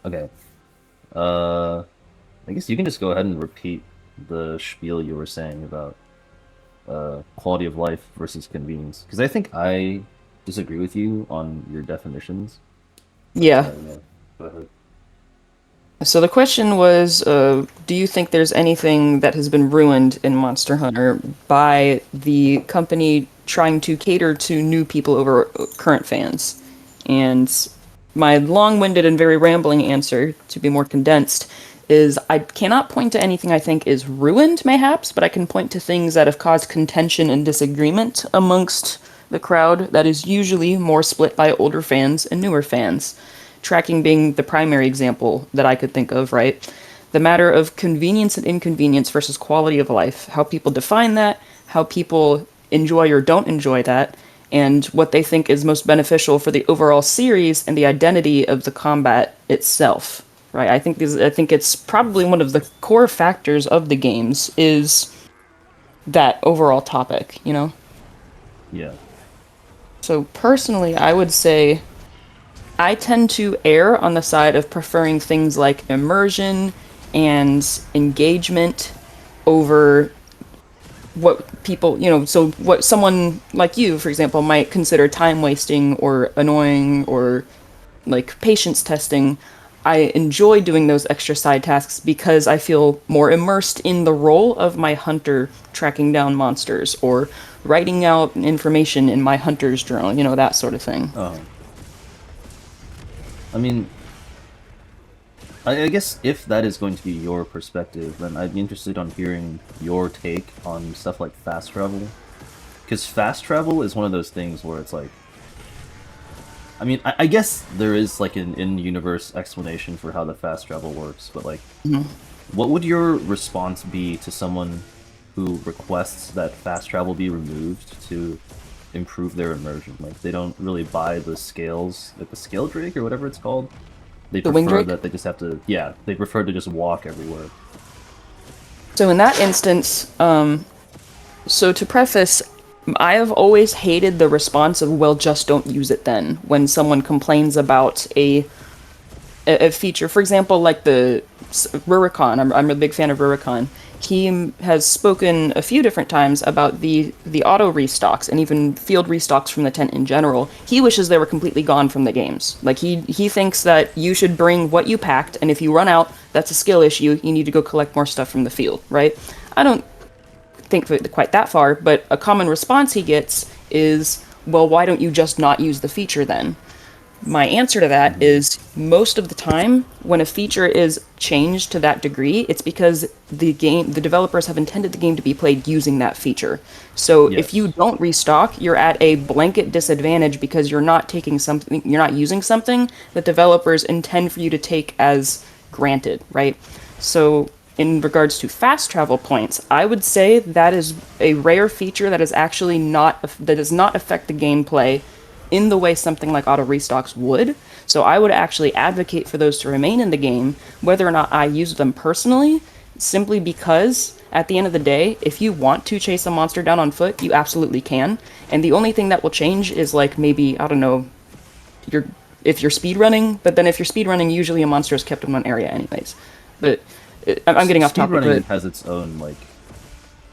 Okay. Uh, I guess you can just go ahead and repeat the spiel you were saying about quality of life versus convenience. Because I think I disagree with you on your definitions. But Yeah. yeah, go ahead. So the question was, do you think there's anything that has been ruined in Monster Hunter by the company trying to cater to new people over current fans? And my long-winded and very rambling answer, to be more condensed, is I cannot point to anything I think is ruined, mayhaps, but I can point to things that have caused contention and disagreement amongst the crowd that is usually more split by older fans and newer fans. Tracking being the primary example that I could think of, right? The matter of convenience and inconvenience versus quality of life, how people define that, how people enjoy or don't enjoy that, and what they think is most beneficial for the overall series and the identity of the combat itself. Right? I think it's probably one of the core factors of the games is that overall topic, you know? Yeah. So personally, I would say I tend to err on the side of preferring things like immersion and engagement over what people, so what someone like you, for example, might consider time wasting or annoying or like patience testing. I enjoy doing those extra side tasks because I feel more immersed in the role of my hunter tracking down monsters or writing out information in my hunter's journal, that sort of thing. Uh, I mean, I guess if that is going to be your perspective, then I'd be interested on hearing your take on stuff like fast travel. Because fast travel is one of those things where it's like, I mean, I guess there is like an in-universe explanation for how the fast travel works, but like, what would your response be to someone who requests that fast travel be removed to improve their immersion? Like, they don't really buy the scales, like the scale drake or whatever it's called. They The wing prefer drake. that they just have to, yeah, they prefer to just walk everywhere. So in that instance, so to preface, I have always hated the response of "well, just don't use it then" when someone complains about a feature. For example, like the Rurikon. I'm a big fan of Rurikon. He has spoken a few different times about the auto restocks and even field restocks from the tent in general. He wishes they were completely gone from the games. Like he thinks that you should bring what you packed, and if you run out, that's a skill issue. You need to go collect more stuff from the field, right? I don't think quite that far, but a common response he gets is, well, why don't you just not use the feature then? My answer to that Hmm. is most of the time when a feature is changed to that degree, it's because the developers have intended the game to be played using that feature. So if you Yes. don't restock, you're at a blanket disadvantage because you're not using something that developers intend for you to take as granted, right? So in regards to fast travel points, I would say that is a rare feature that is actually not that does not affect the gameplay in the way something like auto restocks would. So I would actually advocate for those to remain in the game, whether or not I use them personally, simply because at the end of the day, if you want to chase a monster down on foot, you absolutely can. And the only thing that will change is like maybe, I don't know, your if you're speed running, but then if you're speed running, usually a monster is kept in one area anyways. But I'm getting off topic, Speedrunning but has its own, like,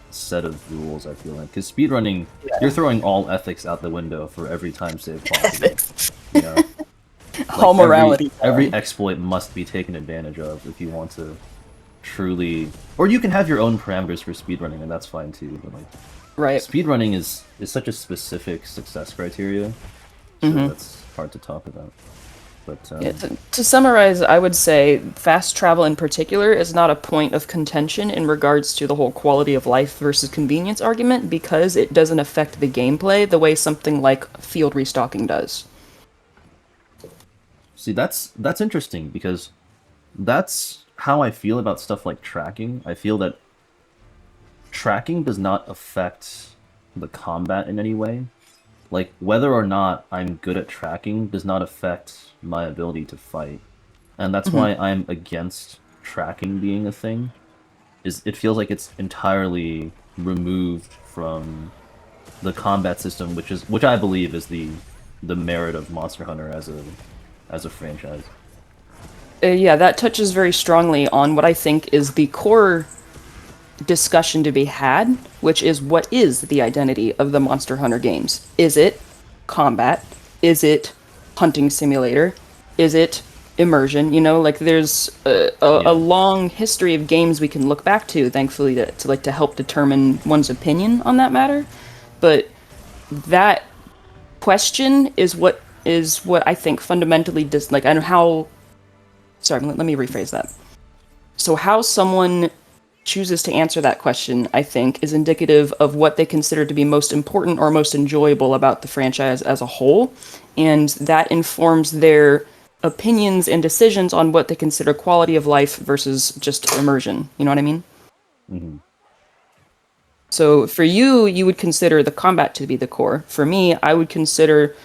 set of rules, I feel like. Because speedrunning, you're throwing all ethics out the window for every time save possible. You know? all Like, morality. every exploit must be taken advantage of if you want to truly, or you can have your own parameters for speedrunning, and that's fine too. But like, Right. speedrunning is such a specific success criteria, so that's hard to talk about. But Yeah, to summarize, I would say fast travel in particular is not a point of contention in regards to the whole quality of life versus convenience argument because it doesn't affect the gameplay the way something like field restocking does. see, that's interesting because that's how I feel about stuff like tracking. I feel that tracking does not affect the combat in any way. Like, whether or not I'm good at tracking does not affect my ability to fight. And that's why I'm against tracking being a thing. Is it feels like it's entirely removed from the combat system, which I believe is the merit of Monster Hunter as a franchise. Yeah, that touches very strongly on what I think is the core discussion to be had, which is what is the identity of the Monster Hunter games? Is it combat? Is it hunting simulator? Is it immersion? You know, like there's a Yeah. long history of games we can look back to, thankfully, to help determine one's opinion on that matter. But that question is what I think fundamentally does like and how. Sorry, let me rephrase that. So how someone chooses to answer that question, I think, is indicative of what they consider to be most important or most enjoyable about the franchise as a whole, and that informs their opinions and decisions on what they consider quality of life versus just immersion. You know what I mean? Hmm. So for you, you would consider the combat to be the core. For me, I would consider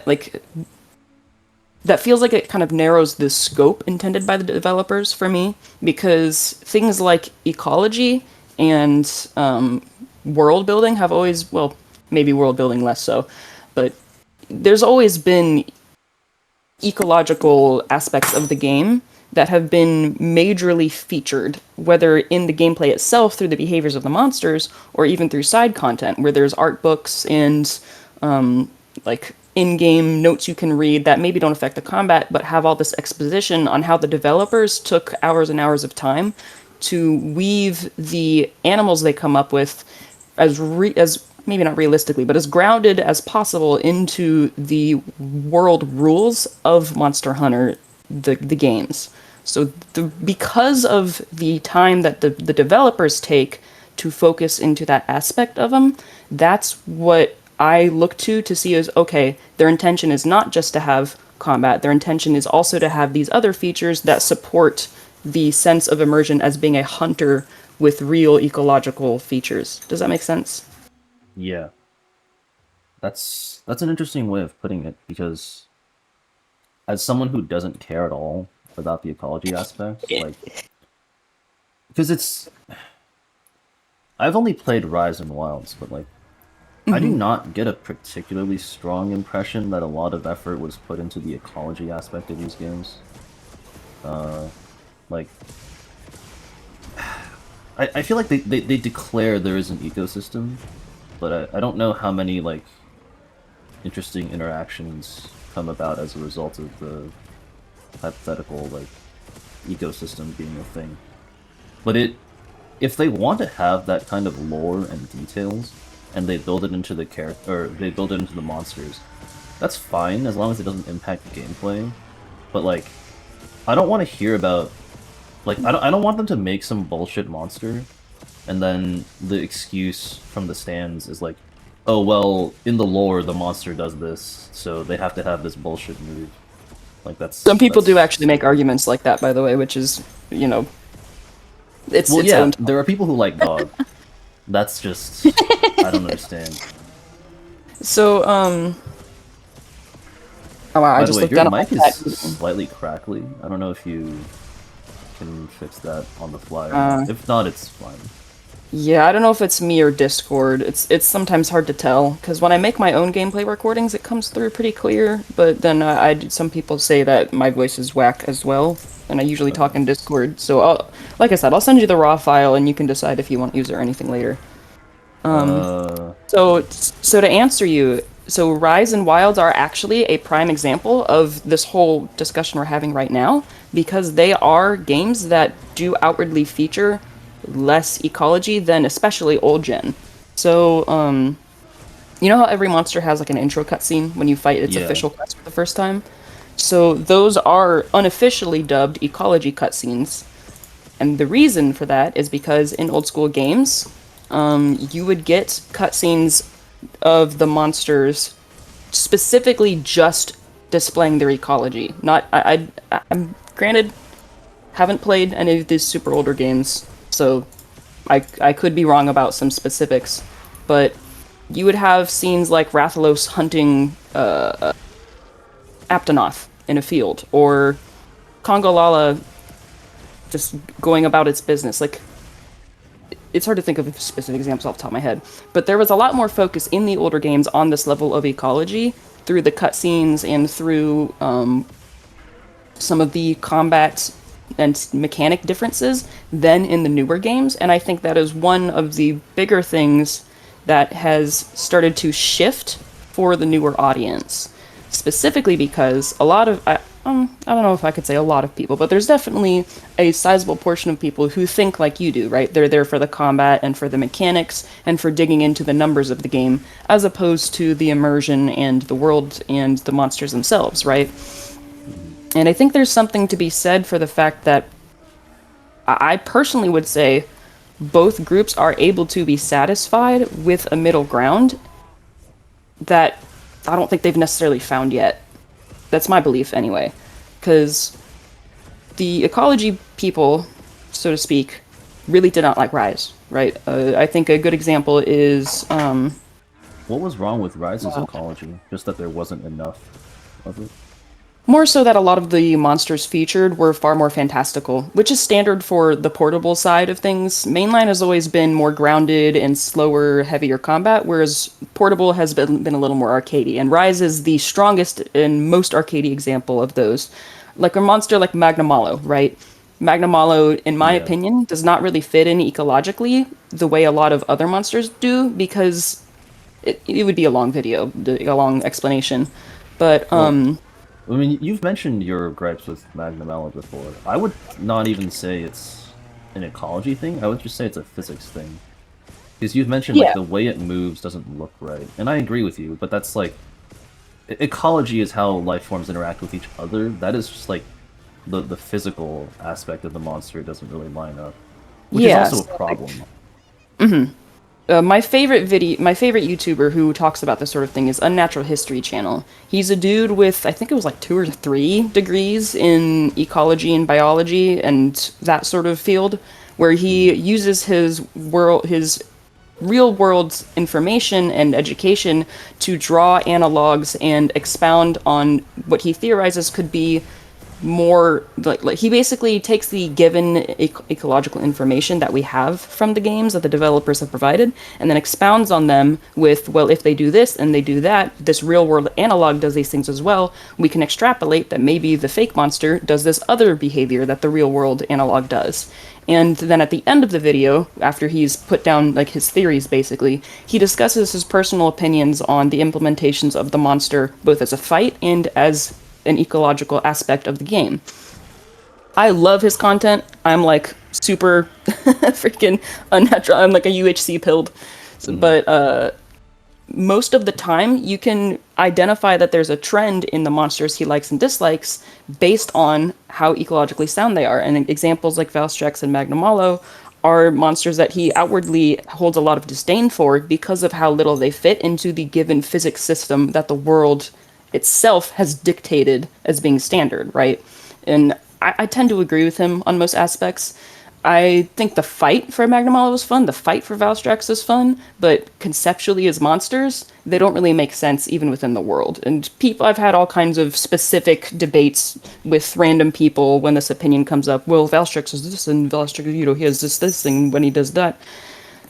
like that feels like it kind of narrows the scope intended by the developers for me because things like ecology and world building have always, well, maybe world building less so, but there's always been ecological aspects of the game that have been majorly featured, whether in the gameplay itself through the behaviors of the monsters or even through side content, where there's art books and like in-game notes you can read that maybe don't affect the combat, but have all this exposition on how the developers took hours and hours of time to weave the animals they come up with as maybe not realistically, but as grounded as possible into the world rules of Monster Hunter, the games. So because of the time that the developers take to focus into that aspect of them, that's what I look to see as okay, their intention is not just to have combat, their intention is also to have these other features that support the sense of immersion as being a hunter with real ecological features. Does that make sense? Yeah. That's an interesting way of putting it because as someone who doesn't care at all about the ecology aspect, like because it's I've only played Rise and Wilds, but like I do Hmm. not get a particularly strong impression that a lot of effort was put into the ecology aspect of these games. Uh, like I feel like they declare there is an ecosystem, but I don't know how many like interesting interactions come about as a result of the hypothetical like ecosystem being a thing. But if they want to have that kind of lore and details, and they build it into the character or they build it into the monsters, that's fine as long as it doesn't impact the gameplay. But like, I don't want to hear about like I don't want them to make some bullshit monster, and then the excuse from the stands is like, oh well, in the lore the monster does this, so they have to have this bullshit move. Like Some people do that's actually make arguments like that, by the way, which is, you know, it's well, its yeah, own there are topic. people who like dog. That's just I don't understand. So, oh wow, I By the just way, looked your down at my mic is chat. slightly crackly. I don't know if you can fix that on the fly or not. Uh, If not, it's fine. yeah, I don't know if it's me or Discord. It's sometimes hard to tell because when I make my own gameplay recordings, it comes through pretty clear. But then some people say that my voice is whack as well, and I usually Okay. talk in Discord. So, like I said, I'll send you the raw file, and you can decide if you want to use it or anything later. So to answer you, so Rise and Wilds are actually a prime example of this whole discussion we're having right now because they are games that do outwardly feature less ecology than especially old gen. So, you know how every monster has like an intro cutscene when you fight its Yeah. official quest for the first time? So those are unofficially dubbed ecology cutscenes. And the reason for that is because in old school games, you would get cutscenes of the monsters specifically just displaying their ecology. Not, I'm granted haven't played any of these super older games, so I could be wrong about some specifics, but you would have scenes like Rathalos hunting Aptonoth in a field, or Kongolala just going about its business. Like it's hard to think of specific examples off the top of my head, but there was a lot more focus in the older games on this level of ecology through the cutscenes and through some of the combat and mechanic differences than in the newer games, and I think that is one of the bigger things that has started to shift for the newer audience. Specifically because a lot of I don't know if I could say a lot of people, but there's definitely a sizable portion of people who think like you do, right? They're there for the combat and for the mechanics and for digging into the numbers of the game, as opposed to the immersion and the world and the monsters themselves, right? Mhm. And I think there's something to be said for the fact that I personally would say both groups are able to be satisfied with a middle ground that I don't think they've necessarily found yet. That's my belief anyway. Because the ecology people, so to speak, really did not like Rise, right? I think a good example is What was wrong with Rise's ecology? Just that there wasn't enough of it? more so that a lot of the monsters featured were far more fantastical, which is standard for the portable side of things. Mainline has always been more grounded and slower, heavier combat, whereas portable has been a little more arcadey. And Rise is the strongest and most arcadey example of those. Like a monster like Magnamalo, right? Magnamalo, in my Yeah. opinion, does not really fit in ecologically the way a lot of other monsters do because it would be a long video, a long explanation. But Well, I mean, you've mentioned your gripes with Magnum Mallet before. I would not even say it's an ecology thing. I would just say it's a physics thing. Because you've mentioned like yeah, the way it moves doesn't look right, and I agree with you. But that's like ecology is how life forms interact with each other. That is just like the physical aspect of the monster doesn't really line up, which is yeah. also a So, like, problem. my favorite YouTuber who talks about this sort of thing is Unnatural History Channel. He's a dude with I think it was like 2 or 3 degrees in ecology and biology and that sort of field, where he Mhm. uses his real world information and education to draw analogs and expound on what he theorizes could be more like he basically takes the given ecological information that we have from the games that the developers have provided and then expounds on them with, well, if they do this and they do that, this real world analog does these things as well. We can extrapolate that maybe the fake monster does this other behavior that the real world analog does. And then at the end of the video, after he's put down like his theories basically, he discusses his personal opinions on the implementations of the monster both as a fight and as an ecological aspect of the game. I love his content. I'm like super freaking unnatural. I'm like a UHC pilled. Mhm. But most of the time, you can identify that there's a trend in the monsters he likes and dislikes based on how ecologically sound they are. And examples like Valstrax and Magnamalo are monsters that he outwardly holds a lot of disdain for because of how little they fit into the given physics system that the world itself has dictated as being standard, right? And I tend to agree with him on most aspects. I think the fight for Magnamalo was fun, the fight for Valstrax is fun, but conceptually as monsters, they don't really make sense even within the world. And people, I've had all kinds of specific debates with random people when this opinion comes up. Well, Valstrax is this, and Valstrax, he has this thing when he does that.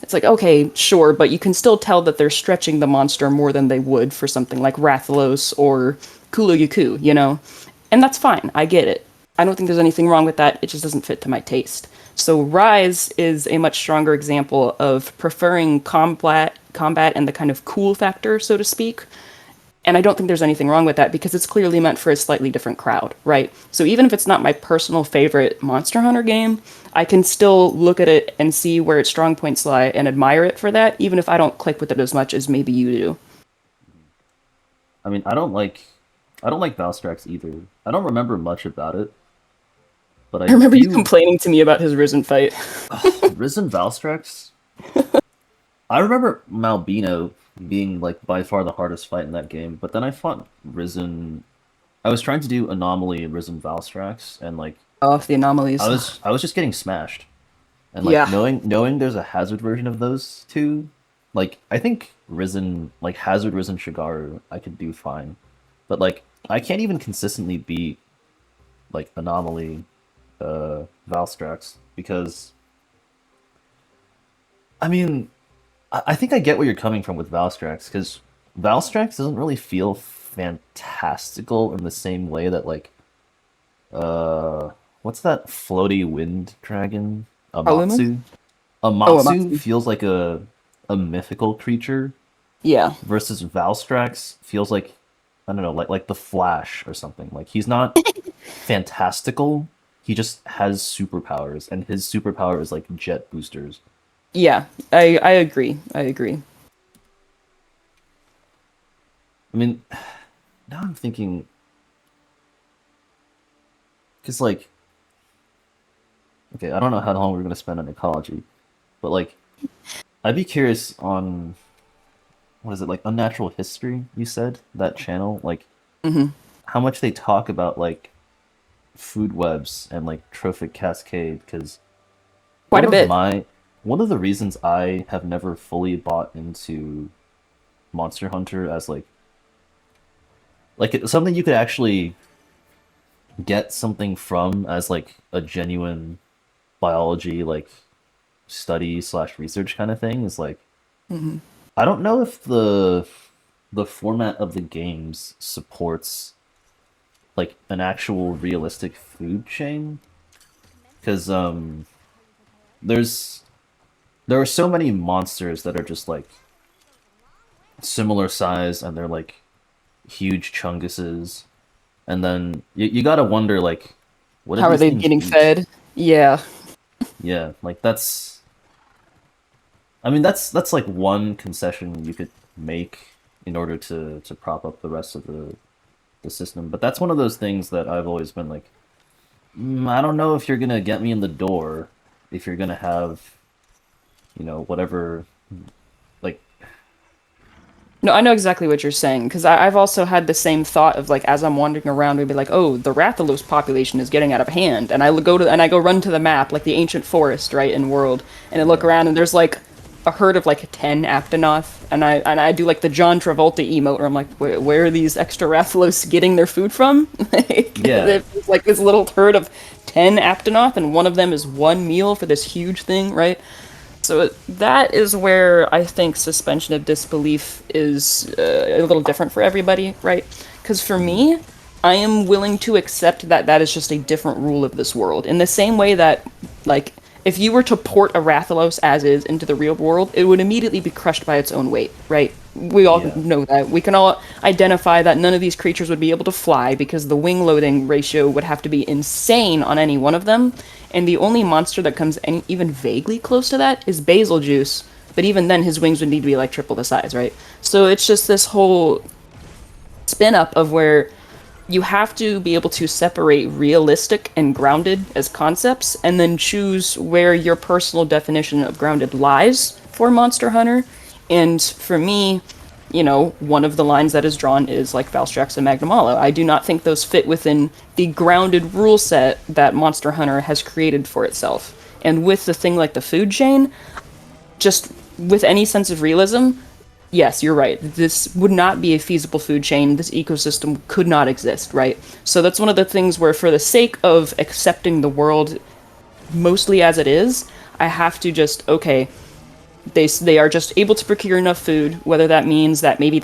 It's like, okay, sure, but you can still tell that they're stretching the monster more than they would for something like Rathalos or Kulu you know? And that's fine, I get it. I don't think there's anything wrong with that, it just doesn't fit to my taste. So Rise is a much stronger example of preferring combat and the kind of cool factor, so to speak, and I don't think there's anything wrong with that because it's clearly meant for a slightly different crowd, right? So even if it's not my personal favorite Monster Hunter game, I can still look at it and see where its strong points lie and admire it for that, even if I don't click with it as much as maybe you do. I mean, I don't like Valstrax either. I don't remember much about it, but I I remember you do. complaining to me about his Risen fight. Risen Valstrax. I remember Malbino being like by far the hardest fight in that game, but then I fought Risen. I was trying to do Anomaly and Risen Valstrax, and like Off the I anomalies. was I was just getting smashed. And like Yeah. knowing there's a Hazard version of those two, like I think Risen like Hazard Risen Shigaru I could do fine, but like I can't even consistently beat like Anomaly, Valstrax because I mean I think I get where you're coming from with Valstrax because Valstrax doesn't really feel fantastical in the same way that like Uh, what's that floaty wind dragon? Alumu? Amatsu? Oh, Amatsu Amatsu. feels like a mythical creature Yeah. versus Valstrax feels like I don't know, like the Flash or something. Like he's not fantastical. He just has superpowers, and his superpower is like jet boosters. Yeah. I agree. I agree. I mean, now I'm thinking, because like, okay, I don't know how long we're gonna spend on ecology, but like, I'd be curious on what is it like unnatural history? You said that channel, like Hmm. how much they talk about like food webs and like trophic cascade, because Quite one a of bit. my one of the reasons I have never fully bought into Monster Hunter as like it's something you could actually get something from as like a genuine biology like study slash research kind of thing is like Hmm. I don't know if the format of the games supports like an actual realistic food chain because there's there are so many monsters that are just like similar size and they're like huge chunguses and then you gotta wonder like what do How are these they things getting eat? fed? Yeah. Yeah, like that's I mean that's like one concession you could make in order to prop up the rest of the system. But that's one of those things that I've always been like, I don't know if you're gonna get me in the door if you're gonna have, whatever like No, I know exactly what you're saying because I've also had the same thought of like as I'm wandering around, we'd be like, oh, the Rathalos population is getting out of hand, and I go run to the map like the ancient forest, right, in World, and I look yeah. around and there's like a herd of like 10 Aptonoth, and I do like the John Travolta emote where I'm like, where are these extra Rathalos getting their food from? Like, Yeah. it's like this little herd of 10 Aptonoth, and one of them is one meal for this huge thing, right? So that is where I think suspension of disbelief is a little different for everybody, right? Because for Mhm. me, I am willing to accept that that is just a different rule of this world. In the same way that, like, if you were to port a Rathalos as is into the real world, it would immediately be crushed by its own weight, right? We all Yeah. know that. We can all identify that none of these creatures would be able to fly because the wing loading ratio would have to be insane on any one of them. And the only monster that comes even vaguely close to that is Basiljuice. But even then, his wings would need to be like triple the size, right? So it's just this whole spin up of where you have to be able to separate realistic and grounded as concepts and then choose where your personal definition of grounded lies for Monster Hunter. And for me, one of the lines that is drawn is like Valstrax and Magnamalo. I do not think those fit within the grounded rule set that Monster Hunter has created for itself. And with the thing like the food chain, just with any sense of realism, yes, you're right. This would not be a feasible food chain. This ecosystem could not exist, right? So that's one of the things where, for the sake of accepting the world mostly as it is, I have to just, okay, they are just able to procure enough food, whether that means that maybe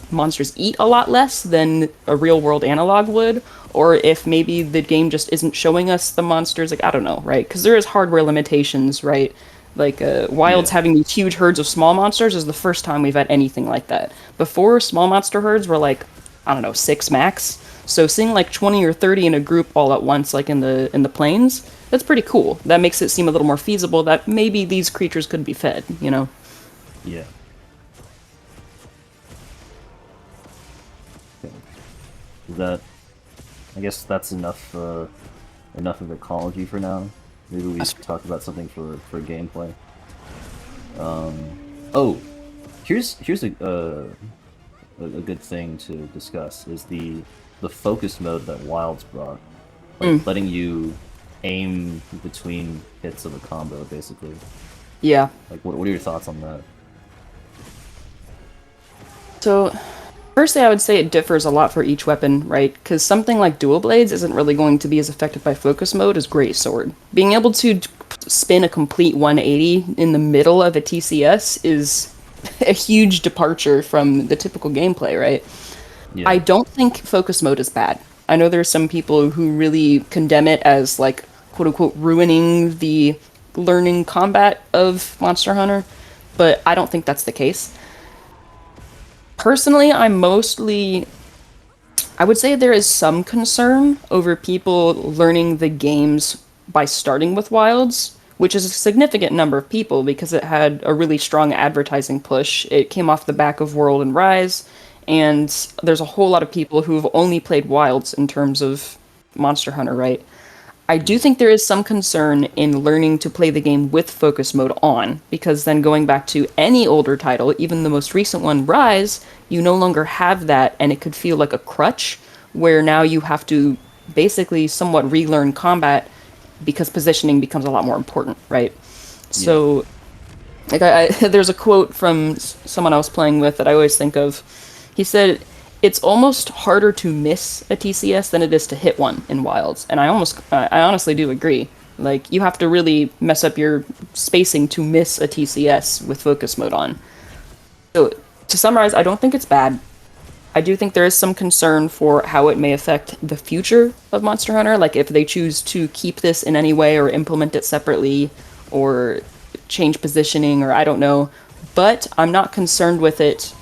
monsters eat a lot less than a real world analog would, or if maybe the game just isn't showing us the monsters, like I don't know, right? Because there is hardware limitations, right? Like Wild's Yeah. having these huge herds of small monsters is the first time we've had anything like that. Before, small monster herds were like, I don't know, six max. So seeing like 20 or 30 in a group all at once, like in the plains, that's pretty cool. That makes it seem a little more feasible that maybe these creatures could be fed, you know? Yeah. Okay. Is that I guess that's enough of ecology for now. Maybe we That's- talk about something for gameplay. Oh, here's a good thing to discuss is the focus mode that Wilds brought, like mm, letting you aim between hits of a combo, basically. yeah. Like, what are your thoughts on that? So, firstly, I would say it differs a lot for each weapon, right? Because something like dual blades isn't really going to be as affected by focus mode as great sword. Being able to spin a complete 180 in the middle of a TCS is a huge departure from the typical gameplay, right? I Yeah, don't think focus mode is bad. I know there's some people who really condemn it as like quote unquote ruining the learning combat of Monster Hunter, but I don't think that's the case. Personally, I would say there is some concern over people learning the games by starting with Wilds, which is a significant number of people because it had a really strong advertising push. It came off the back of World and Rise, and there's a whole lot of people who've only played Wilds in terms of Monster Hunter, right? I do think there is some concern in learning to play the game with focus mode on, because then going back to any older title, even the most recent one, Rise, you no longer have that, and it could feel like a crutch, where now you have to basically somewhat relearn combat because positioning becomes a lot more important, right? Yeah. So, like, there's a quote from someone I was playing with that I always think of. He said, "It's almost harder to miss a TCS than it is to hit one in Wilds," and I honestly do agree. Like, you have to really mess up your spacing to miss a TCS with focus mode on. So, to summarize, I don't think it's bad. I do think there is some concern for how it may affect the future of Monster Hunter, like if they choose to keep this in any way or implement it separately or change positioning or I don't know. But I'm not concerned with it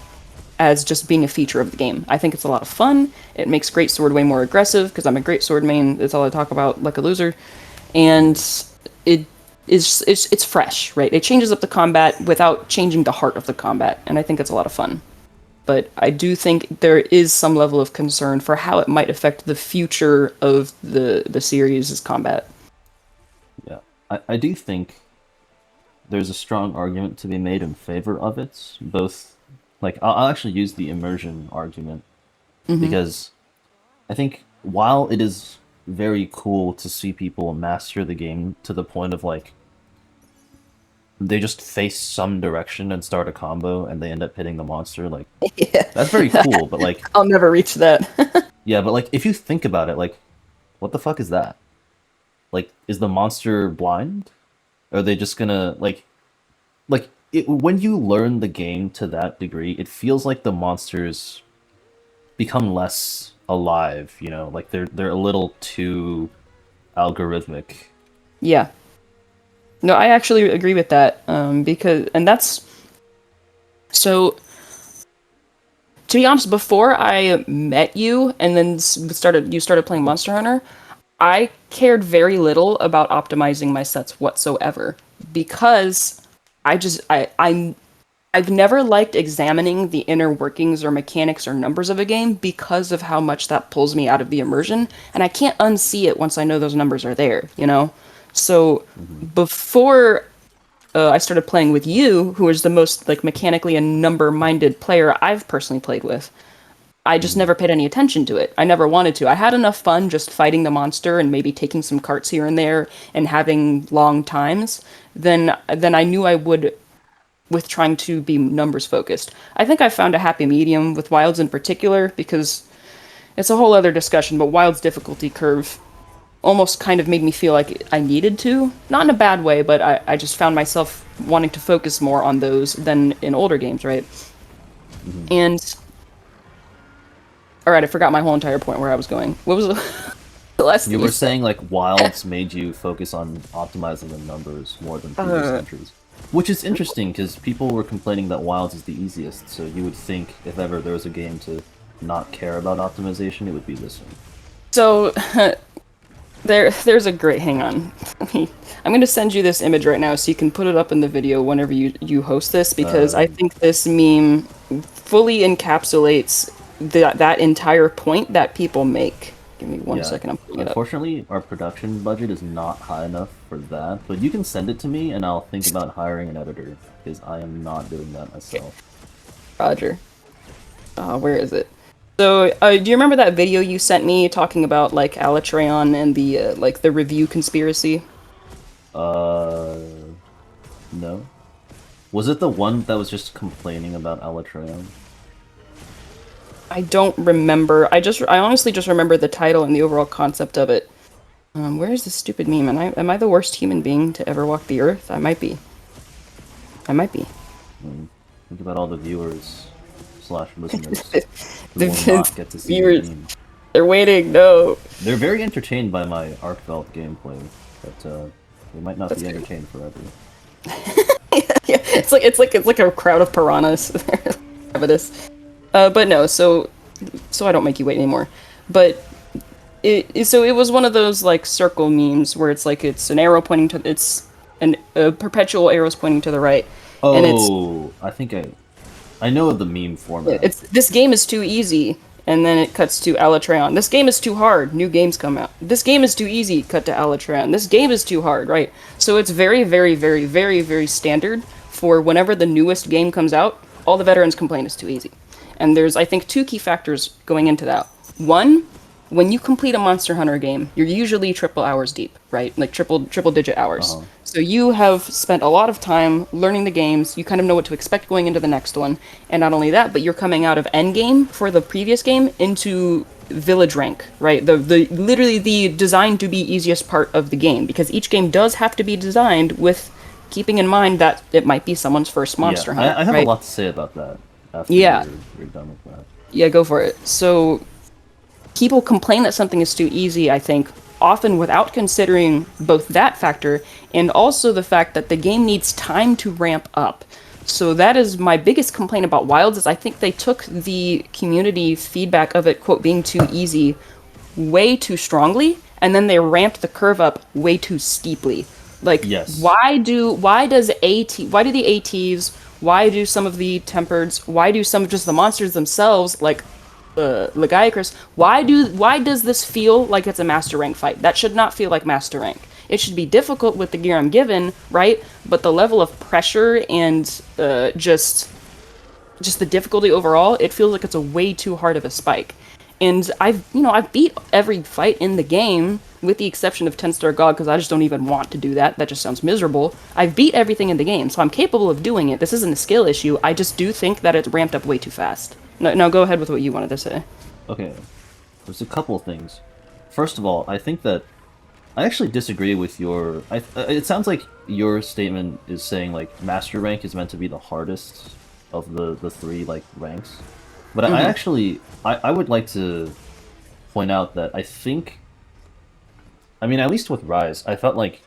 as just being a feature of the game. I think it's a lot of fun. It makes Great Sword way more aggressive because I'm a Great Sword main. That's all I talk about like a loser. And it it's fresh, right? It changes up the combat without changing the heart of the combat, and I think it's a lot of fun. But I do think there is some level of concern for how it might affect the future of the series' combat. Yeah. I do think there's a strong argument to be made in favor of it. Both, like, I'll actually use the immersion argument Hmm. because I think while it is very cool to see people master the game to the point of like they just face some direction and start a combo and they end up hitting the monster, like Yeah, that's very cool. But like, I'll never reach that. yeah, but like if you think about it, like, what the fuck is that? Like, is the monster blind? Are they just gonna when you learn the game to that degree, it feels like the monsters become less alive, you know, like they're a little too algorithmic. Yeah. No, I actually agree with that. Because and that's so. To be honest, before I met you and then you started playing Monster Hunter, I cared very little about optimizing my sets whatsoever because I've never liked examining the inner workings or mechanics or numbers of a game because of how much that pulls me out of the immersion, and I can't unsee it once I know those numbers are there, you know? So Hmm. before I started playing with you, who is the most like mechanically and number-minded player I've personally played with, I just Hmm. never paid any attention to it. I never wanted to. I had enough fun just fighting the monster and maybe taking some carts here and there and having long times. Then I knew I would with trying to be numbers focused. I think I found a happy medium with Wilds in particular because it's a whole other discussion, but Wilds difficulty curve almost kind of made me feel like I needed to. Not in a bad way, but I just found myself wanting to focus more on those than in older games, right? Hmm. And all right, I forgot my whole entire point where I was going. What was the last You thing you were said? saying like Wilds made you focus on optimizing the numbers more than previous Uh, entries, which is interesting because people were complaining that Wilds is the easiest. So you would think if ever there was a game to not care about optimization, it would be this one. so there's a great hang on. I'm going to send you this image right now so you can put it up in the video whenever you host this because I Um, think this meme fully encapsulates that entire point that people make. Give me one yeah. second, I'm putting it up. Unfortunately, our production budget is not high enough for that, but you can send it to me and I'll think about hiring an editor because I am not doing that myself. Roger. Where is it? So, do you remember that video you sent me talking about like Alatreon and the like the review conspiracy? Uh, no. Was it the one that was just complaining about Elytrium? I don't remember. I honestly just remember the title and the overall concept of it. Where is this stupid meme? Am I the worst human being to ever walk the earth? I might be. I might be. Think about all the viewers slash listeners who The will not get to see your viewers, meme. They're waiting. No. They're very entertained by my Arcvelt gameplay, but they might not That's be good. entertained forever. Yeah, it's like a crowd of piranhas. Ravenous. But no, so I don't make you wait anymore. But so it was one of those like circle memes where it's like it's an arrow pointing to it's an a perpetual arrows pointing to the right, and Oh, I think I know the meme format. it's this game is too easy, and then it cuts to Alatreon. This game is too hard. New games come out. This game is too easy. Cut to Alatreon. This game is too hard. Right. So it's very, very, very, very, very standard for whenever the newest game comes out. All the veterans complain it's too easy, and there's I think two key factors going into that. One, when you complete a Monster Hunter game, you're usually triple hours deep, right? Like triple digit hours. Uh-huh. So you have spent a lot of time learning the games. You kind of know what to expect going into the next one. And not only that, but you're coming out of end game for the previous game into village rank, right? The literally the designed to be easiest part of the game because each game does have to be designed with keeping in mind that it might be someone's first Yeah, Monster Hunt, I have a right? lot to say about that after Yeah, you're done with that. yeah, go for it. So people complain that something is too easy, I think, often without considering both that factor and also the fact that the game needs time to ramp up. So that is my biggest complaint about Wilds is I think they took the community feedback of it quote being too easy way too strongly and then they ramped the curve up way too steeply. Like Yes. why do the ATs, why do some of the tempereds, why do some of just the monsters themselves like Lagiacrus, why does this feel like it's a master rank fight? That should not feel like master rank. It should be difficult with the gear I'm given, right? But the level of pressure and just the difficulty overall, it feels like it's a way too hard of a spike. And I've beat every fight in the game with the exception of 10-star God because I just don't even want to do that. That just sounds miserable. I've beat everything in the game, so I'm capable of doing it. This isn't a skill issue. I just do think that it's ramped up way too fast. No, go ahead with what you wanted to say. Okay. There's a couple of things. First of all, I think that I actually disagree with your. It sounds like your statement is saying like master rank is meant to be the hardest of the three like ranks, but I actually I would like to point out that I think, I mean, at least with Rise, I felt like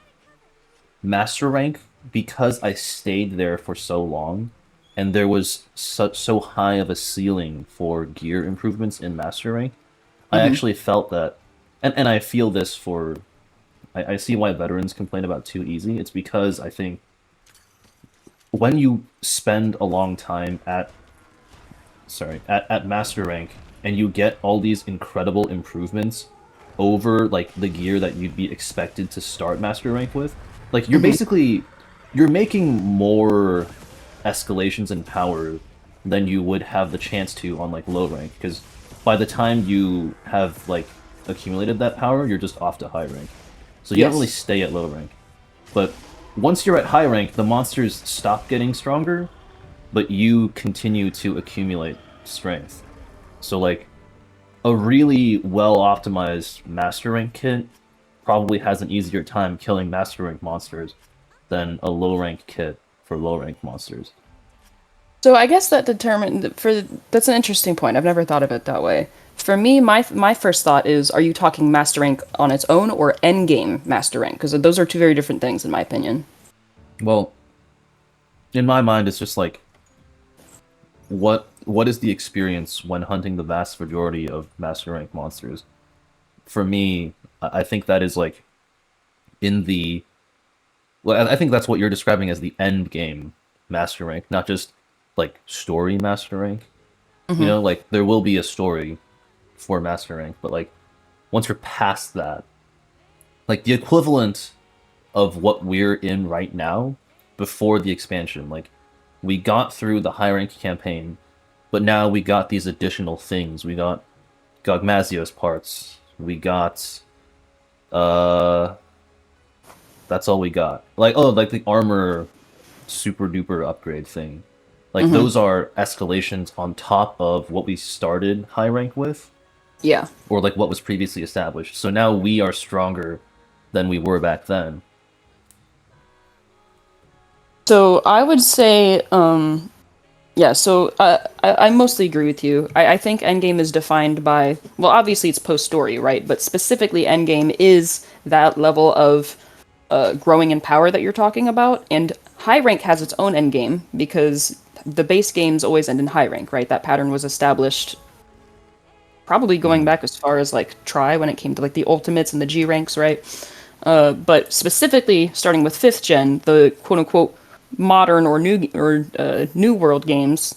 master rank because I stayed there for so long, and there was so high of a ceiling for gear improvements in master rank. I actually felt that, and I feel this for. I see why veterans complain about too easy. It's because I think when you spend a long time at master rank and you get all these incredible improvements over like the gear that you'd be expected to start master rank with, like you're making more escalations in power than you would have the chance to on like low rank because by the time you have like accumulated that power, you're just off to high rank. So you don't really Yes. stay at low rank. But once you're at high rank, the monsters stop getting stronger, but you continue to accumulate strength. So like a really well optimized master rank kit probably has an easier time killing master rank monsters than a low rank kit for low rank monsters. So I guess that determined for that's an interesting point. I've never thought of it that way. For me, my first thought is: Are you talking master rank on its own or endgame master rank? Because those are two very different things, in my opinion. Well, in my mind, it's just like what is the experience when hunting the vast majority of master rank monsters? For me, I think that is like in the well, I think that's what you're describing as the end game master rank, not just like story master rank. You know, like there will be a story for master rank, but like once you're past that, like the equivalent of what we're in right now before the expansion, like we got through the high rank campaign, but now we got these additional things. We got Gogmazios parts. We got uh that's all we got. Like oh, like the armor super duper upgrade thing. Like those are escalations on top of what we started high rank with, Yeah. or like what was previously established. So now we are stronger than we were back then. So I would say, Yeah, so I mostly agree with you. I think Endgame is defined by, well, obviously it's post-story, right? But specifically, Endgame is that level of growing in power that you're talking about. And high rank has its own endgame because the base games always end in high rank, right? That pattern was established probably going Mhm. back as far as like Try when it came to like the ultimates and the G ranks, right? But specifically, starting with fifth gen, the quote unquote modern or new world games,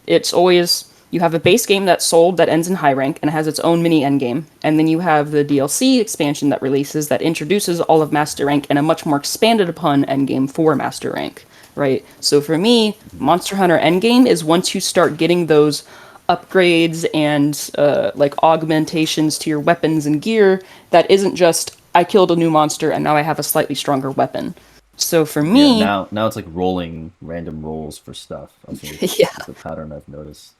it's always you have a base game that's sold that ends in high rank and has its own mini end game, and then you have the DLC expansion that releases that introduces all of master rank and a much more expanded upon end game for master rank, right? So for me, Monster Hunter Endgame is once you start getting those upgrades and like augmentations to your weapons and gear that isn't just I killed a new monster and now I have a slightly stronger weapon. So for Yeah, me, now it's like rolling random rolls for stuff, I think, yeah, is the pattern I've noticed.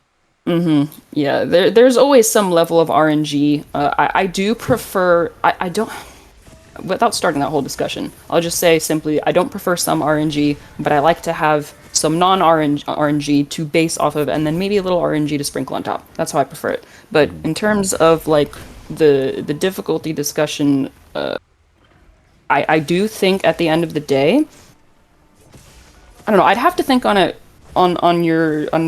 yeah, there's always some level of RNG. I do prefer. I don't. Without starting that whole discussion, I'll just say simply I don't prefer some RNG, but I like to have some non-RNG to base off of, and then maybe a little RNG to sprinkle on top. That's how I prefer it. But Hmm. in terms of like the difficulty discussion, I do think at the end of the day, I don't know. I'd have to think on it on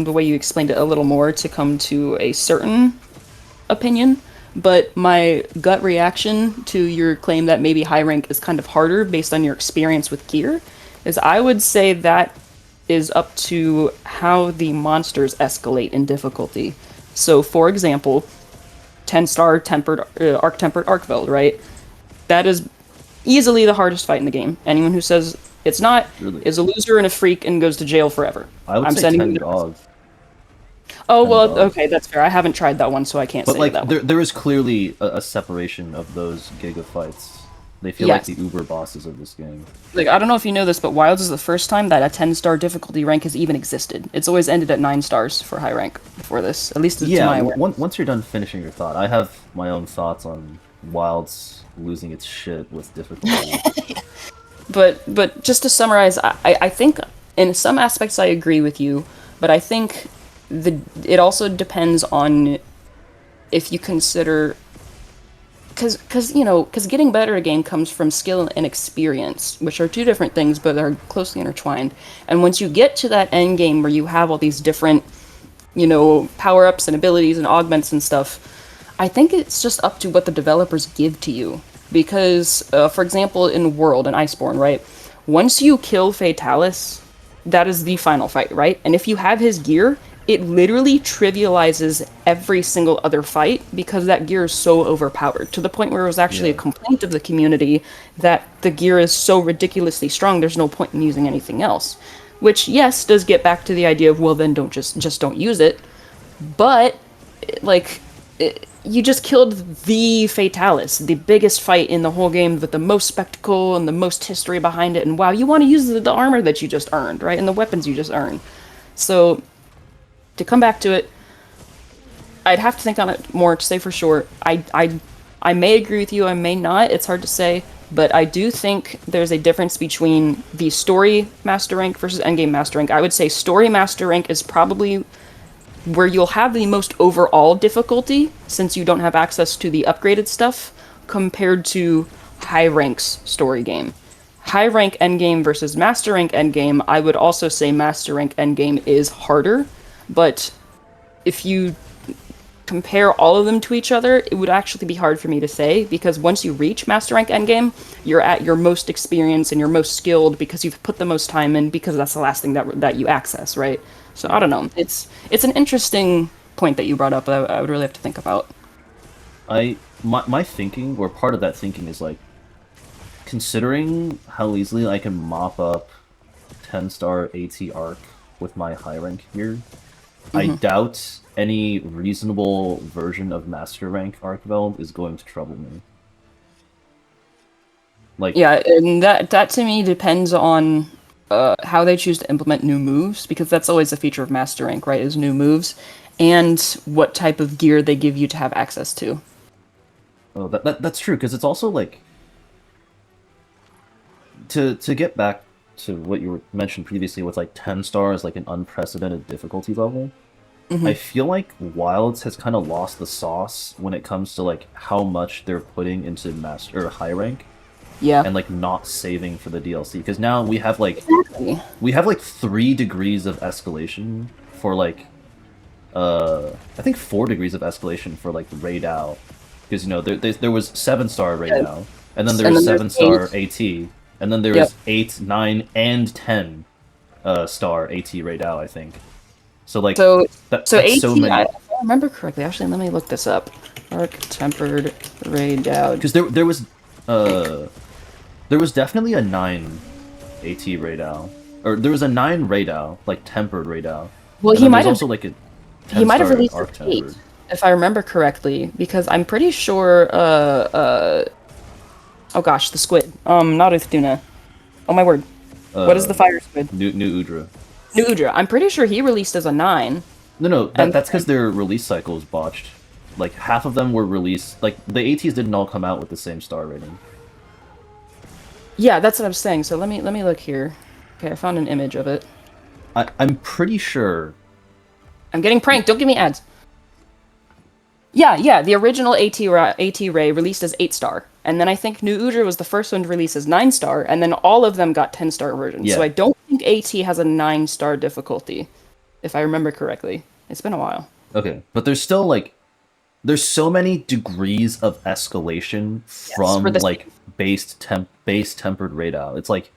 the way you explained it a little more to come to a certain opinion, but my gut reaction to your claim that maybe high rank is kind of harder based on your experience with gear is I would say that is up to how the monsters escalate in difficulty. So, for example, 10-star tempered arc tempered arcveld, right? That is easily the hardest fight in the game. Anyone who says it's not Really, is a loser and a freak and goes to jail forever. I would I'm say sending you 10 to prison. dog, Oh 10 well, dog. okay, that's fair. I haven't tried that one, so I can't But say like that one. there is clearly a separation of those giga fights. They feel like Yes. the uber bosses of this game. Like, I don't know if you know this, but Wilds is the first time that a 10-star difficulty rank has even existed. It's always ended at 9 stars for high rank before this, at least to Yeah, my awareness. once you're done finishing your thought, I have my own thoughts on Wild's losing its shit with difficulty. But just to summarize, I think in some aspects I agree with you, but I think it also depends on if you consider because getting better at a game comes from skill and experience, which are two different things, but they're closely intertwined. And once you get to that end game where you have all these different, power ups and abilities and augments and stuff, I think it's just up to what the developers give to you. Because, for example, in World and Iceborne, right? Once you kill Fatalis, that is the final fight, right? And if you have his gear, it literally trivializes every single other fight because that gear is so overpowered to the point where it was actually a Yeah. complaint of the community that the gear is so ridiculously strong there's no point in using anything else. Which yes does get back to the idea of well then don't just don't use it, but like you just killed the Fatalis, the biggest fight in the whole game with the most spectacle and the most history behind it. And wow, you want to use the armor that you just earned, right? And the weapons you just earned. So to come back to it, I'd have to think on it more to say for sure. I may agree with you, I may not. It's hard to say, but I do think there's a difference between the story master rank versus endgame master rank. I would say story master rank is probably where you'll have the most overall difficulty since you don't have access to the upgraded stuff compared to high ranks story game. High rank endgame versus master rank endgame, I would also say master rank endgame is harder, but if you compare all of them to each other, it would actually be hard for me to say because once you reach Master Rank Endgame, you're at your most experienced and you're most skilled because you've put the most time in because that's the last thing that you access, right? So I Yeah. don't know. It's an interesting point that you brought up that I would really have to think about. My thinking, or part of that thinking, is like considering how easily I can mop up 10-star AT arc with my high rank here. I doubt any reasonable version of master rank Archveld is going to trouble me. Like, Yeah, and that to me depends on how they choose to implement new moves because that's always a feature of Master Rank, right? Is new moves and what type of gear they give you to have access to. oh, that's true because it's also like to get back to what you mentioned previously with like 10 stars, like an unprecedented difficulty level. I Hmm. feel like Wilds has kind of lost the sauce when it comes to like how much they're putting into master or high rank Yeah. and like not saving for the DLC because now we have like Exactly. 3 degrees of escalation for like I think 4 degrees of escalation for like raid out because you know there was 7 star raid Yeah. out and then there And was then there's 7 star eight. AT and then there Yep. was 8, 9, and 10 star AT raid out I think so like So, so that's so AT, many if I remember correctly, actually, let me look this up. Arc tempered Ray Dowd. because uh there was definitely a 9 AT raid out or there was a 9 raid out like tempered raid out Well, and then there's also like a he 10 might have star released it arc eight, tempered. if I remember correctly, because I'm pretty sure. Oh gosh, the squid. Not Uthuna. Oh my word. What is the uh fire squid? new Udra. New Udra. I'm pretty sure he released as a 9. No, And that's because their release cycle was botched. Like half of them were released. Like the ATs didn't all come out with the same star rating. yeah, that's what I'm saying. So let me look here. Okay, I found an image of it. I'm pretty sure. I'm getting pranked. Don't give me ads. Yeah, the original AT Ray released as 8 star, and then I think New Udra was the first one to release as 9 star, and then all of them got 10 star versions. So Yeah. I don't think AT has a 9 star difficulty, if I remember correctly. It's been a while. Okay, but there's still like there's so many degrees of escalation Yes, for from this. like base tempered raid out. It's like,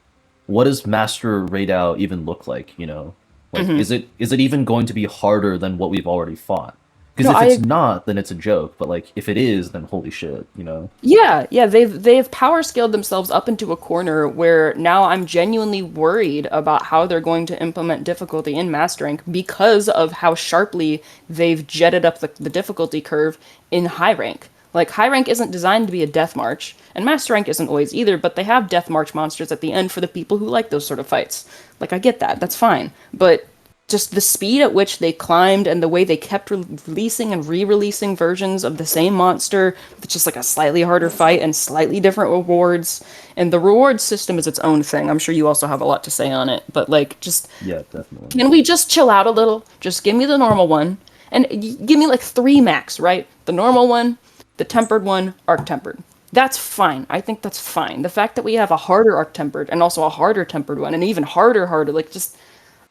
what does master raid out even look like? You know, like Hmm. is it even going to be harder than what we've already fought? Because No, if it's I not, then it's a joke. But like if it is, then holy shit, you know. Yeah, they've power scaled themselves up into a corner where now I'm genuinely worried about how they're going to implement difficulty in Master Rank because of how sharply they've jetted up the difficulty curve in high rank. Like high rank isn't designed to be a death march, and Master Rank isn't always either, but they have death march monsters at the end for the people who like those sort of fights. Like I get that, that's fine. But just the speed at which they climbed and the way they kept releasing and re-releasing versions of the same monster with just like a slightly harder fight and slightly different rewards, and the reward system is its own thing. I'm sure you also have a lot to say on it, but like just Yeah, definitely. can we just chill out a little? Just give me the normal one and give me like 3 max, right? The normal one, the tempered one, arc tempered. That's fine. I think that's fine. The fact that we have a harder arc tempered and also a harder tempered one and even harder, like just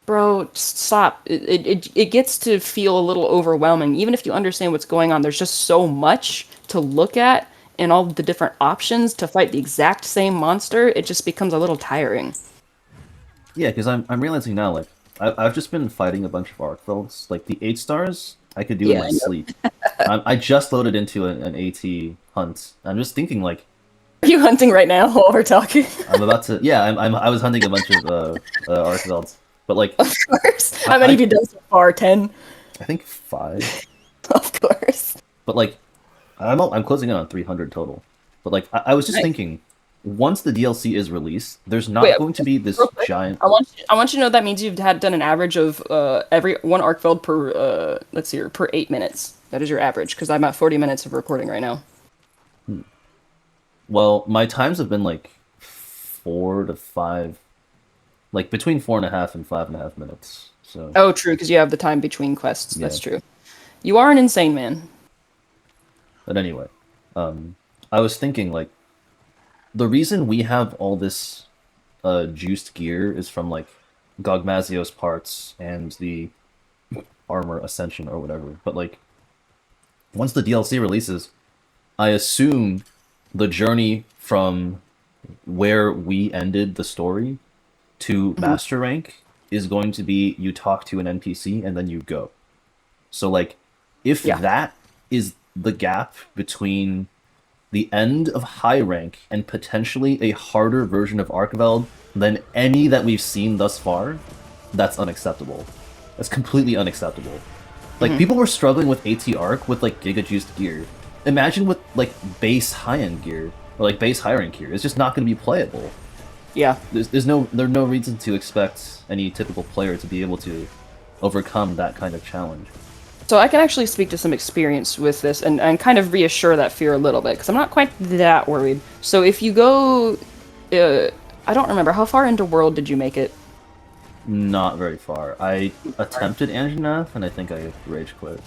bro, just stop. It gets to feel a little overwhelming. Even if you understand what's going on, there's just so much to look at and all the different options to fight the exact same monster. It just becomes a little tiring. Yeah, because I'm realizing now, like, I've just been fighting a bunch of Arcvelds. Like, the 8 stars, I could do in Yeah, my I know. sleep. I just loaded into an AT hunt. I'm just thinking, like, Are you hunting right now while we're talking? I'm about to. Yeah, I was hunting a bunch of Arcvelds. But, like, Of course. I, How many have I, you done so far? 10? I think 5. Of course. But, like, I'm closing in on 300 total. But, like, I was just Nice. thinking, once the DLC is released, there's Wait, not going to be real this quick. giant. I want you to know that means you've had done an average of every one arc filled per let's see here, per 8 minutes. That is your average because I'm at 40 minutes of recording right now. Well, my times have been, like, 4 to 5. Like, between 4.5 and 5.5 minutes. So. Oh, true, because you have the time between quests. Yeah. That's true. You are an insane man. But anyway, I was thinking like the reason we have all this juiced gear is from like Gogmazios parts and the armor ascension or whatever. But like once the DLC releases, I assume the journey from where we ended the story to Mhm. master rank is going to be you talk to an NPC and then you go. So like if Yeah. that is the gap between the end of high rank and potentially a harder version of Archveld than any that we've seen thus far, that's unacceptable. That's completely unacceptable. Like Mhm. people were struggling with AT Arc with like Giga Juiced gear. Imagine with like base high end gear or like base high rank gear. It's just not going to be playable. Yeah. There's no reason to expect any typical player to be able to overcome that kind of challenge. So I can actually speak to some experience with this and kind of reassure that fear a little bit because I'm not quite that worried. So if you go, uh, I don't remember how far into World did you make it? Not very far. I attempted Anjanath, and I think I rage quit.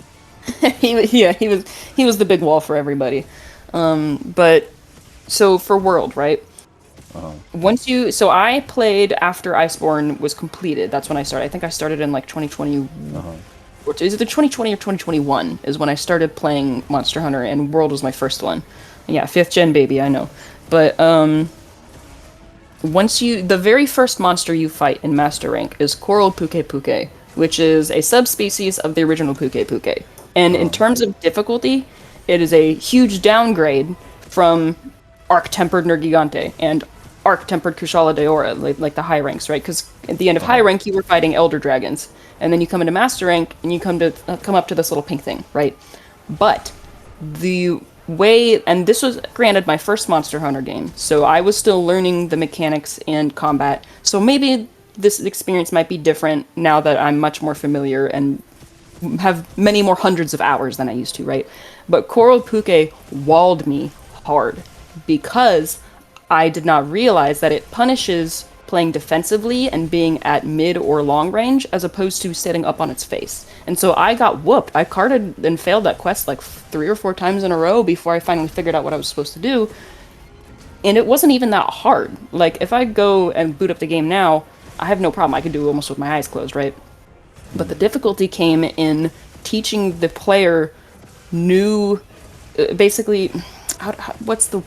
Yeah, he was the big wall for everybody. But so for World, right? Uh-huh. So I played after Iceborne was completed. That's when I started. I think I started in like 2020, Uh-huh. or is it the 2020 or 2021 is when I started playing Monster Hunter, and World was my first one. Yeah, fifth gen baby, I know. But the very first monster you fight in Master Rank is Coral Puke Puke, which is a subspecies of the original Puke Puke. And in Uh-huh. terms of difficulty, it is a huge downgrade from Arc Tempered Nergigante and Arc Tempered Kushala Daora, like the high ranks, right? Because at the end of high Uh-huh. rank, you were fighting Elder Dragons, and then you come into Master Rank and you come up to this little pink thing, right? But the way, and this was granted my first Monster Hunter game, so I was still learning the mechanics and combat. So maybe this experience might be different now that I'm much more familiar and have many more hundreds of hours than I used to, right? But Coral Puke walled me hard because I did not realize that it punishes playing defensively and being at mid or long range as opposed to sitting up on its face. And so I got whooped. I carded and failed that quest like 3 or 4 times in a row before I finally figured out what I was supposed to do. And it wasn't even that hard. Like, if I go and boot up the game now, I have no problem. I could do it almost with my eyes closed, right? But the difficulty came in teaching the player new, basically, what's the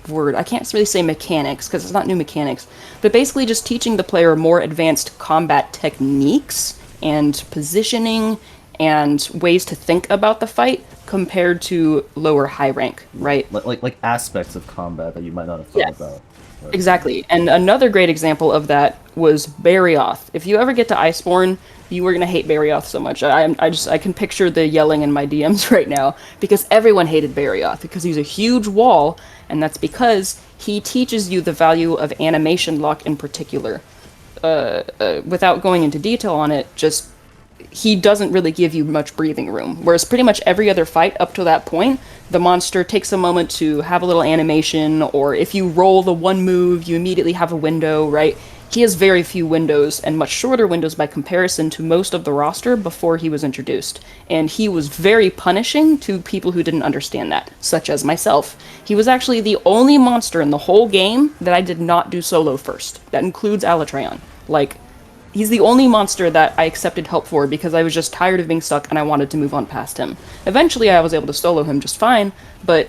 word? I can't really say mechanics because it's not new mechanics, but basically just teaching the player more advanced combat techniques and positioning and ways to think about the fight compared to lower high rank, right? Like aspects of combat that you might not have thought Yes. about. Right. Exactly. And another great example of that was Barioth. If you ever get to Iceborne, you are gonna hate Barioth so much. I can picture the yelling in my DMs right now because everyone hated Barioth because he's a huge wall, and that's because he teaches you the value of animation lock in particular. Without going into detail on it, just he doesn't really give you much breathing room. Whereas pretty much every other fight up to that point, the monster takes a moment to have a little animation, or if you roll the one move, you immediately have a window, right? He has very few windows, and much shorter windows by comparison to most of the roster before he was introduced. And he was very punishing to people who didn't understand that, such as myself. He was actually the only monster in the whole game that I did not do solo first. That includes Alatreon. Like, he's the only monster that I accepted help for because I was just tired of being stuck and I wanted to move on past him. Eventually, I was able to solo him just fine, but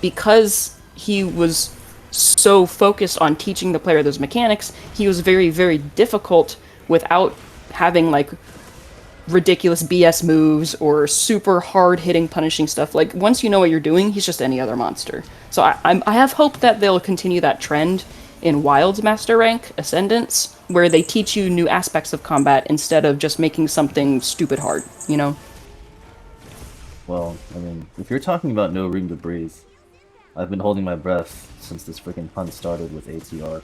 because he was so focused on teaching the player those mechanics, he was very, very difficult without having like ridiculous BS moves or super hard hitting punishing stuff. Like once you know what you're doing, he's just any other monster. So I have hope that they'll continue that trend in Wild's Master Rank Ascendance, where they teach you new aspects of combat instead of just making something stupid hard, you know? Well, I mean, if you're talking about no room to breathe, I've been holding my breath since this freaking hunt started with ATR.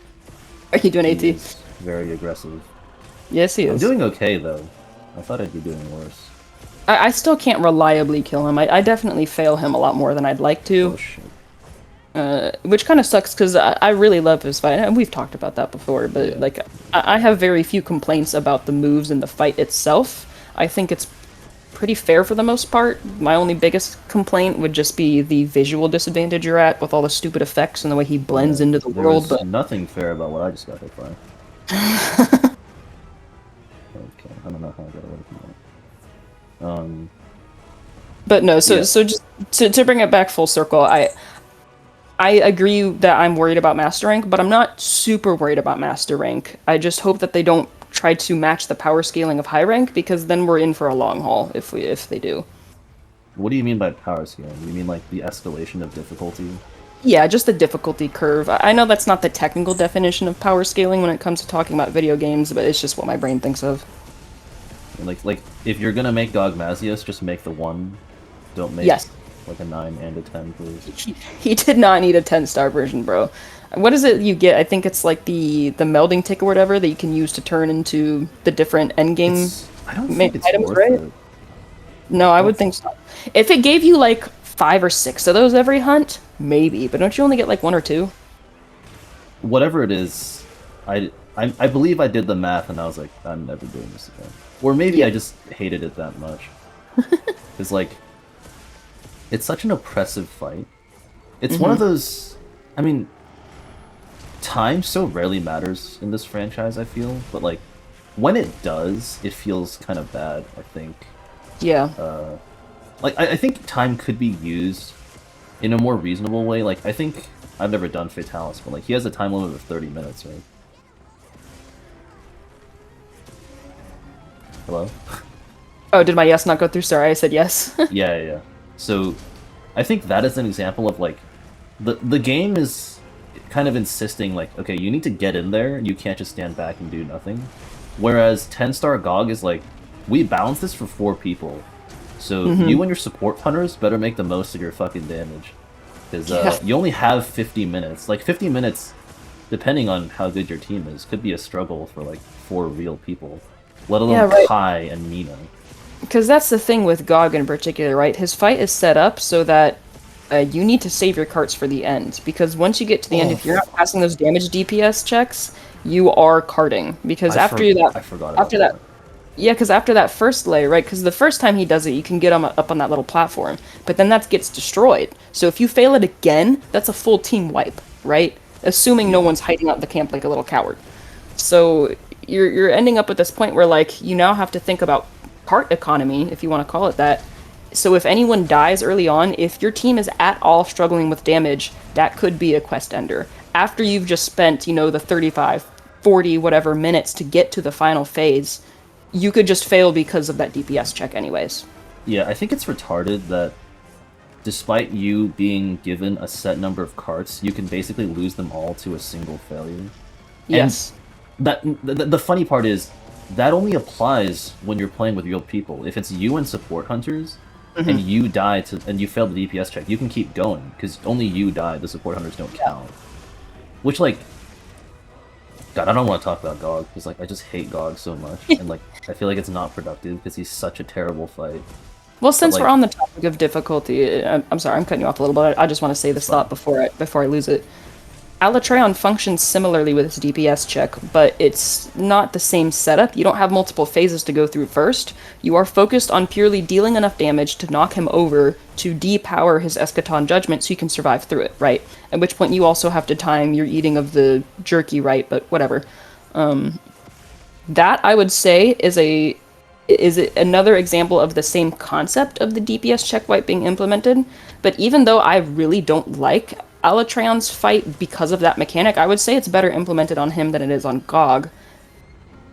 Are you doing He AT? is very aggressive. Yes, he I'm is. doing okay though. I thought I'd be doing worse. I still can't reliably kill him. I definitely fail him a lot more than I'd like to. Oh shit. Which kind of sucks because I really love his fight, and we've talked about that before. But Yeah. like, I have very few complaints about the moves and the fight itself. I think it's pretty fair for the most part. My only biggest complaint would just be the visual disadvantage you're at with all the stupid effects and the way he blends into the There world. was But nothing fair about what I just got hit by. Okay, I don't know how I got away from that. no, so Yeah. so just to bring it back full circle, I agree that I'm worried about Master Rank, but I'm not super worried about Master Rank. I just hope that they don't try to match the power scaling of High Rank, because then we're in for a long haul if they do. What do you mean by power scaling? You mean like the escalation of difficulty? Yeah, just the difficulty curve. I know that's not the technical definition of power scaling when it comes to talking about video games, but it's just what my brain thinks of. Like if you're gonna make Dogmazius, just make the 1. Don't make Yes. like a 9 and a 10, please. He did not need a 10-star version, bro. What is it you get? I think it's like the melding tick or whatever that you can use to turn into the different endgame I don't think it's items, worth right? it. No, I would think so. If it gave you like 5 or 6 of those every hunt, maybe. But don't you only get like 1 or 2? Whatever it is, I believe I did the math and I was like, I'm never doing this again. Or maybe Yeah. I just hated it that much. Because, like, it's such an oppressive fight. It's one of those. I mean, time so rarely matters in this franchise, I feel. But, like, when it does, it feels kind of bad, I think. Yeah. Like, I think time could be used in a more reasonable way. Like, I think. I've never done Fatalis, but, like, he has a time limit of 30 minutes, right? Hello? Oh, did my yes not go through? Sorry, I said yes. Yeah. So, I think that is an example of like, the game is kind of insisting like, okay, you need to get in there. You can't just stand back and do nothing. Whereas 10-star GOG is like, we balance this for 4 people, so you and your support hunters better make the most of your fucking damage, because Yeah. you only have 50 minutes. Like 50 minutes, depending on how good your team is, could be a struggle for like 4 real people, let Yeah, alone right. Kai and Nina. Because that's the thing with Gog in particular, right? His fight is set up so that you need to save your carts for the end. Because once you get to the end, Oh, if you're not passing those damage DPS checks, you are carting. Because after that, I forgot about after that, that. yeah, because after that first lay, right? Because the first time he does it, you can get him up on that little platform, but then that gets destroyed. So if you fail it again, that's a full team wipe, right? Assuming no Yeah. one's hiding out the camp like a little coward. So you're ending up at this point where like you now have to think about cart economy, if you want to call it that. So if anyone dies early on, if your team is at all struggling with damage, that could be a quest ender. After you've just spent, the 35, 40, whatever minutes to get to the final phase, you could just fail because of that DPS check anyways. Yeah, I think it's retarded that despite you being given a set number of carts, you can basically lose them all to a single failure. And Yes. the funny part is that only applies when you're playing with real people. If it's you and support hunters and you die to and you fail the DPS check, you can keep going because only you died. The support hunters don't count. Which, like, God, I don't want to talk about GOG because like I just hate GOG so much, and like I feel like it's not productive because he's such a terrible fight. Well, But since we're like, on the topic of difficulty, I'm sorry, I'm cutting you off a little bit. I just want to say it's this fine. thought before I lose it. Alatreon functions similarly with its DPS check, but it's not the same setup. You don't have multiple phases to go through first. You are focused on purely dealing enough damage to knock him over to depower his Eschaton Judgment so you can survive through it, right? At which point you also have to time your eating of the jerky, right? But whatever. That I would say is another example of the same concept of the DPS check wipe being implemented. But even though I really don't like Alatreon's fight because of that mechanic, I would say it's better implemented on him than it is on GOG.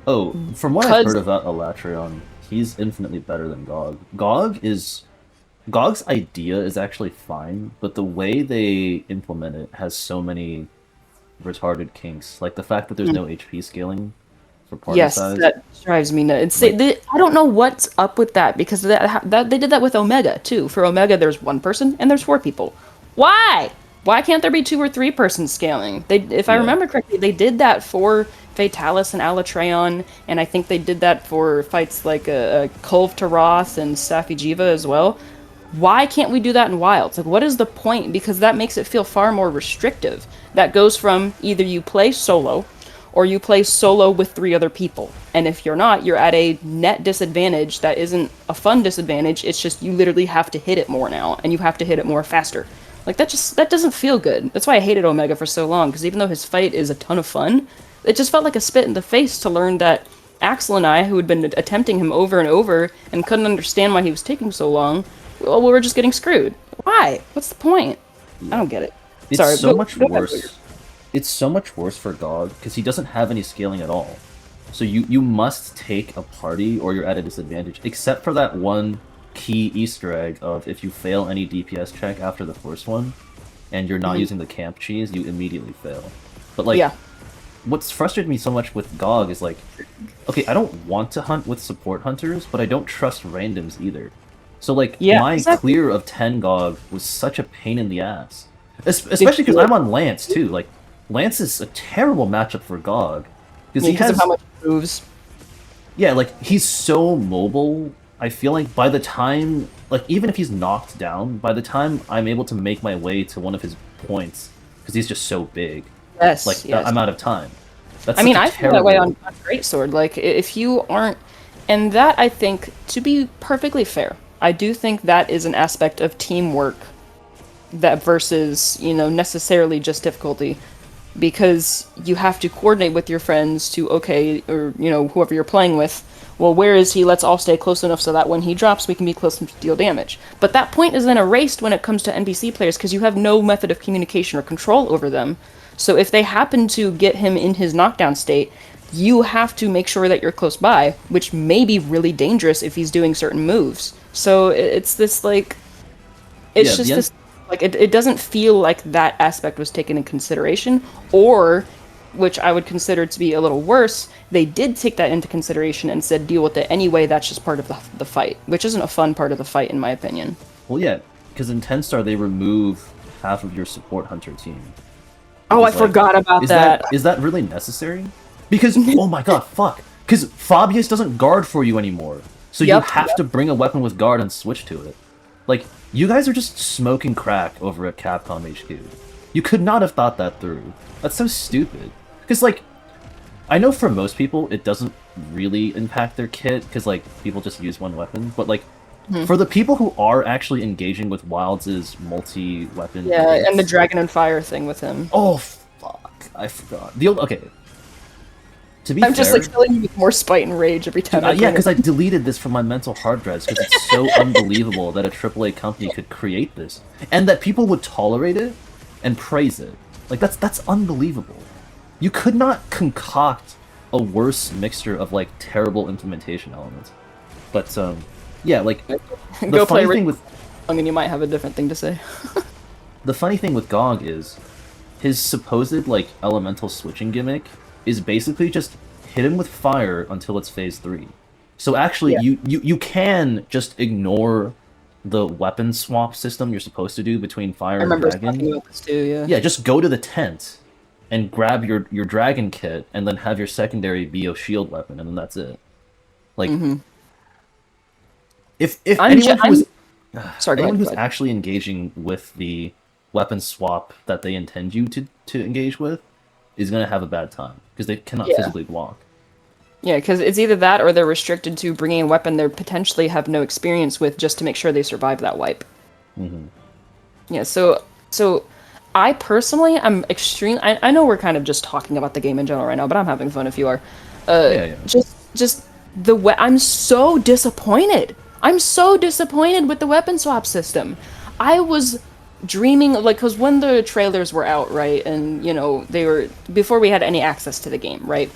Oh, from what I've heard Cause about Alatreon, he's infinitely better than GOG. GOG's idea is actually fine, but the way they implement it has so many retarded kinks. Like the fact that there's no HP scaling for party yes, size. that drives me nuts. Like, I don't know what's up with that because that they did that with Omega too. For Omega, there's one person and there's 4 people. Why? Why can't there be 2 or 3 person scaling? If I yeah. remember correctly, they did that for Fatalis and Alatreon, and I think they did that for fights like Kulve Taroth and Safi'jiiva as well. Why can't we do that in Wilds? Like, what is the point? Because that makes it feel far more restrictive. That goes from either you play solo or you play solo with 3 other people. And if you're not, you're at a net disadvantage that isn't a fun disadvantage. It's just you literally have to hit it more now, and you have to hit it more faster. Like that doesn't feel good. That's why I hated Omega for so long, because even though his fight is a ton of fun, it just felt like a spit in the face to learn that Axel and I, who had been attempting him over and over and couldn't understand why he was taking so long, well, we were just getting screwed. Why? What's the point? I Yeah. don't get it. It's Sorry, so but much worse. It's so much worse for GOG because he doesn't have any scaling at all. So you must take a party or you're at a disadvantage, except for that one key Easter egg of if you fail any DPS check after the first one and you're not using the camp cheese, you immediately fail. But like, yeah, what's frustrated me so much with GOG is like, okay, I don't want to hunt with support hunters, but I don't trust randoms either. So like yeah, my exactly. clear of 10 GOG was such a pain in the ass. Did Especially because you, I'm on Lance too. Like Lance is a terrible matchup for GOG because he because of how has, much it moves? yeah, like he's so mobile. I feel like by the time, like even if he's knocked down, by the time I'm able to make my way to one of his points, because he's just so big, like Yes, yes. I'm out of time. That's I such mean, a I feel that way terrible. on Greatsword. Like, if you aren't, and that I think, to be perfectly fair, I do think that is an aspect of teamwork that versus, necessarily just difficulty, because you have to coordinate with your friends to, okay, or whoever you're playing with. Well, where is he? Let's all stay close enough so that when he drops, we can be close enough to deal damage. But that point is then erased when it comes to NPC players because you have no method of communication or control over them. So if they happen to get him in his knockdown state, you have to make sure that you're close by, which may be really dangerous if he's doing certain moves. So it's this like Yeah, it's just this like it doesn't feel like that aspect was taken in consideration, or which I would consider to be a little worse, they did take that into consideration and said deal with it anyway. That's just part of the fight, which isn't a fun part of the fight in my opinion. well, yeah, because in 10 star they remove half of your support hunter team, which Oh, I is like, forgot about that. is that really necessary? Because oh my god, fuck. Because Fabius doesn't guard for you anymore, so you Yep. have to bring a weapon with guard and switch to it. Like, you guys are just smoking crack over at Capcom HQ. You could not have thought that through. That's so stupid. Because, like, I know for most people it doesn't really impact their kit, because, like, people just use one weapon, but, like, for the people who are actually engaging with Wilds' multi-weapon Yeah, and the blitz- dragon and fire thing with him. Oh, fuck. I forgot. The old... Okay. To be I'm just fair... like filling you with more spite and rage every time. I yeah, bring because it. I deleted this from my mental hard drives because it's so unbelievable that a AAA company could create this and that people would tolerate it and praise it. Like that's unbelievable. You could not concoct a worse mixture of like terrible implementation elements. But yeah, like the Go play funny thing with I mean, you might have a different thing to say. GOG is his supposed like elemental switching gimmick is basically just hit him with fire until it's phase 3. So actually Yeah. you can just ignore the weapon swap system you're supposed to do between fire I and remember us talking dragon. about this too. Yeah. Yeah, just go to the tent and grab your dragon kit and then have your secondary be a shield weapon and then that's it. Like if I'm, anyone who is sorry. Go anyone ahead. who's Go ahead. actually engaging with the weapon swap that they intend you to engage with is going to have a bad time because they cannot Yeah. physically block. Yeah, because it's either that or they're restricted to bringing a weapon they potentially have no experience with just to make sure they survive that wipe. Yeah, so I personally am extreme. I know we're kind of just talking about the game in general right now, but I'm having fun if you are. Yeah. Just the I'm so disappointed. I'm so disappointed with the weapon swap system. I was dreaming like because when the trailers were out, right, and they were before we had any access to the game, right?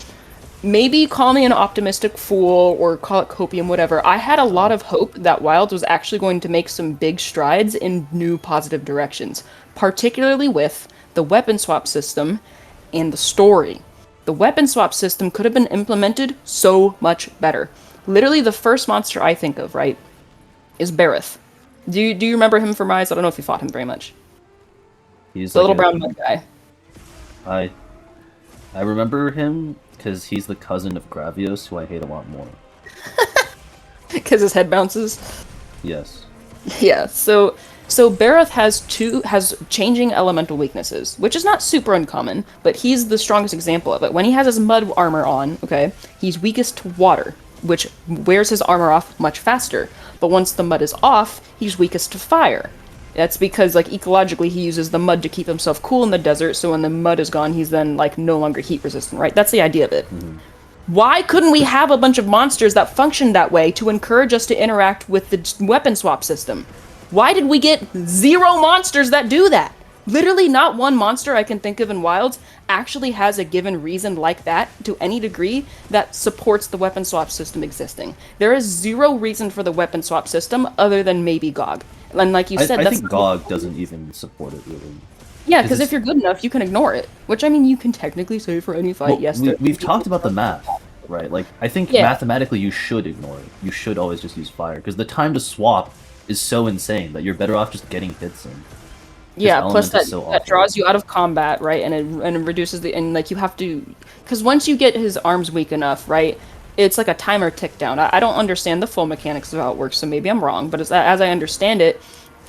Maybe call me an optimistic fool or call it copium, whatever. I had a lot of hope that Wilds was actually going to make some big strides in new positive directions, particularly with the weapon swap system and the story. The weapon swap system could have been implemented so much better. Literally, the first monster I think of, right, is Bareth. Do you remember him from Rise? I don't know if you fought him very much. He's The like little brown mud guy. I I remember him because he's the cousin of Gravios, who I hate a lot more. Because his head bounces. Yes. Yeah, so Bareth has changing elemental weaknesses, which is not super uncommon, but he's the strongest example of it. When he has his mud armor on, okay, he's weakest to water, which wears his armor off much faster. But once the mud is off, he's weakest to fire. That's because like ecologically he uses the mud to keep himself cool in the desert, so when the mud is gone, he's then like no longer heat resistant, right? That's the idea of it. Why couldn't we have a bunch of monsters that function that way to encourage us to interact with the weapon swap system? Why did we get 0 monsters that do that? Literally not one monster I can think of in Wilds actually has a given reason like that to any degree that supports the weapon swap system existing. There is 0 reason for the weapon swap system other than maybe GOG. And like you said, I that's think GOG doesn't even support it really. yeah, 'Cause because if it's- you're good enough, you can ignore it. Which I mean, you can technically say for any fight. Well, Yes, we've talked about the math, right? Like, I think Yeah. mathematically you should ignore it. You should always just use fire, because the time to swap is so insane that you're better off just getting hits in. Yeah, Element plus is that, so that awful. draws you out of combat, right? And it reduces the and like you have to, because once you get his arms weak enough, right? It's like a timer tick down. I don't understand the full mechanics of how it works, so maybe I'm wrong. But as I understand it,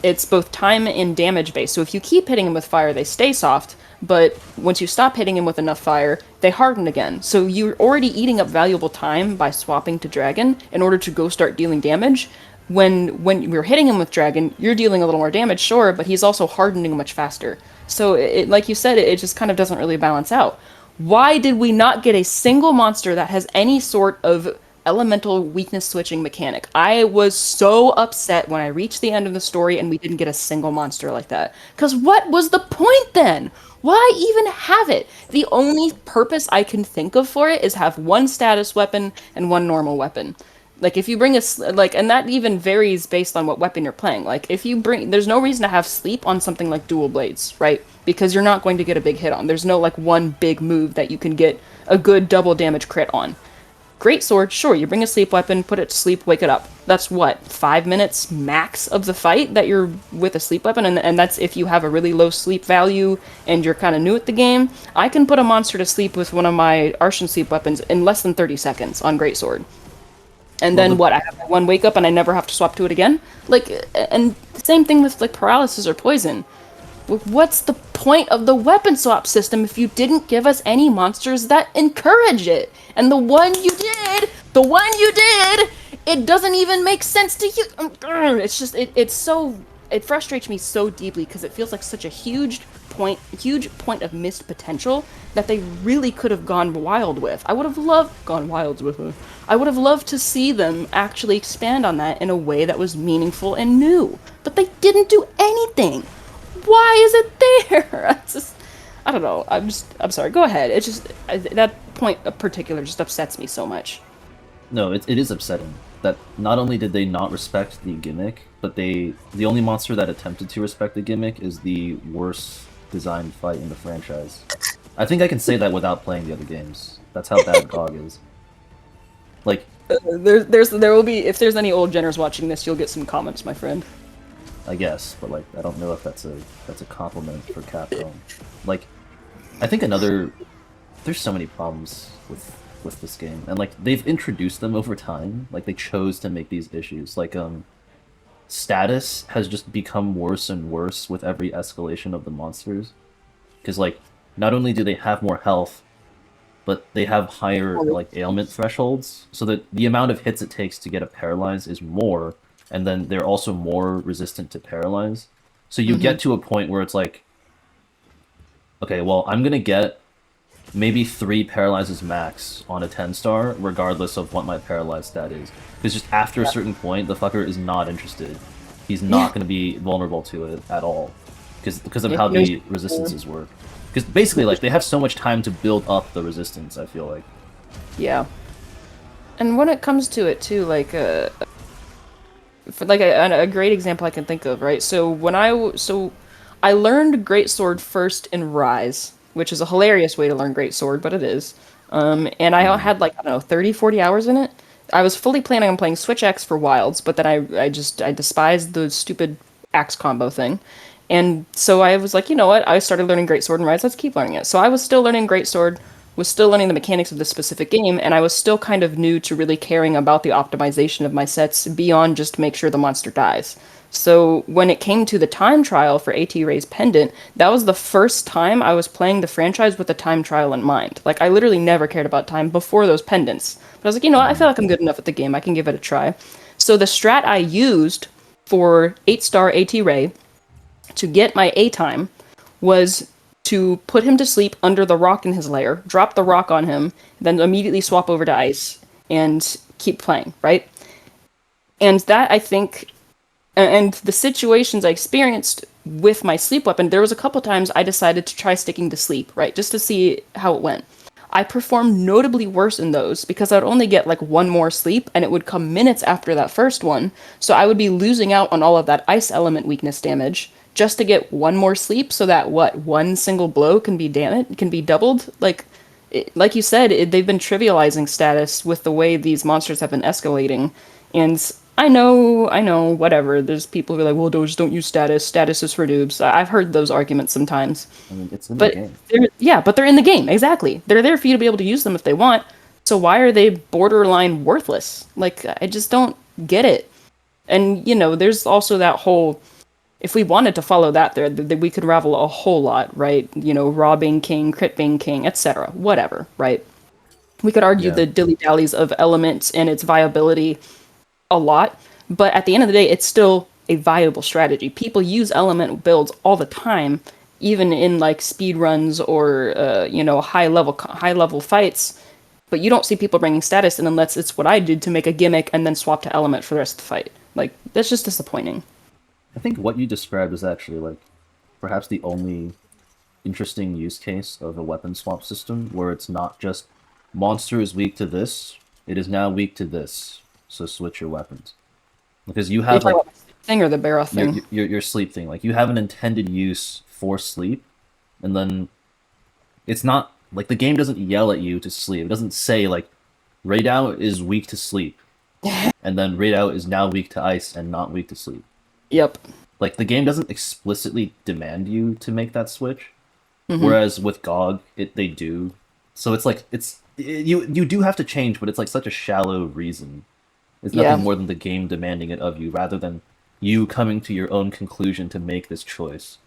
it's both time and damage based. So if you keep hitting them with fire, they stay soft, but once you stop hitting them with enough fire, they harden again. So you're already eating up valuable time by swapping to dragon in order to go start dealing damage. When you're hitting him with dragon, you're dealing a little more damage, sure, but he's also hardening much faster. So like you said, it just kind of doesn't really balance out. Why did we not get a single monster that has any sort of elemental weakness switching mechanic? I was so upset when I reached the end of the story and we didn't get a single monster like that. Because what was the point then? Why even have it? The only purpose I can think of for it is have one status weapon and one normal weapon. Like if you bring like, and that even varies based on what weapon you're playing. Like if you bring, there's no reason to have sleep on something like dual blades, right? Because you're not going to get a big hit on. There's no like one big move that you can get a good double damage crit on. Great sword, sure, you bring a sleep weapon, put it to sleep, wake it up. That's what, 5 minutes max of the fight that you're with a sleep weapon, and that's if you have a really low sleep value and you're kind of new at the game. I can put a monster to sleep with one of my Arshan sleep weapons in less than 30 seconds on Greatsword. And then what? I have my one wake up and I never have to swap to it again? Like, and same thing with like paralysis or poison. What's the point of the weapon swap system if you didn't give us any monsters that encourage it? And the one you did, it doesn't even make sense to you. It's just, it frustrates me so deeply because it feels like such a huge point of missed potential that they really could have gone wild with. I would have loved to see them actually expand on that in a way that was meaningful and new. But they didn't do anything. Why is it there? I don't know. I'm sorry. Go ahead. It's just that point in particular just upsets me so much. No, it is upsetting that not only did they not respect the gimmick, but the only monster that attempted to respect the gimmick is the worst designed fight in the franchise. I think I can say that without playing the other games. That's how bad GOG is. Like, there will be, if there's any old Jenners watching this, you'll get some comments, my friend. I guess, but like I don't know if that's a compliment for Capcom. Like, I think there's so many problems with this game, and like they've introduced them over time. Like they chose to make these issues. Like status has just become worse and worse with every escalation of the monsters, because like not only do they have more health, but they have higher like ailment thresholds, so that the amount of hits it takes to get a paralyze is more. And then they're also more resistant to paralyze. So you get to a point where it's like, okay, well, I'm going to get maybe 3 paralyzes max on a 10-star, regardless of what my paralyzed stat is. Because just after a certain point, the fucker is not interested. He's not going to be vulnerable to it at all. Because of how the resistances work. Because basically, like, they have so much time to build up the resistance, I feel like. Yeah. And when it comes to it, too, like, for like a great example I can think of, right? So I learned Greatsword first in Rise, which is a hilarious way to learn Greatsword, but it is. And I had like, I don't know, 30, 40 hours in it. I was fully planning on playing Switch X for Wilds, but then I despised the stupid axe combo thing. And so I was like, you know what? I started learning Greatsword in Rise, let's keep learning it. So I was still learning Greatsword, was still learning the mechanics of this specific game, and I was still kind of new to really caring about the optimization of my sets beyond just make sure the monster dies. So when it came to the time trial for AT Ray's Pendant, that was the first time I was playing the franchise with the time trial in mind. Like, I literally never cared about time before those pendants. But I was like, you know what? I feel like I'm good enough at the game. I can give it a try. So the strat I used for 8-star AT Ray to get my A time was to put him to sleep under the rock in his lair, drop the rock on him, then immediately swap over to ice and keep playing, right? And that, I think, and the situations I experienced with my sleep weapon, there was a couple times I decided to try sticking to sleep, right? Just to see how it went. I performed notably worse in those because I would only get like one more sleep and it would come minutes after that first one. So I would be losing out on all of that ice element weakness damage just to get one more sleep so that one single blow can be doubled. Like you said, they've been trivializing status with the way these monsters have been escalating. And I know, whatever. There's people who are like, well, just don't use status. Status is for noobs. I've heard those arguments sometimes. I mean, it's in the game. But they're in the game, exactly. They're there for you to be able to use them if they want. So why are they borderline worthless? Like, I just don't get it. And, there's also that whole... if we wanted to follow that thread, we could ravel a whole lot, right? Raw being king, crit being king, etc. Whatever, right? We could argue Yeah. the dilly-dallies of elements and its viability a lot, but at the end of the day, it's still a viable strategy. People use element builds all the time, even in like speed runs or high level fights. But you don't see people bringing status in unless it's what I did to make a gimmick and then swap to element for the rest of the fight. Like that's just disappointing. I think what you described is actually like perhaps the only interesting use case of a weapon swap system where it's not just monster is weak to this, it is now weak to this, so switch your weapons. Because you Are you have talking like about the thing or the barrel your thing? your sleep thing. Like you have an intended use for sleep, and then it's not like the game doesn't yell at you to sleep. It doesn't say like Raidou is weak to sleep, and then Raidou is now weak to ice and not weak to sleep. Yep. Like the game doesn't explicitly demand you to make that switch, Hmm. whereas with GOG they do. So it's like you do have to change, but it's like such a shallow reason. It's nothing Yeah. more than the game demanding it of you, rather than you coming to your own conclusion to make this choice.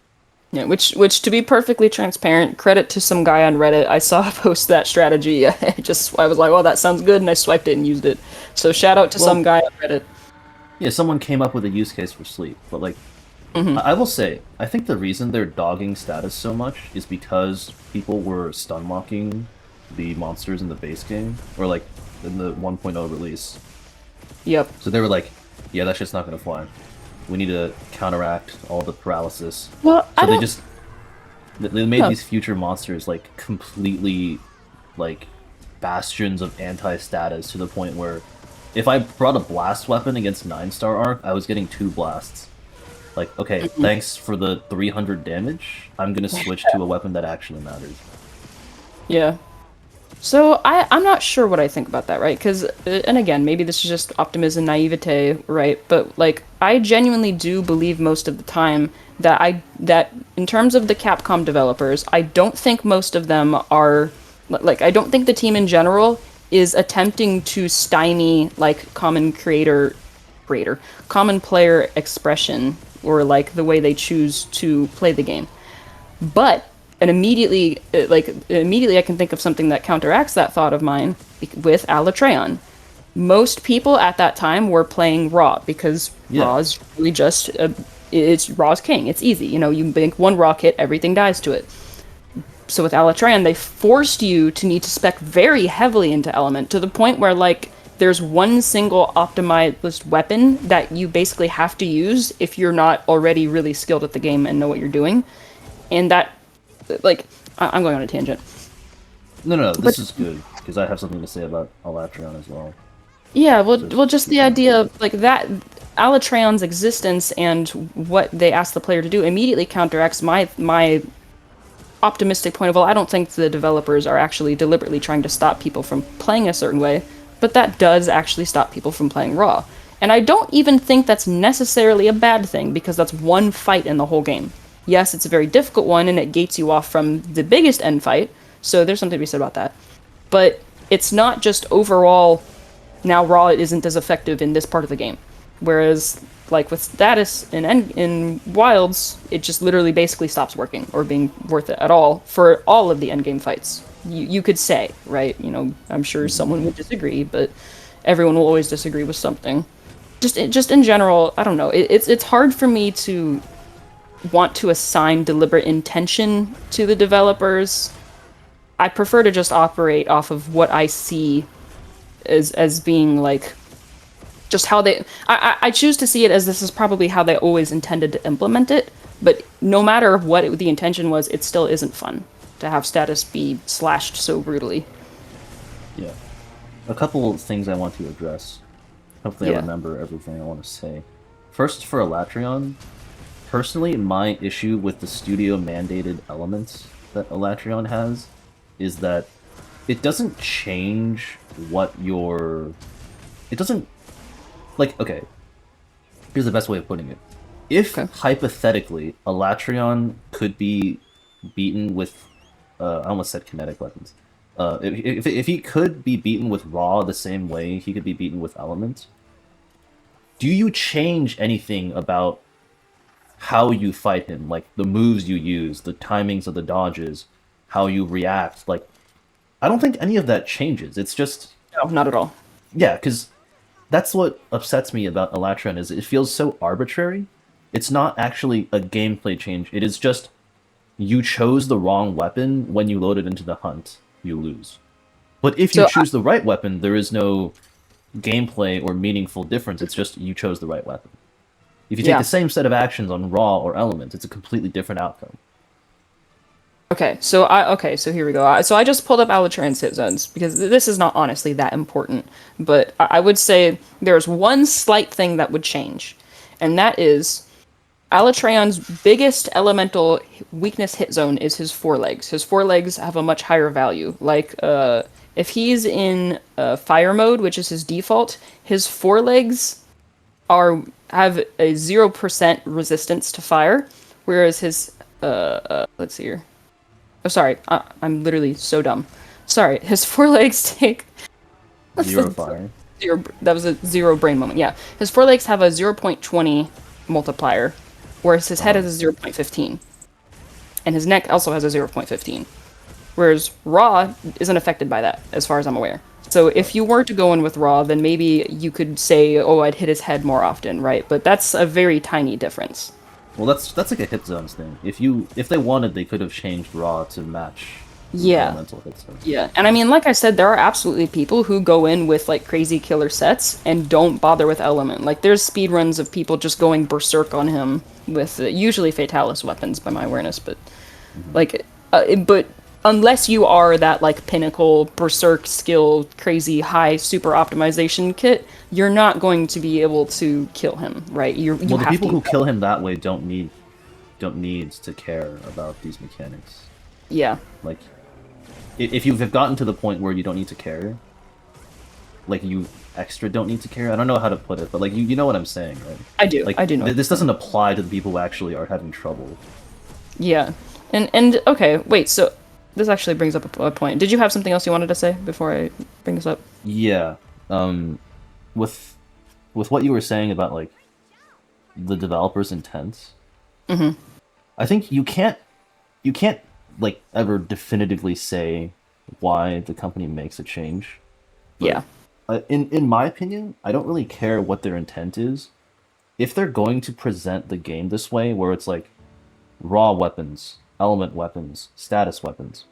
Yeah, which to be perfectly transparent, credit to some guy on Reddit. I saw a post that strategy. I was like, "Oh, that sounds good," and I swiped it and used it. So shout out to some Well, guy on Reddit. yeah, someone came up with a use case for sleep, but like I will say, I think the reason they're dogging status so much is because people were stun locking the monsters in the base game, or like in the 1.0 release. Yep. So they were like, yeah, that shit's not gonna fly. We need to counteract all the paralysis. Well, I So they don't. just they made Huh. these future monsters like completely like bastions of anti-status to the point where if I brought a blast weapon against 9-star arc, I was getting 2 blasts. Like, okay, thanks for the 300 damage. I'm gonna switch to a weapon that actually matters. Yeah. So I'm not sure what I think about that, right? Because and again, maybe this is just optimism, naivete, right? But like, I genuinely do believe most of the time that in terms of the Capcom developers, I don't think most of them are like I don't think the team in general is attempting to stymie like common player expression or like the way they choose to play the game. But and immediately I can think of something that counteracts that thought of mine with Alatreon. Most people at that time were playing Raw because Yeah, Raw is really just it's Raw's king. It's easy. You make one Raw hit, everything dies to it. So with Alatreon, they forced you to need to spec very heavily into Element to the point where like there's one single optimized weapon that you basically have to use if you're not already really skilled at the game and know what you're doing, and that like I'm going on a tangent. no, no, But this is good because I have something to say about Alatreon as well. yeah, well, So well, just just keep the going. idea of like that Alatreon's existence and what they ask the player to do immediately counteracts my optimistic point of view. I don't think the developers are actually deliberately trying to stop people from playing a certain way, but that does actually stop people from playing Raw. And I don't even think that's necessarily a bad thing because that's one fight in the whole game. Yes, it's a very difficult one and it gates you off from the biggest end fight, so there's something to be said about that. But it's not just overall now Raw isn't as effective in this part of the game. Whereas, like with status in Wilds, it just literally basically stops working or being worth it at all for all of the endgame fights. You could say, right? I'm sure Mhm. someone would disagree, but everyone will always disagree with something. Just in general, I don't know. It's hard for me to want to assign deliberate intention to the developers. I prefer to just operate off of what I see as being like just how I choose to see it as this is probably how they always intended to implement it, but no matter what the intention was, it still isn't fun to have status be slashed so brutally. Yeah, a couple of things I want to address. Hopefully, I Yeah. remember everything I want to say. First, for Alatreon, personally, my issue with the studio mandated elements that Alatreon has is that it doesn't change what your. It doesn't. Like, okay, here's the best way of putting it. If, Okay. hypothetically, Alatreon could be beaten with. I almost said kinetic weapons. If he could be beaten with Raw the same way he could be beaten with Element, do you change anything about how you fight him, like the moves you use, the timings of the dodges, how you react. Like, I don't think any of that changes. It's just, No, not at all. yeah, because that's what upsets me about Elatran is it feels so arbitrary. It's not actually a gameplay change. It is just you chose the wrong weapon when you load it into the hunt, you lose. But if you So choose the right weapon, there is no gameplay or meaningful difference. It's just you chose the right weapon. If you take the yeah. same set of actions on raw or element, it's a completely different outcome. So here we go. So I just pulled up Alatran's hit zones because this is not honestly that important, but I would say there's one slight thing that would change, and that is Alatreon's biggest elemental weakness hit zone is his forelegs. His forelegs have a much higher value. Like, if he's in fire mode, which is his default, his forelegs are have a 0% resistance to fire, whereas his let's see here. Oh, sorry, I'm literally so dumb. Sorry, his forelegs take Zero fire. zero. That was a zero brain moment. Yeah, his forelegs have a 0.20 multiplier, whereas his head Uh-huh. has a 0.15, and his neck also has a 0.15. Whereas Raw isn't affected by that, as far as I'm aware. So if you were to go in with Raw, then maybe you could say, "Oh, I'd hit his head more often," right? But that's a very tiny difference. Well, that's like a hit zones thing. If they wanted, they could have changed raw to match the Yeah, elemental hit zones. yeah. And I mean, like I said, there are absolutely people who go in with like crazy killer sets and don't bother with element. Like there's speedruns of people just going berserk on him with usually fatalis weapons, by my awareness, but Hmm. like but unless you are that like pinnacle berserk skill crazy high super optimization kit, you're not going to be able to kill him, right? You Well, the have people to who kill him that way don't need to care about these mechanics. yeah. Like, if you've gotten to the point where you don't need to care, like you extra don't need to care. I don't know how to put it, but like you know what I'm saying, right? I do. Like I do know. this doesn't apply to the people who actually are having trouble. Yeah. And okay, wait, so this actually brings up a point. Did you have something else you wanted to say before I bring this up? Yeah. Um, with what you were saying about like the developer's intent, I think you can't like ever definitively say why the company makes a change. But Yeah. in my opinion, I don't really care what their intent is. If they're going to present the game this way, where it's like raw weapons, element weapons, status weapons,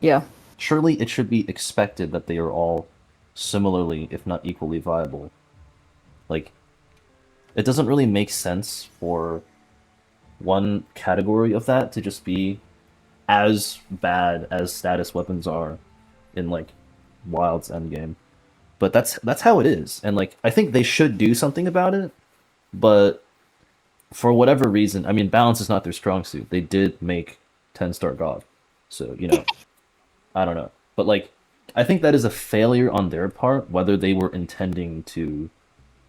Yeah. surely it should be expected that they are all similarly, if not equally viable. Like, it doesn't really make sense for one category of that to just be as bad as status weapons are in like Wild's endgame. But that's how it is, and like I think they should do something about it. But for whatever reason, I mean, balance is not their strong suit. They did make 10-star God, so I don't know. But like, I think that is a failure on their part, whether they were intending to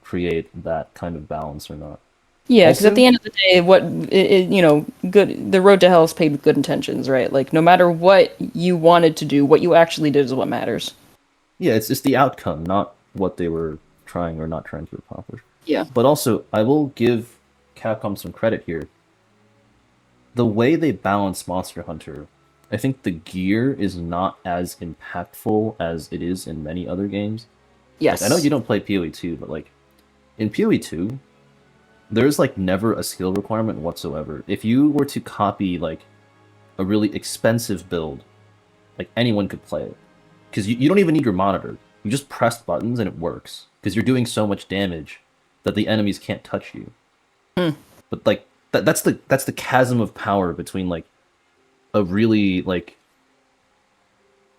create that kind of balance or not. Yeah, because at Also, the end of the day, good. The road to hell is paved with good intentions, right? Like, no matter what you wanted to do, what you actually did is what matters. yeah, it's the outcome, not what they were trying or not trying to accomplish. Yeah. But also, I will give Capcom some credit here. The way they balance Monster Hunter, I think the gear is not as impactful as it is in many other games. Like, I know Yes. you don't play PoE 2, but like in PoE 2, there's like never a skill requirement whatsoever. If you were to copy like a really expensive build, like anyone could play it. Because you don't even need your monitor. You just press buttons and it works. Because you're doing so much damage that the enemies can't touch you. But like that's the chasm of power between like a really like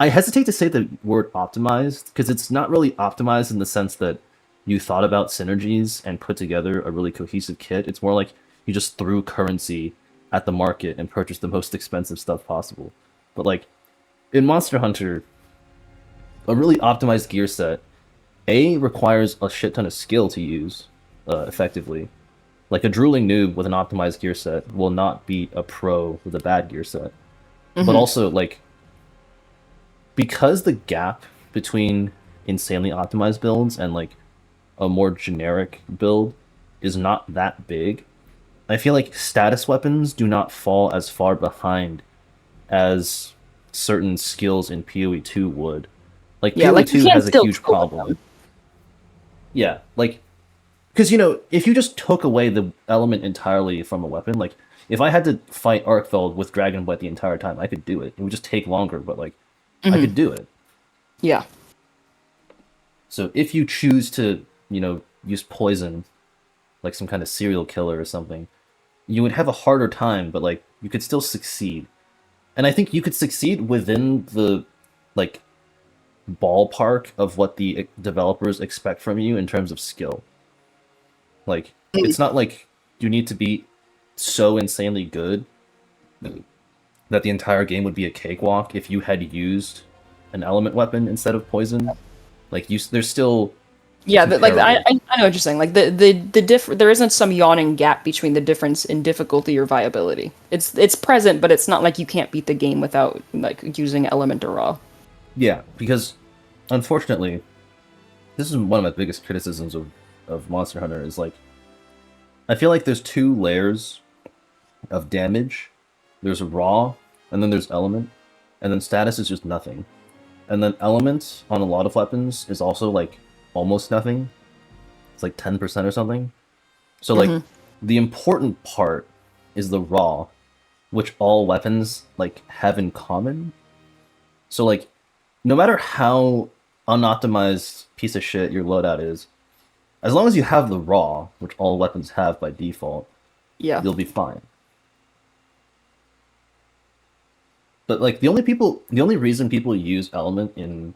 I hesitate to say the word optimized because it's not really optimized in the sense that you thought about synergies and put together a really cohesive kit. It's more like you just threw currency at the market and purchased the most expensive stuff possible. But like in Monster Hunter, a really optimized gear set A requires a shit ton of skill to use effectively. Like a drooling noob with an optimized gear set will not beat a pro with a bad gear set. But Hmm. also like because the gap between insanely optimized builds and like a more generic build is not that big, I feel like status weapons do not fall as far behind as certain skills in PoE 2 would. Like Yeah, PoE like you 2 can has a still huge kill with problem. them. Yeah, like because if you just took away the element entirely from a weapon, like if I had to fight Arkfeld with Dragonblight the entire time, I could do it. It would just take longer, but like I Hmm. could do it. Yeah. So if you choose to, use poison, like some kind of serial killer or something, you would have a harder time, but like you could still succeed. And I think you could succeed within the like ballpark of what the developers expect from you in terms of skill. Like it's not like you need to be so insanely good that the entire game would be a cakewalk if you had used an element weapon instead of poison. Like there's still Yeah, like comparable. I know what you're saying. Like there isn't some yawning gap between the difference in difficulty or viability. It's present, but it's not like you can't beat the game without like using element or raw. Yeah, because unfortunately, this is one of my biggest criticisms of Monster Hunter is like I feel like there's two layers of damage. There's raw, and then there's element, and then status is just nothing. And then element on a lot of weapons is also like almost nothing. It's like 10% or something. So like Hmm. the important part is the raw, which all weapons like have in common. So like no matter how unoptimized piece of shit your loadout is, as long as you have the raw, which all weapons have by default, Yeah. you'll be fine. But like the only reason people use element in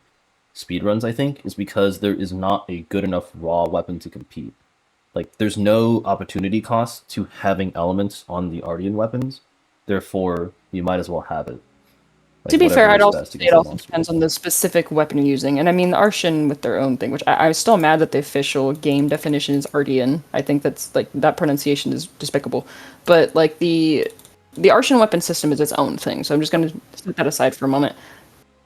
speedruns, I think, is because there is not a good enough raw weapon to compete. Like there's no opportunity cost to having elements on the Ardian weapons. Therefore, you might as well have it. To Like be fair, whatever I'd is also best say it against the also monster. depends on the specific weapon you're using. And I mean, the Arshan with their own thing, which I'm still mad that the official game definition is Ardian. I think that's like that pronunciation is despicable. But like the Arshan weapon system is its own thing. So I'm just gonna set that aside for a moment.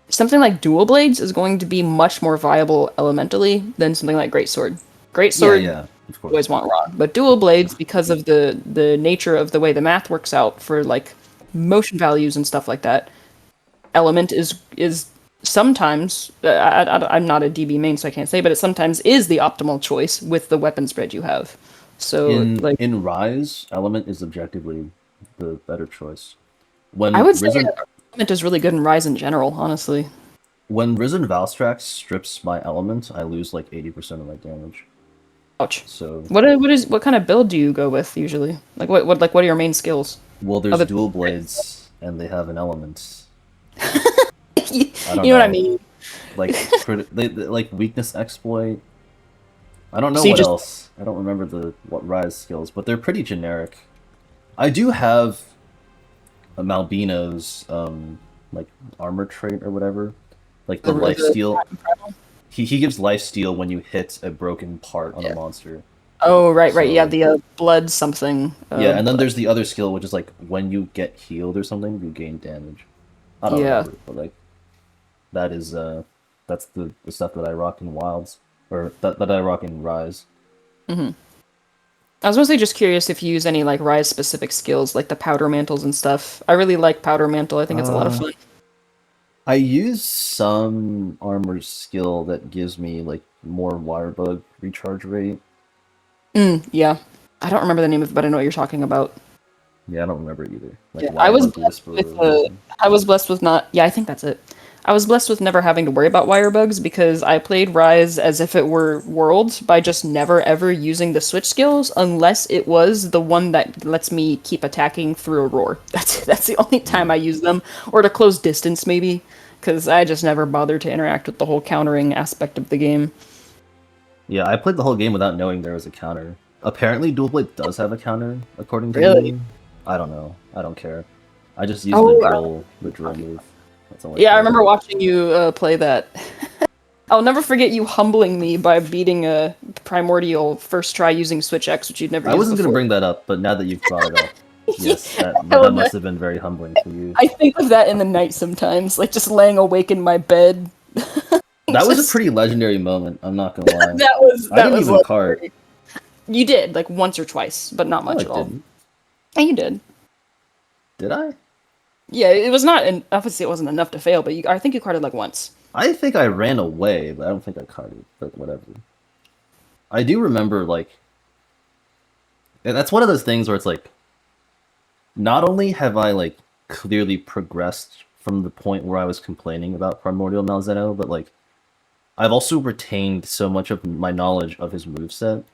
Something like dual blades is going to be much more viable elementally than something like greatsword. Yeah, Greatsword yeah, of always course. want raw, but dual blades because of the nature of the way the math works out for like motion values and stuff like that. Element is sometimes I'm not a DB main, so I can't say, but it sometimes is the optimal choice with the weapon spread you have. So In like in Rise, element is objectively the better choice. I When would say Risen element is really good in Rise in general, honestly. when Risen Valstrax strips my element, I lose like 80% of my damage. Ouch. So What kind of build do you go with usually? Like what are your main skills? well, there's Other dual blades and they have an element. you I don't know what I know, mean? like they like weakness exploit. I don't know So you what just else. I don't remember the what Rise skills, but they're pretty generic. I do have a Malbino's like armor trait or whatever, like the life the steal. He gives life steal when you hit a broken part on a yeah. monster. Oh right, yeah, So the blood something. yeah, and then there's the other skill, which is like when you get healed or something, you gain damage. I don't Yeah. remember, but like that is that's the stuff that I rock in Wilds or that I rock in Rise. I was mostly just curious if you use any like Rise specific skills, like the powder mantles and stuff. I really like powder mantle. I think it's a lot of Uh, fun. I use some armor skill that gives me like more wire bug recharge rate. Yeah, I don't remember the name of it, but I know what you're talking about. Yeah, I don't remember it either. Like Yeah, I wire was bug blessed whisperer with or something. I was blessed with not. Yeah, I think that's it. I was blessed with never having to worry about wire bugs because I played Rise as if it were Worlds by just never ever using the switch skills unless it was the one that lets me keep attacking through a roar. That's the only time Mm. I use them, or to close distance maybe, because I just never bothered to interact with the whole countering aspect of the game. Yeah, I played the whole game without knowing there was a counter. Apparently, Dual Blade does have a counter, according to the Really? game. I don't know. I don't care. I just use Oh, the drill move. That's all I yeah, I care remember about. watching you play that. I'll never forget you humbling me by beating a primordial first try using Switch X, which you'd never I used wasn't gonna before. bring that up, but now that you've brought it up, yes, that I that love must that. have been very humbling for you. I think of that in the night sometimes, like just laying awake in my bed. That was a Just pretty legendary moment. I'm not gonna lie. that was I that didn't was even cart. legendary. You did like once or twice, but not No, I much at all. didn't. And you did. Did I? Yeah, it was not, and obviously it wasn't enough to fail, but I think you carded like once. I think I ran away, but I don't think I caught it. But whatever. I do remember like, and that's one of those things where it's like, not only have I like clearly progressed from the point where I was complaining about Primordial Malzeno, but like I've also retained so much of my knowledge of his moveset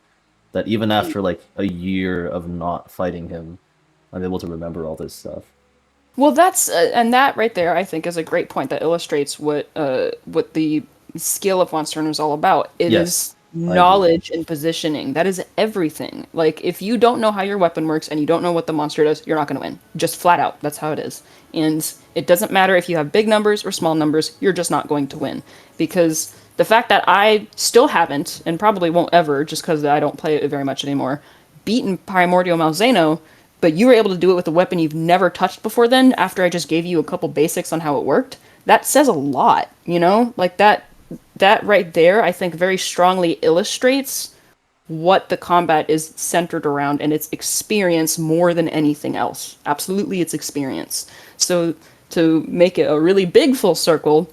that even after like a year of not fighting him, I'm able to remember all this stuff. Well, that's and that right there, I think, is a great point that illustrates what the skill of Monster Hunter is all about. It is Yes, I agree. knowledge and positioning. That is everything. Like if you don't know how your weapon works and you don't know what the monster does, you're not going to win. Just flat out. That's how it is. And it doesn't matter if you have big numbers or small numbers. You're just not going to win because the fact that I still haven't and probably won't ever, just because I don't play it very much anymore, beaten Primordial Malzeno, but you were able to do it with a weapon you've never touched before then after I just gave you a couple basics on how it worked. That says a lot, you know? Like that right there I think very strongly illustrates what the combat is centered around and its experience more than anything else. Absolutely its experience. So to make it a really big full circle,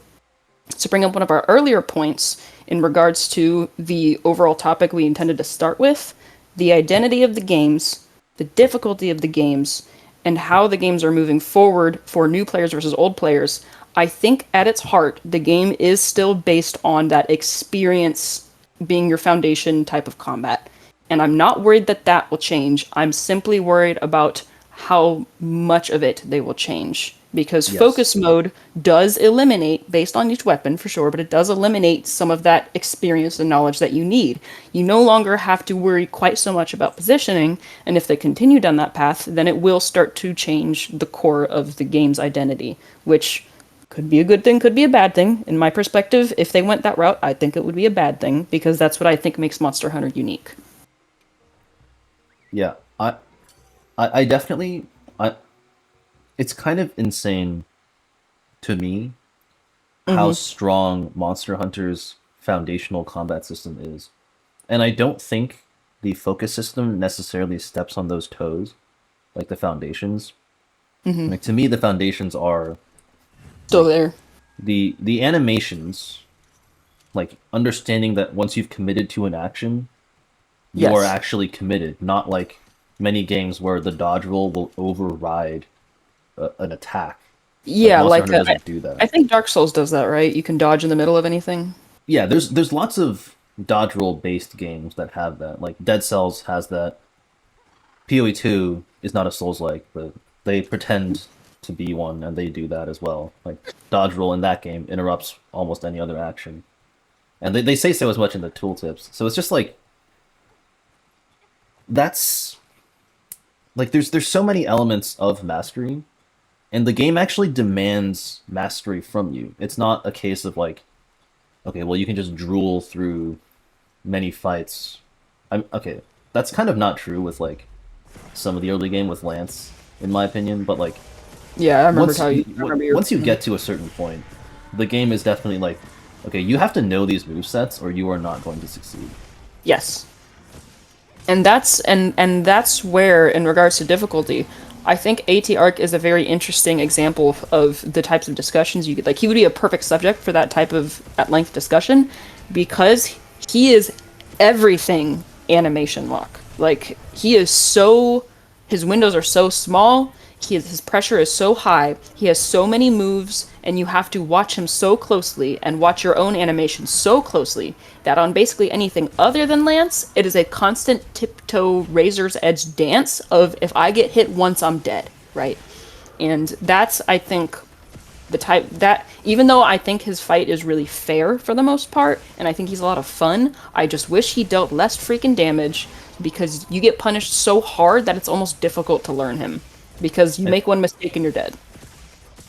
to bring up one of our earlier points in regards to the overall topic we intended to start with, the identity of the games, the difficulty of the games, and how the games are moving forward for new players versus old players, I think at its heart, the game is still based on that experience being your foundation type of combat. And I'm not worried that that will change. I'm simply worried about how much of it they will change. Because focus Yes. mode does eliminate, based on each weapon for sure, but it does eliminate some of that experience and knowledge that you need. You no longer have to worry quite so much about positioning, and if they continue down that path, then it will start to change the core of the game's identity, which could be a good thing, could be a bad thing. In my perspective, if they went that route, I think it would be a bad thing, because that's what I think makes Monster Hunter unique. Yeah. I definitely I it's kind of insane to me how Mm-hmm. strong Monster Hunter's foundational combat system is. And I don't think the focus system necessarily steps on those toes, like the foundations. Mm-hmm. Like to me, the foundations are Still like there. the animations, like understanding that once you've committed to an action, you are Yes. actually committed, not like many games where the dodge roll will override an attack. Like Yeah, Monster like Hunter doesn't do I that. think Dark Souls does that, right? You can dodge in the middle of anything. Yeah, there's lots of dodge roll based games that have that. Like Dead Cells has that. PoE 2 is not a Souls like, but they pretend to be one and they do that as well. Like dodge roll in that game interrupts almost any other action. And they say so as much in the tooltips. So it's just like that's like there's so many elements of mastery and the game actually demands mastery from you. It's not a case of like, okay, well you can just drool through many fights. I'm okay. That's kind of not true with like some of the early game with Lance, in my opinion. But like Yeah, I remembered how you. I remember your. once you get to a certain point, the game is definitely like, okay, you have to know these move sets or you are not going to succeed. Yes, and that's where, in regards to difficulty, I think AT Arc is a very interesting example of the types of discussions you get. Like he would be a perfect subject for that type of at length discussion, because he is everything animation lock. Like he is so, his windows are so small. His pressure is so high. He has so many moves, and you have to watch him so closely and watch your own animation so closely that on basically anything other than Lance, it is a constant tiptoe razor's edge dance of if I get hit once, I'm dead, right? And that's, I think, the type that, even though I think his fight is really fair for the most part, and I think he's a lot of fun, I just wish he dealt less freaking damage because you get punished so hard that it's almost difficult to learn him. Because you I, make one mistake and you're dead.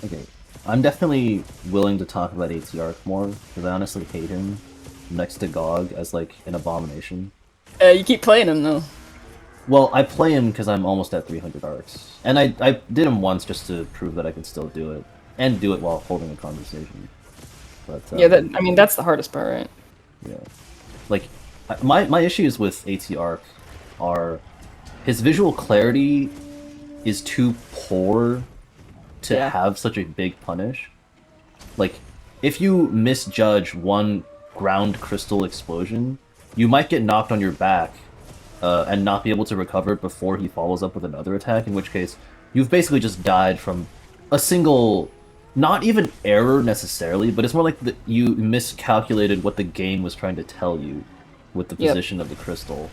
okay, I'm definitely willing to talk about ATR more because I honestly hate him next to GOG as like an abomination. You keep playing him though. Well, I play him because I'm almost at 300 arcs, and I did him once just to prove that I could still do it and do it while holding a conversation. But Yeah, that I mean that's the hardest part, right? yeah, like my issues with AT Arc are his visual clarity is too poor to Yeah. have such a big punish. Like, if you misjudge one ground crystal explosion, you might get knocked on your back and not be able to recover before he follows up with another attack, in which case you've basically just died from a single, not even error necessarily, but it's more like you miscalculated what the game was trying to tell you with the Yep. position of the crystal,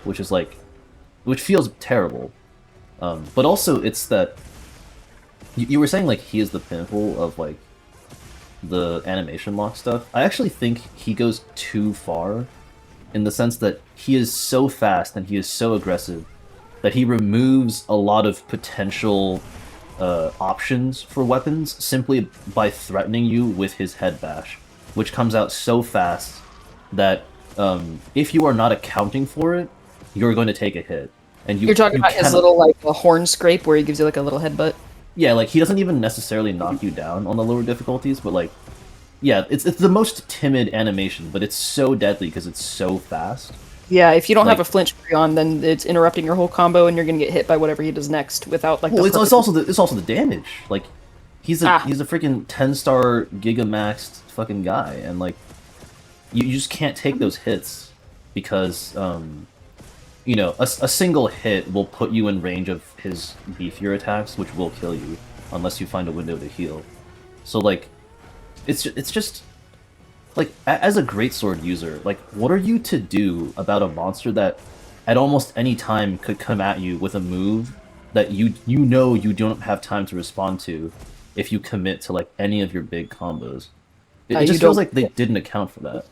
which is like, which feels terrible. But also it's that you were saying like he is the pinnacle of like the animation lock stuff. I actually think he goes too far in the sense that he is so fast and he is so aggressive that he removes a lot of potential options for weapons simply by threatening you with his head bash, which comes out so fast that if you are not accounting for it, you're going to take a hit. And You're talking you about his cannot- little like a horn scrape where he gives you like a little headbutt. Yeah, like he doesn't even necessarily knock you down on the lower difficulties, but like, yeah, it's the most timid animation, but it's so deadly because it's so fast. Yeah, if you don't have a Like- flinch tree on, then it's interrupting your whole combo, and you're gonna get hit by whatever he does next without like. Well, the it's perfect- also the damage. Like, he's a Ah. he's a freaking 10-star gigamaxed fucking guy, and like, you just can't take those hits because you know, a single hit will put you in range of his beefier attacks, which will kill you unless you find a window to heal. So like, it's just like as a greatsword user, like what are you to do about a monster that at almost any time could come at you with a move that you know you don't have time to respond to if you commit to like any of your big combos? It you just feels don't- like they didn't account for that.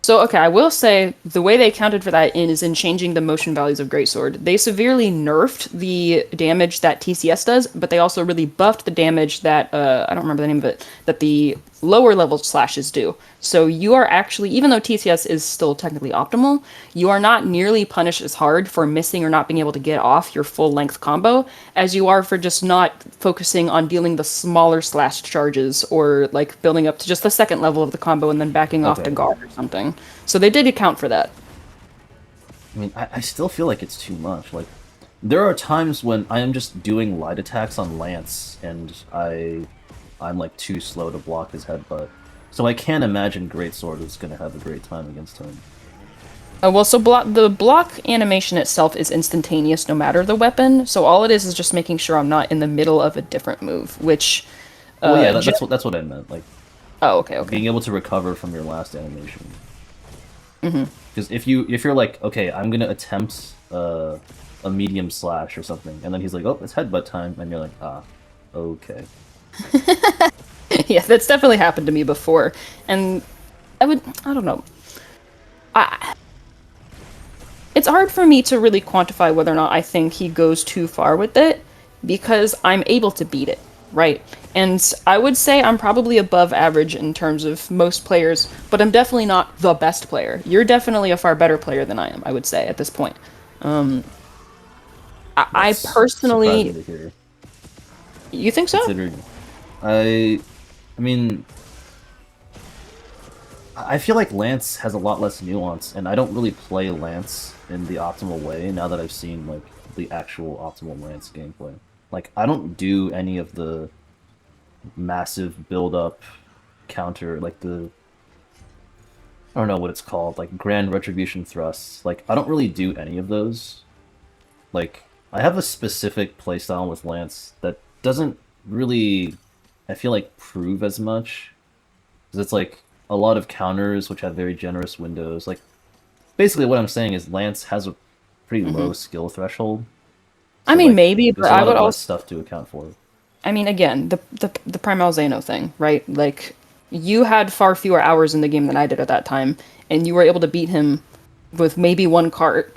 So okay, I will say the way they accounted for that is in changing the motion values of Greatsword. They severely nerfed the damage that TCS does, but they also really buffed the damage that I don't remember the name of it, that the lower level slashes do. So you are actually, even though TCS is still technically optimal, you are not nearly punished as hard for missing or not being able to get off your full length combo as you are for just not focusing on dealing the smaller slash charges or like building up to just the second level of the combo and then backing off to Okay. guard or something. So they did account for that. I mean, I still feel like it's too much. Like, there are times when I am just doing light attacks on Lance, and I'm like too slow to block his headbutt. So I can't imagine Greatsword is gonna have a great time against him. Well, so the block animation itself is instantaneous no matter the weapon. So all it is just making sure I'm not in the middle of a different move, which. Well, yeah, Ge- that's what I meant. Like Oh, okay, okay. being able to recover from your last animation. Because if you're like, okay, I'm gonna attempt a medium slash or something, and then he's like, oh, it's headbutt time, and you're like, ah, okay. Yeah, that's definitely happened to me before, and I don't know. It's hard for me to really quantify whether or not I think he goes too far with it, because I'm able to beat it, right? And I would say I'm probably above average in terms of most players, but I'm definitely not the best player. You're definitely a far better player than I am, I would say, at this point. I That's personally... surprising to hear, You think so? considering I mean, I feel like Lance has a lot less nuance, and I don't really play Lance in the optimal way now that I've seen like the actual optimal Lance gameplay. Like, I don't do any of the massive build-up counter, like the I don't know what it's called, like Grand Retribution thrusts. Like, I don't really do any of those. Like, I have a specific playstyle with Lance that doesn't really, I feel like, prove as much. Because it's like a lot of counters which have very generous windows. Like, basically what I'm saying is Lance has a pretty low skill threshold. I So, mean, like, maybe, there's but a I lot would of less also... stuff to account for. I mean, again, the Primal Xeno thing, right? Like, you had far fewer hours in the game than I did at that time, and you were able to beat him with maybe one cart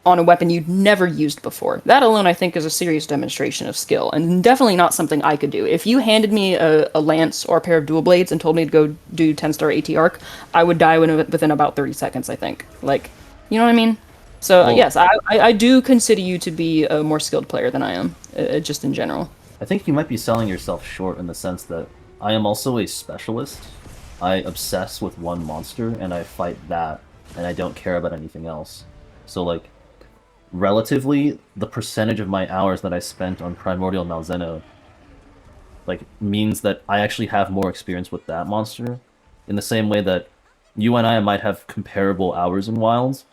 on a weapon you'd never used before. That alone, I think, is a serious demonstration of skill, and definitely not something I could do. If you handed me a lance or a pair of dual blades and told me to go do 10-star AT arc, I would die within about 30 seconds, I think. Like, you know what I mean? So, Well- yes, I do consider you to be a more skilled player than I am, just in general. I think you might be selling yourself short in the sense that I am also a specialist. I obsess with one monster and I fight that, and I don't care about anything else. So like, relatively, the percentage of my hours that I spent on Primordial Malzeno like means that I actually have more experience with that monster, in the same way that you and I might have comparable hours in Wilds,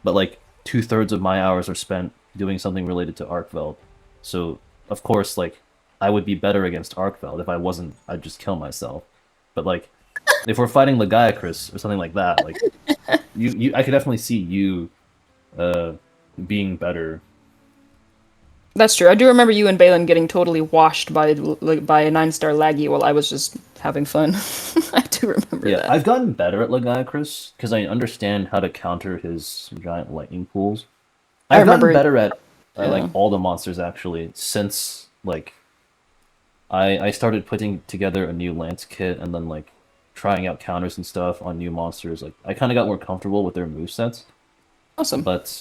but like 2/3 of my hours are spent doing something related to Arkveld. So of course, like I would be better against Arkveld. If I wasn't, I'd just kill myself. But like if we're fighting Legiacris or something like that, like I could definitely see you uh being better. That's true. I do remember you and Balin getting totally washed by like, by a 9-star laggy while I was just having fun. I do remember Yeah, that. I've gotten better at Legiacris because I understand how to counter his giant lightning pools. I I've gotten remember. better at like Yeah. all the monsters actually since like I started putting together a new lance kit and then like trying out counters and stuff on new monsters. Like I kind of got more comfortable with their movesets. Awesome. But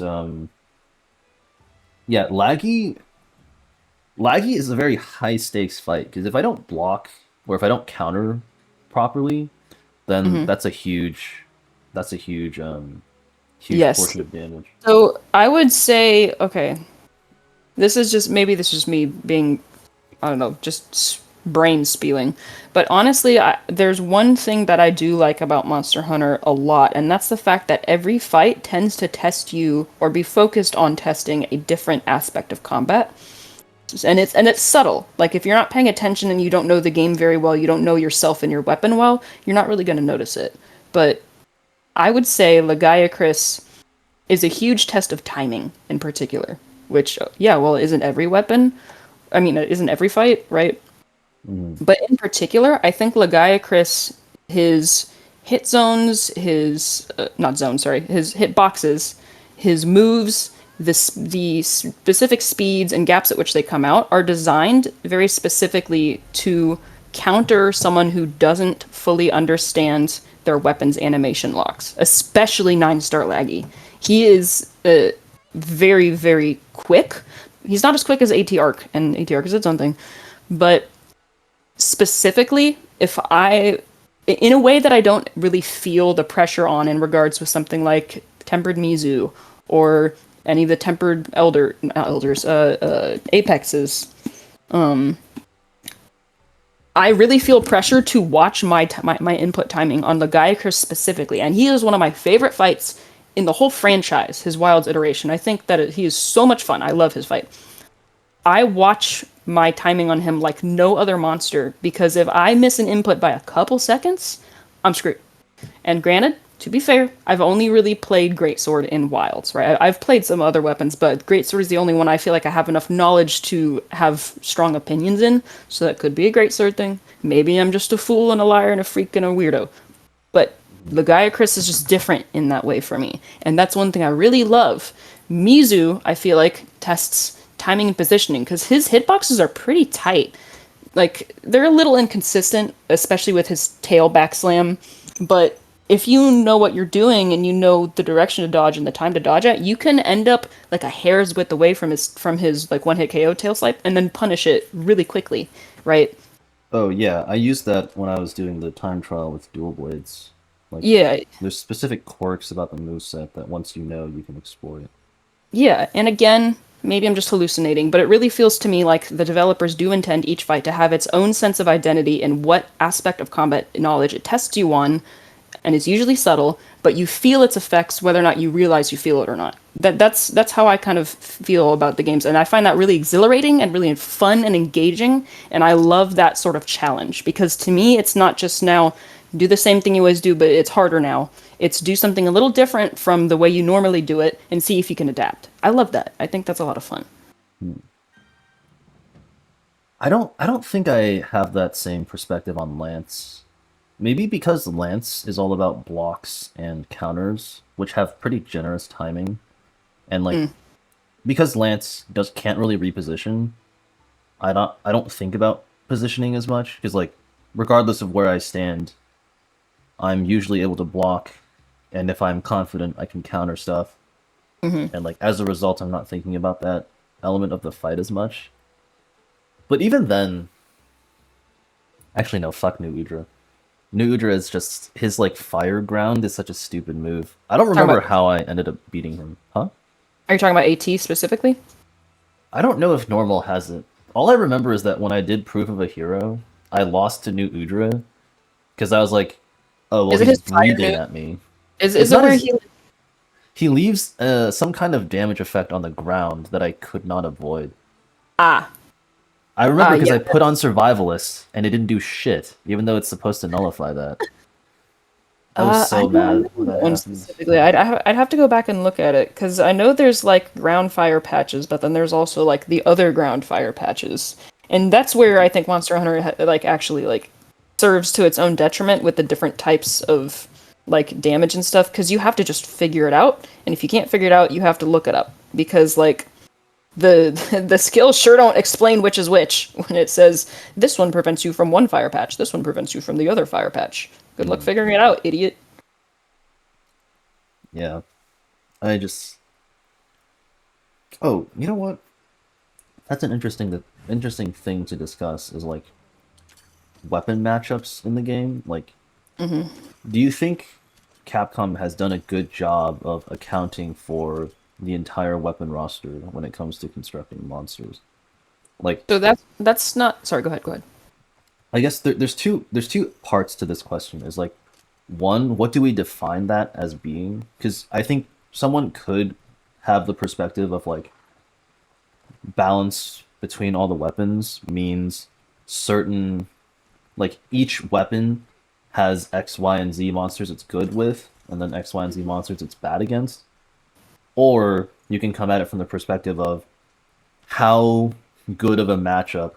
yeah, Laggy is a very high stakes fight because if I don't block or if I don't counter properly, then Hmm. that's a huge Yes. portion of damage. So I would say, okay, this is just me being, I don't know, just brain spewing. But honestly, there's one thing that I do like about Monster Hunter a lot, and that's the fact that every fight tends to test you or be focused on testing a different aspect of combat. And it's subtle. Like if you're not paying attention and you don't know the game very well, you don't know yourself and your weapon well, you're not really going to notice it. But I would say Legiacris is a huge test of timing in particular, which yeah, well, isn't every weapon? I mean, it isn't every fight, right? Mm. But in particular, I think Legiacris, his hit zones, his not zones, sorry, his hit boxes, his moves, the specific speeds and gaps at which they come out are designed very specifically to counter someone who doesn't fully understand their weapons animation locks, especially 9-star laggy. He is very, very quick. He's not as quick as AT Arc, and AT Arc is its own thing, but specifically, if I, in a way that I don't really feel the pressure on in regards with something like Tempered Mizu or any of the Tempered not Elders, Apexes, I really feel pressure to watch my input timing on Legiacris specifically, and he is one of my favorite fights in the whole franchise. His Wilds iteration, I think that he is so much fun. I love his fight. I watch my timing on him like no other monster because if I miss an input by a couple seconds, I'm screwed. And granted, to be fair, I've only really played Greatsword in Wilds, right? I've played some other weapons, but Greatsword is the only one I feel like I have enough knowledge to have strong opinions in, so that could be a Greatsword thing. Maybe I'm just a fool and a liar and a freak and a weirdo. But Legiacris is just different in that way for me. And that's one thing I really love. Mizu, I feel like, tests timing and positioning because his hitboxes are pretty tight. Like, they're a little inconsistent, especially with his tail backslam. But if you know what you're doing and you know the direction to dodge and the time to dodge at, you can end up like a hair's width away from his like one hit KO tail swipe and then punish it really quickly, right? Oh yeah, I used that when I was doing the time trial with dual blades. Like Yeah, there's specific quirks about the moveset that once you know you can exploit. yeah, and again, maybe I'm just hallucinating, but it really feels to me like the developers do intend each fight to have its own sense of identity in what aspect of combat knowledge it tests you on, and it's usually subtle, but you feel its effects whether or not you realize you feel it or not. That's how I kind of feel about the games, and I find that really exhilarating and really fun and engaging, and I love that sort of challenge because to me, it's not just now do the same thing you always do, but it's harder now. It's do something a little different from the way you normally do it and see if you can adapt. I love that. I think that's a lot of fun. Hmm. I don't think I have that same perspective on Lance. Maybe because Lance is all about blocks and counters, which have pretty generous timing, and like Mm, because Lance does can't really reposition, I don't think about positioning as much because like regardless of where I stand, I'm usually able to block, and if I'm confident, I can counter stuff. hmm. And like as a result, I'm not thinking about that element of the fight as much. But even then, actually no, fuck New Udra. New Udra is just his like fire ground is such a stupid move. I don't Talking remember about how I ended up beating him. Huh? Are you talking about AT specifically? I don't know if normal has it. All I remember is that when I did proof of a hero, I lost to New Udra because I was like, oh well, Is it he's his fire breathing new? at me. Is It's it not where as he he leaves some kind of damage effect on the ground that I could not avoid. ah I remember because yeah, I put on survivalist and it didn't do shit, even though it's supposed to nullify that. I was I so don't mad remember when that that one happened. specifically. I'd have to go back and look at it because I know there's like ground fire patches, but then there's also like the other ground fire patches, and that's where I think Monster Hunter like actually like serves to its own detriment with the different types of like damage and stuff because you have to just figure it out, and if you can't figure it out, you have to look it up because like the the skills sure don't explain which is which when it says this one prevents you from one fire patch, this one prevents you from the other fire patch. Good luck Mm, figuring it out, idiot. yeah, I just. Oh, you know what? That's an interesting thing to discuss is like weapon matchups in the game. Like, do you think Capcom has done a good job of accounting for the entire weapon roster when it comes to constructing monsters? Like, So that's not. Sorry, go ahead. Go ahead. I guess there's two parts to this question. Is like one, what do we define that as being? Because I think someone could have the perspective of like balance between all the weapons means certain like each weapon has X, Y, and Z monsters it's good with, and then X, Y, and Z monsters it's bad against. Or you can come at it from the perspective of how good of a matchup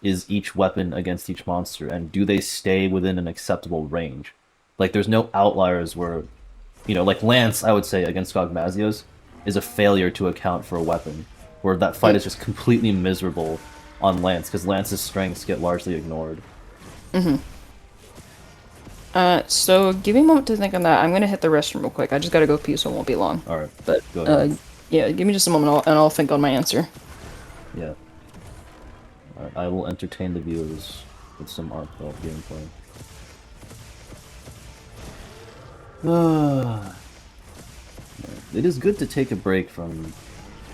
is each weapon against each monster, and do they stay within an acceptable range? Like, there's no outliers where, like Lance, I would say, against Gogmazios, is a failure to account for a weapon, where that fight is just completely miserable on Lance, because Lance's strengths get largely ignored. So give me a moment to think on that. I'm gonna hit the restroom real quick. I just gotta go pee, so it won't be long. Alright, But go ahead. yeah, give me just a moment, and I'll think on my answer. Yeah. Alright, I will entertain the viewers with some Arc gameplay. It is good to take a break from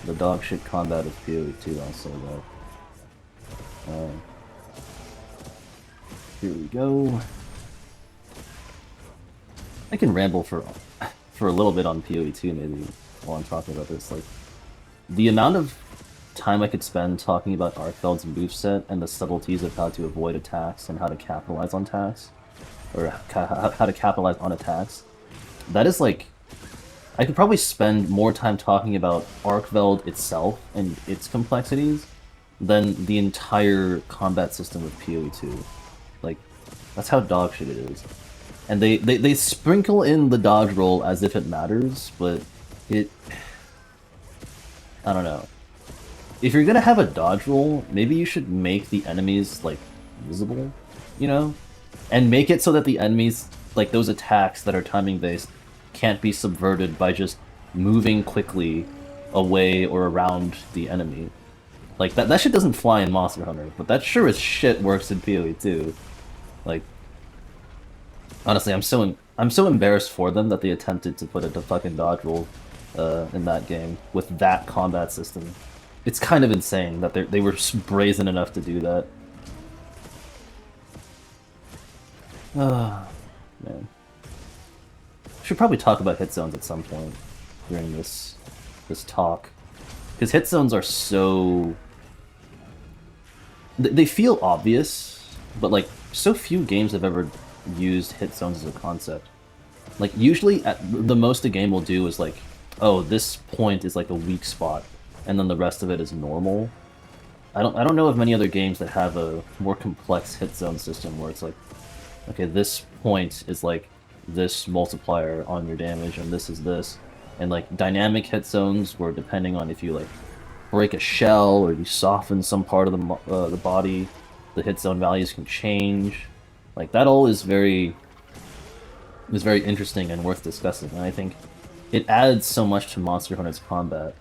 the dogshit combat of PoE 2, I'll say that. Here we go. I can ramble for a little bit on PoE 2 maybe while I'm talking about this. Like, the amount of time I could spend talking about Arkfeld's moveset and the subtleties of how to avoid attacks and how to capitalize on attacks, or how to capitalize on attacks, that is like, I could probably spend more time talking about Arkveld itself and its complexities than the entire combat system of PoE 2. Like, that's how dog shit it is. And they sprinkle in the dodge roll as if it matters, but it... I don't know. If you're gonna have a dodge roll, maybe you should make the enemies, like, visible, you know? And make it so that the enemies, like those attacks that are timing based, can't be subverted by just moving quickly away or around the enemy. Like, that shit doesn't fly in Monster Hunter, but that sure as shit works in PoE too. Like, honestly, I'm so embarrassed for them that they attempted to put a fucking dodge roll in that game with that combat system. It's kind of insane that they were brazen enough to do that. Ah, man. Should probably talk about hit zones at some point during this talk, because hit zones are so they feel obvious, but like so few games have ever used hit zones as a concept. Like usually, at the most a game will do is like, oh, this point is like a weak spot, and then the rest of it is normal. I don't know of many other games that have a more complex hit zone system where it's like, okay, this point is like this multiplier on your damage, and this is this, and like dynamic hit zones where depending on if you like break a shell or you soften some part of the body, the hit zone values can change. Like that all is very interesting and worth discussing, and I think it adds so much to Monster Hunter's combat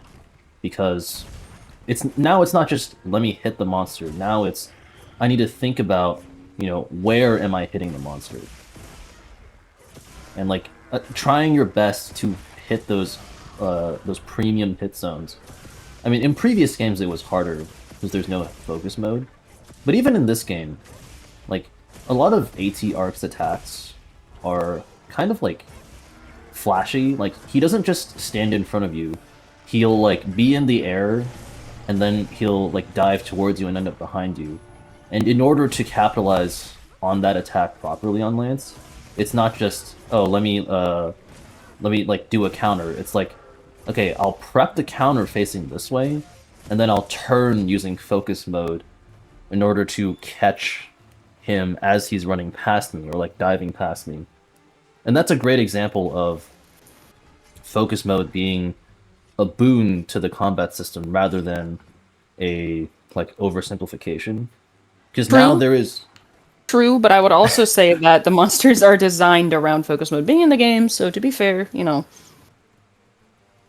because it's not just let me hit the monster. Now it's I need to think about, where am I hitting the monster? And like trying your best to hit those those premium hit zones. I mean, in previous games it was harder because there's no focus mode, but even in this game, like a lot of AT Ark's attacks are kind of like flashy. Like he doesn't just stand in front of you; he'll like be in the air, and then he'll like dive towards you and end up behind you. And in order to capitalize on that attack properly on Lance, it's not just oh let me like do a counter. It's like okay, I'll prep the counter facing this way, and then I'll turn using focus mode in order to catch him as he's running past me or like diving past me. And that's a great example of focus mode being a boon to the combat system rather than a like oversimplification. Because now True. there is True, but I would also say that the monsters are designed around focus mode being in the game, so to be fair, you know.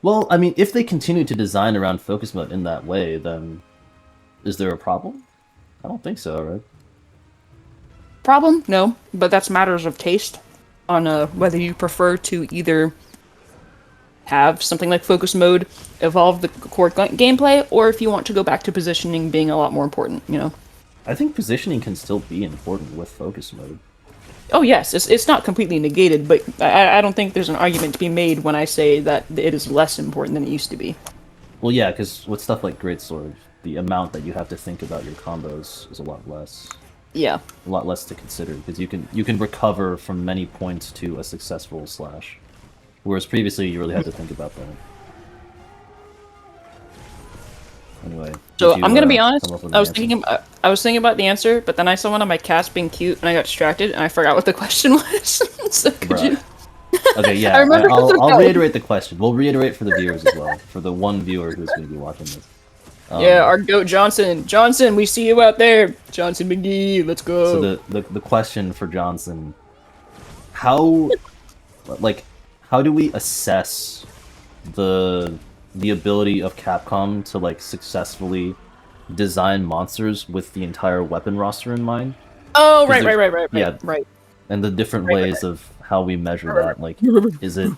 well, I mean, if they continue to design around focus mode in that way, then is there a problem? I don't think so, right? Problem? No, but that's matters of taste on whether you prefer to either have something like focus mode evolve the core gameplay, or if you want to go back to positioning being a lot more important, you know. I think positioning can still be important with focus mode. Oh yes, it's not completely negated, but I don't think there's an argument to be made when I say that it is less important than it used to be. Well, yeah, because with stuff like Greatsword, the amount that you have to think about your combos is Yeah. a lot less to consider because you can recover from many points to a successful slash, whereas previously you really had to think about that. Anyway, So did you, I'm gonna be come honest. up with I an was answer? thinking, I was thinking about the answer, but then I saw one of my cats being cute, and I got distracted, and I forgot what the question was. So could you? Bruh. Okay, yeah, I remember. I'll reiterate the question. We'll reiterate for the viewers as well, for the one viewer who's going to be watching this. Yeah, our goat Johnson. Johnson, we see you out there. Johnson McGee, let's go. So the question for Johnson, how, like, how do we assess the ability of Capcom to like successfully design monsters with the entire weapon roster in mind? Oh, 'Cause right, yeah, right. and the different Right, ways of how we measure right. that. Like, is it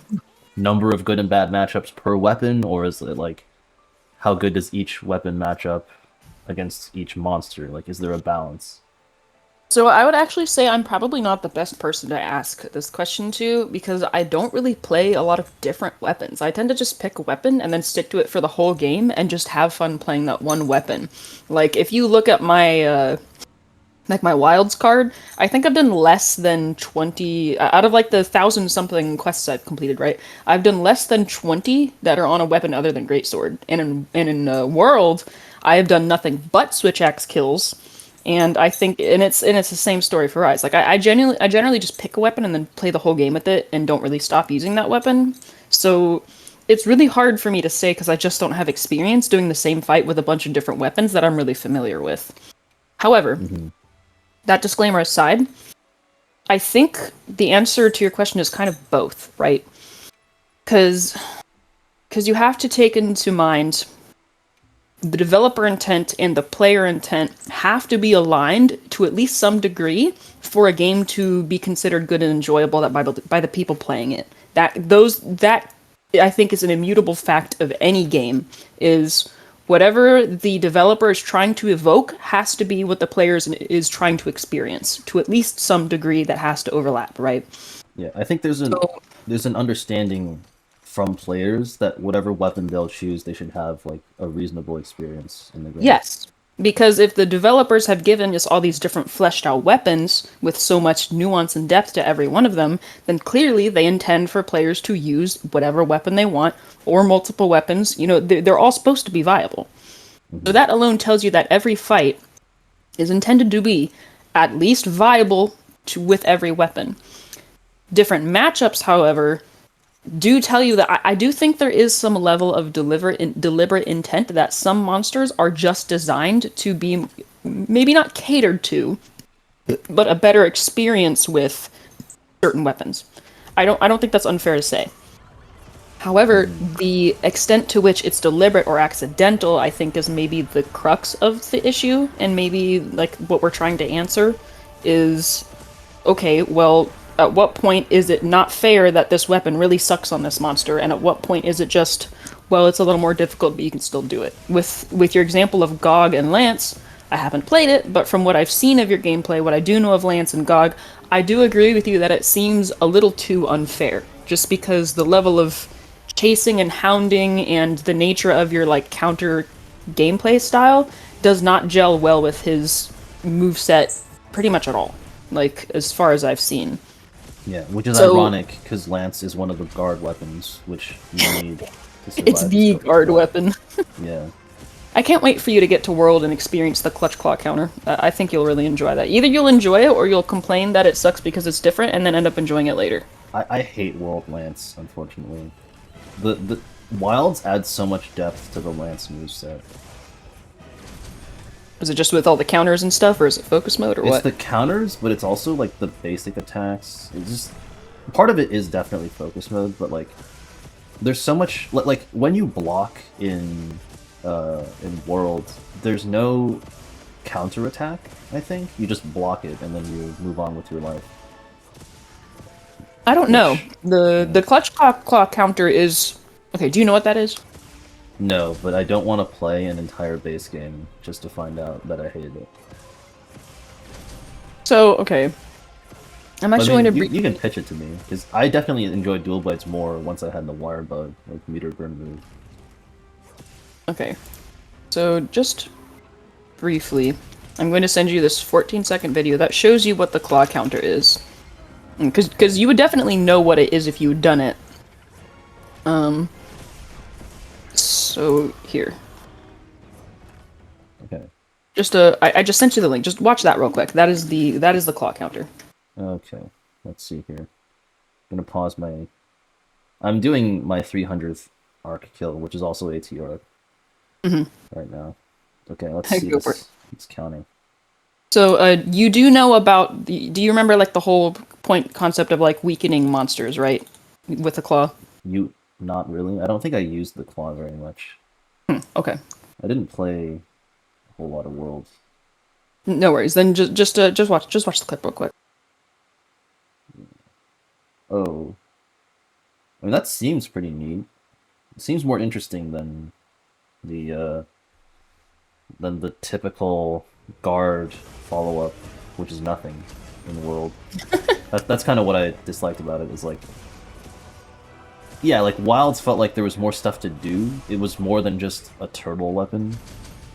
number of good and bad matchups per weapon, or is it like how good does each weapon match up against each monster? Like, is there a balance? So I would actually say I'm probably not the best person to ask this question to because I don't really play a lot of different weapons. I tend to just pick a weapon and then stick to it for the whole game and just have fun playing that one weapon. Like if you look at my like my wilds card, I think I've done less than 20 out of like the 1,000 something quests I've completed, right? I've done less than 20 that are on a weapon other than greatsword. And in world, I have done nothing but switch axe kills. And I think, and it's the same story for Rise. Like I generally just pick a weapon and then play the whole game with it, and don't really stop using that weapon. So it's really hard for me to say because I just don't have experience doing the same fight with a bunch of different weapons that I'm really familiar with. However, Hmm. that disclaimer aside, I think the answer to your question is kind of both, right? Because you have to take into mind the developer intent and the player intent have to be aligned to at least some degree for a game to be considered good and enjoyable by the people playing it. That I think is an immutable fact of any game is whatever the developer is trying to evoke has to be what the player is trying to experience to at least some degree that has to overlap, right? Yeah, I think So there's an understanding from players that whatever weapon they'll choose, they should have like a reasonable experience in the game. yes, because if the developers have given us all these different fleshed out weapons with so much nuance and depth to every one of them, then clearly they intend for players to use whatever weapon they want or multiple weapons. You know, they're all supposed to be viable. So Hmm. that alone tells you that every fight is intended to be at least viable with every weapon. Different matchups, however, do tell you that I do think there is some level of deliberate intent that some monsters are just designed to be maybe not catered to, but a better experience with certain weapons. I don't think that's unfair to say. However, Hmm. the extent to which it's deliberate or accidental, I think, is maybe the crux of the issue, and maybe like what we're trying to answer is okay. Well, at what point is it not fair that this weapon really sucks on this monster, and at what point is it just, well, it's a little more difficult, but you can still do it. With your example of GOG and Lance, I haven't played it, but from what I've seen of your gameplay, what I do know of Lance and GOG, I do agree with you that it seems a little too unfair, just because the level of chasing and hounding and the nature of your like counter gameplay style does not gel well with his moveset pretty much at all, like as far as I've seen. Yeah, which is So- ironic because lance is one of the guard weapons, which you need to survive. It's the this guard stuff. weapon. Yeah. I can't wait for you to get to World and experience the Clutch Claw counter. I think you'll really enjoy that. Either you'll enjoy it or you'll complain that it sucks because it's different and then end up enjoying it later. I hate World Lance, unfortunately. The Wilds add so much depth to the Lance moveset. Is it just with all the counters and stuff, or is it focus mode, or It's what? the counters, but it's also like the basic attacks. It's just part of it is definitely focus mode, but like there's so much like when you block in World, there's no counter attack. I think you just block it and then you move on with your life. I don't know. Which- The Clutch Claw counter is... Okay, do you know what that is? No, but I don't want to play an entire base game just to find out that I hated it. So, okay. I'm I actually mean, going to... you can pitch it to me because I definitely enjoyed Dual Blades more once I had the wire bug, like meter burn move. Okay. So, just briefly, I'm going to send you this 14-second video that shows you what the claw counter is. Because you would definitely know what it is if you had done it. So, here. Okay. I just sent you the link. Just watch that real quick. That is the claw counter. Okay. Let's see here. I'm gonna pause my. I'm doing my 300th arc kill, which is also ATR. Right now. Okay, let's see. Go for This. It's counting. So, you do know about the... Do you remember, like, the whole point concept of, like, weakening monsters, right? With the claw? You not really. I don't think I used the claw very much. Okay. I didn't play a whole lot of worlds. No worries. Then just watch the clip real quick. Oh. I mean, that seems pretty neat. It seems more interesting than the typical guard follow-up, which is nothing in the world. That's kind of what I disliked about it, is like... Yeah, like, Wilds felt like there was more stuff to do. It was more than just a turtle weapon,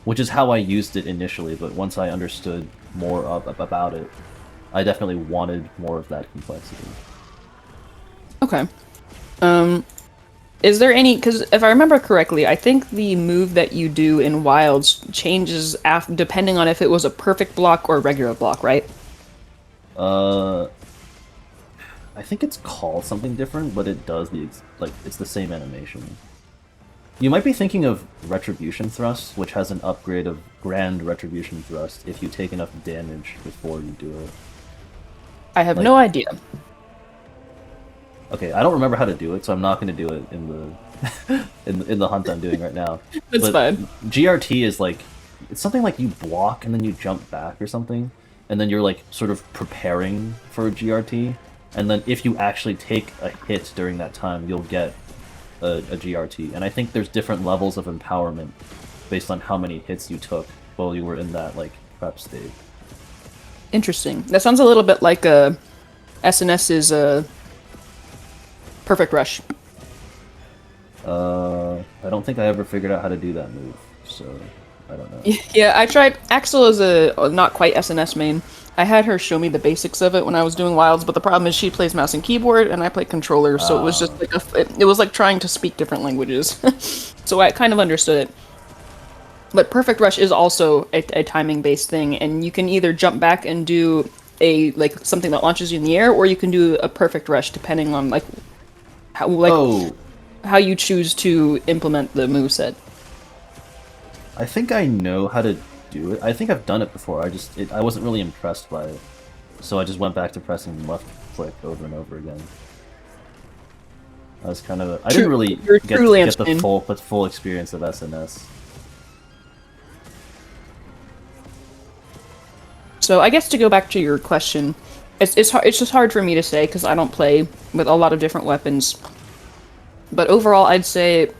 which is how I used it initially, but once I understood more about it, I definitely wanted more of that complexity. Okay. Is there any... Because if I remember correctly, I think the move that you do in Wilds changes depending on if it was a perfect block or a regular block, right? I think it's called something different, but it does it's the same animation. You might be thinking of Retribution Thrust, which has an upgrade of Grand Retribution Thrust if you take enough damage before you do it. I have no idea. Okay, I don't remember how to do it, so I'm not going to do it in the in the hunt I'm doing right now. That's But fine. GRT is like, it's something like you block and then you jump back or something, and then you're like sort of preparing for a GRT, and then if you actually take a hit during that time, you'll get a GRT. And I think there's different levels of empowerment based on how many hits you took while you were in that like prep state. Interesting. That sounds a little bit like SNS's Perfect Rush. I don't think I ever figured out how to do that move, so I don't know. Yeah, I tried. Axel is a not quite SNS main. I had her show me the basics of it when I was doing Wilds, but the problem is she plays mouse and keyboard, and I play controller, so it was just like it was like trying to speak different languages. So I kind of understood it. But Perfect Rush is also a timing-based thing, and you can either jump back and do something that launches you in the air, or you can do a Perfect Rush depending on how you choose to implement the moveset. I think I know how to do it. I think I've done it before. I wasn't really impressed by it, so I just went back to pressing left click over and over again. I was kind of I didn't really You're get true Lance the main. full experience of SNS. So I guess to go back to your question, It's just hard for me to say because I don't play with a lot of different weapons. But overall, I'd say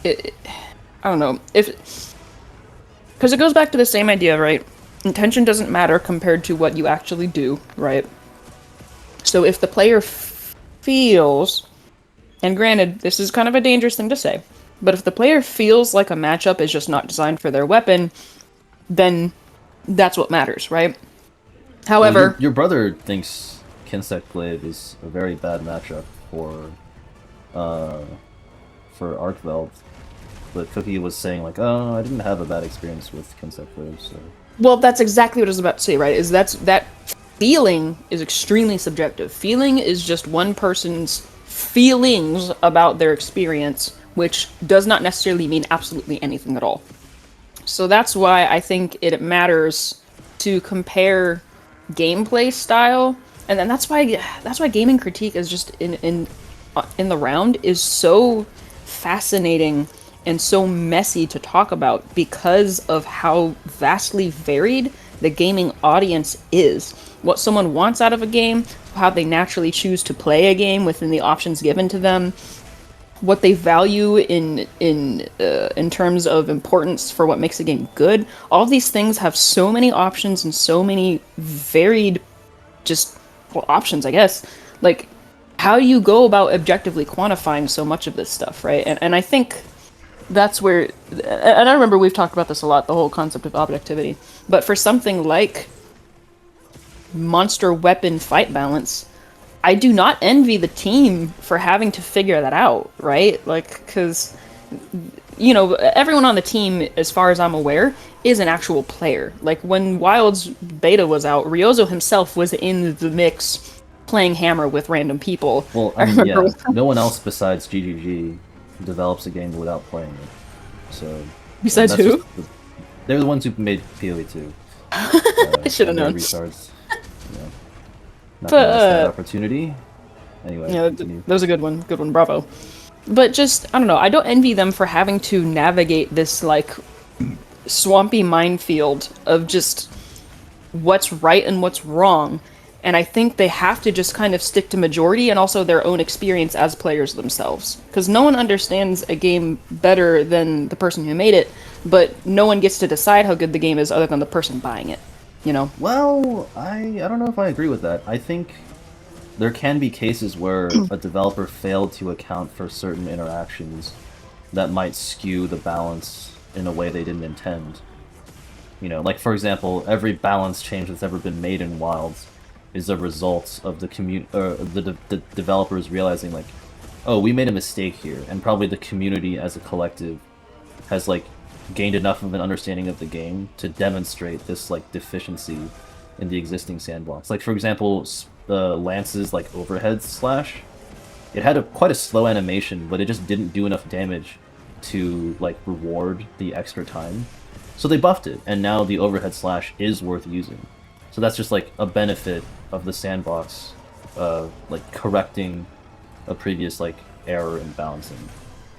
I don't know if because it goes back to the same idea, right? Intention doesn't matter compared to what you actually do, right? So if the player feels, and granted, this is kind of a dangerous thing to say, but if the player feels like a matchup is just not designed for their weapon, then that's what matters, right? Well, However, your brother thinks Kinsect Glaive is a very bad matchup uh, for Arcveld, but Cookie was saying like, oh, I didn't have a bad experience with Kinsect Glaive, so... well, that's exactly what I was about to say, right? Is that feeling is extremely subjective. Feeling is just one person's feelings about their experience, which does not necessarily mean absolutely anything at all. So that's why I think it matters to compare gameplay style, and then that's why gaming critique is just in the round is so fascinating and so messy to talk about because of how vastly varied the gaming audience is. What someone wants out of a game, how they naturally choose to play a game within the options given to them, what they value in terms of importance for what makes a game good. All of these things have so many options and so many varied just well, options, I guess. Like, how do you go about objectively quantifying so much of this stuff, right? And I think that's where, and I remember we've talked about this a lot, the whole concept of objectivity. But for something like monster weapon fight balance, I do not envy the team for having to figure that out, right? Like, because, you know, everyone on the team, as far as I'm aware, is an actual player. Like, when Wild's beta was out, Ryozo himself was in the mix playing Hammer with random people. Well, I mean, yeah, no one else besides GGG develops a game without playing it. So Besides that's who? they're the ones who made PoE 2. I should have They're known. retards. You know, not But, gonna miss that opportunity. Anyway, Yeah, continue. that was a good one. Good one, bravo. But just, I don't know, I don't envy them for having to navigate this, like, swampy minefield of just what's right and what's wrong. And I think they have to just kind of stick to majority and also their own experience as players themselves. Because no one understands a game better than the person who made it, but no one gets to decide how good the game is other than the person buying it. You know? Well, I don't know if I agree with that. I think there can be cases where a developer failed to account for certain interactions that might skew the balance in a way they didn't intend. You know, like for example, every balance change that's ever been made in Wilds is a result of the developers realizing like, oh, we made a mistake here, and probably the community as a collective has like gained enough of an understanding of the game to demonstrate this like deficiency in the existing sandbox. Like for example, Lance's like overhead slash, it had quite a slow animation, but it just didn't do enough damage to like reward the extra time. So they buffed it, and now the overhead slash is worth using. So that's just like a benefit of the sandbox, like correcting a previous like error in balancing.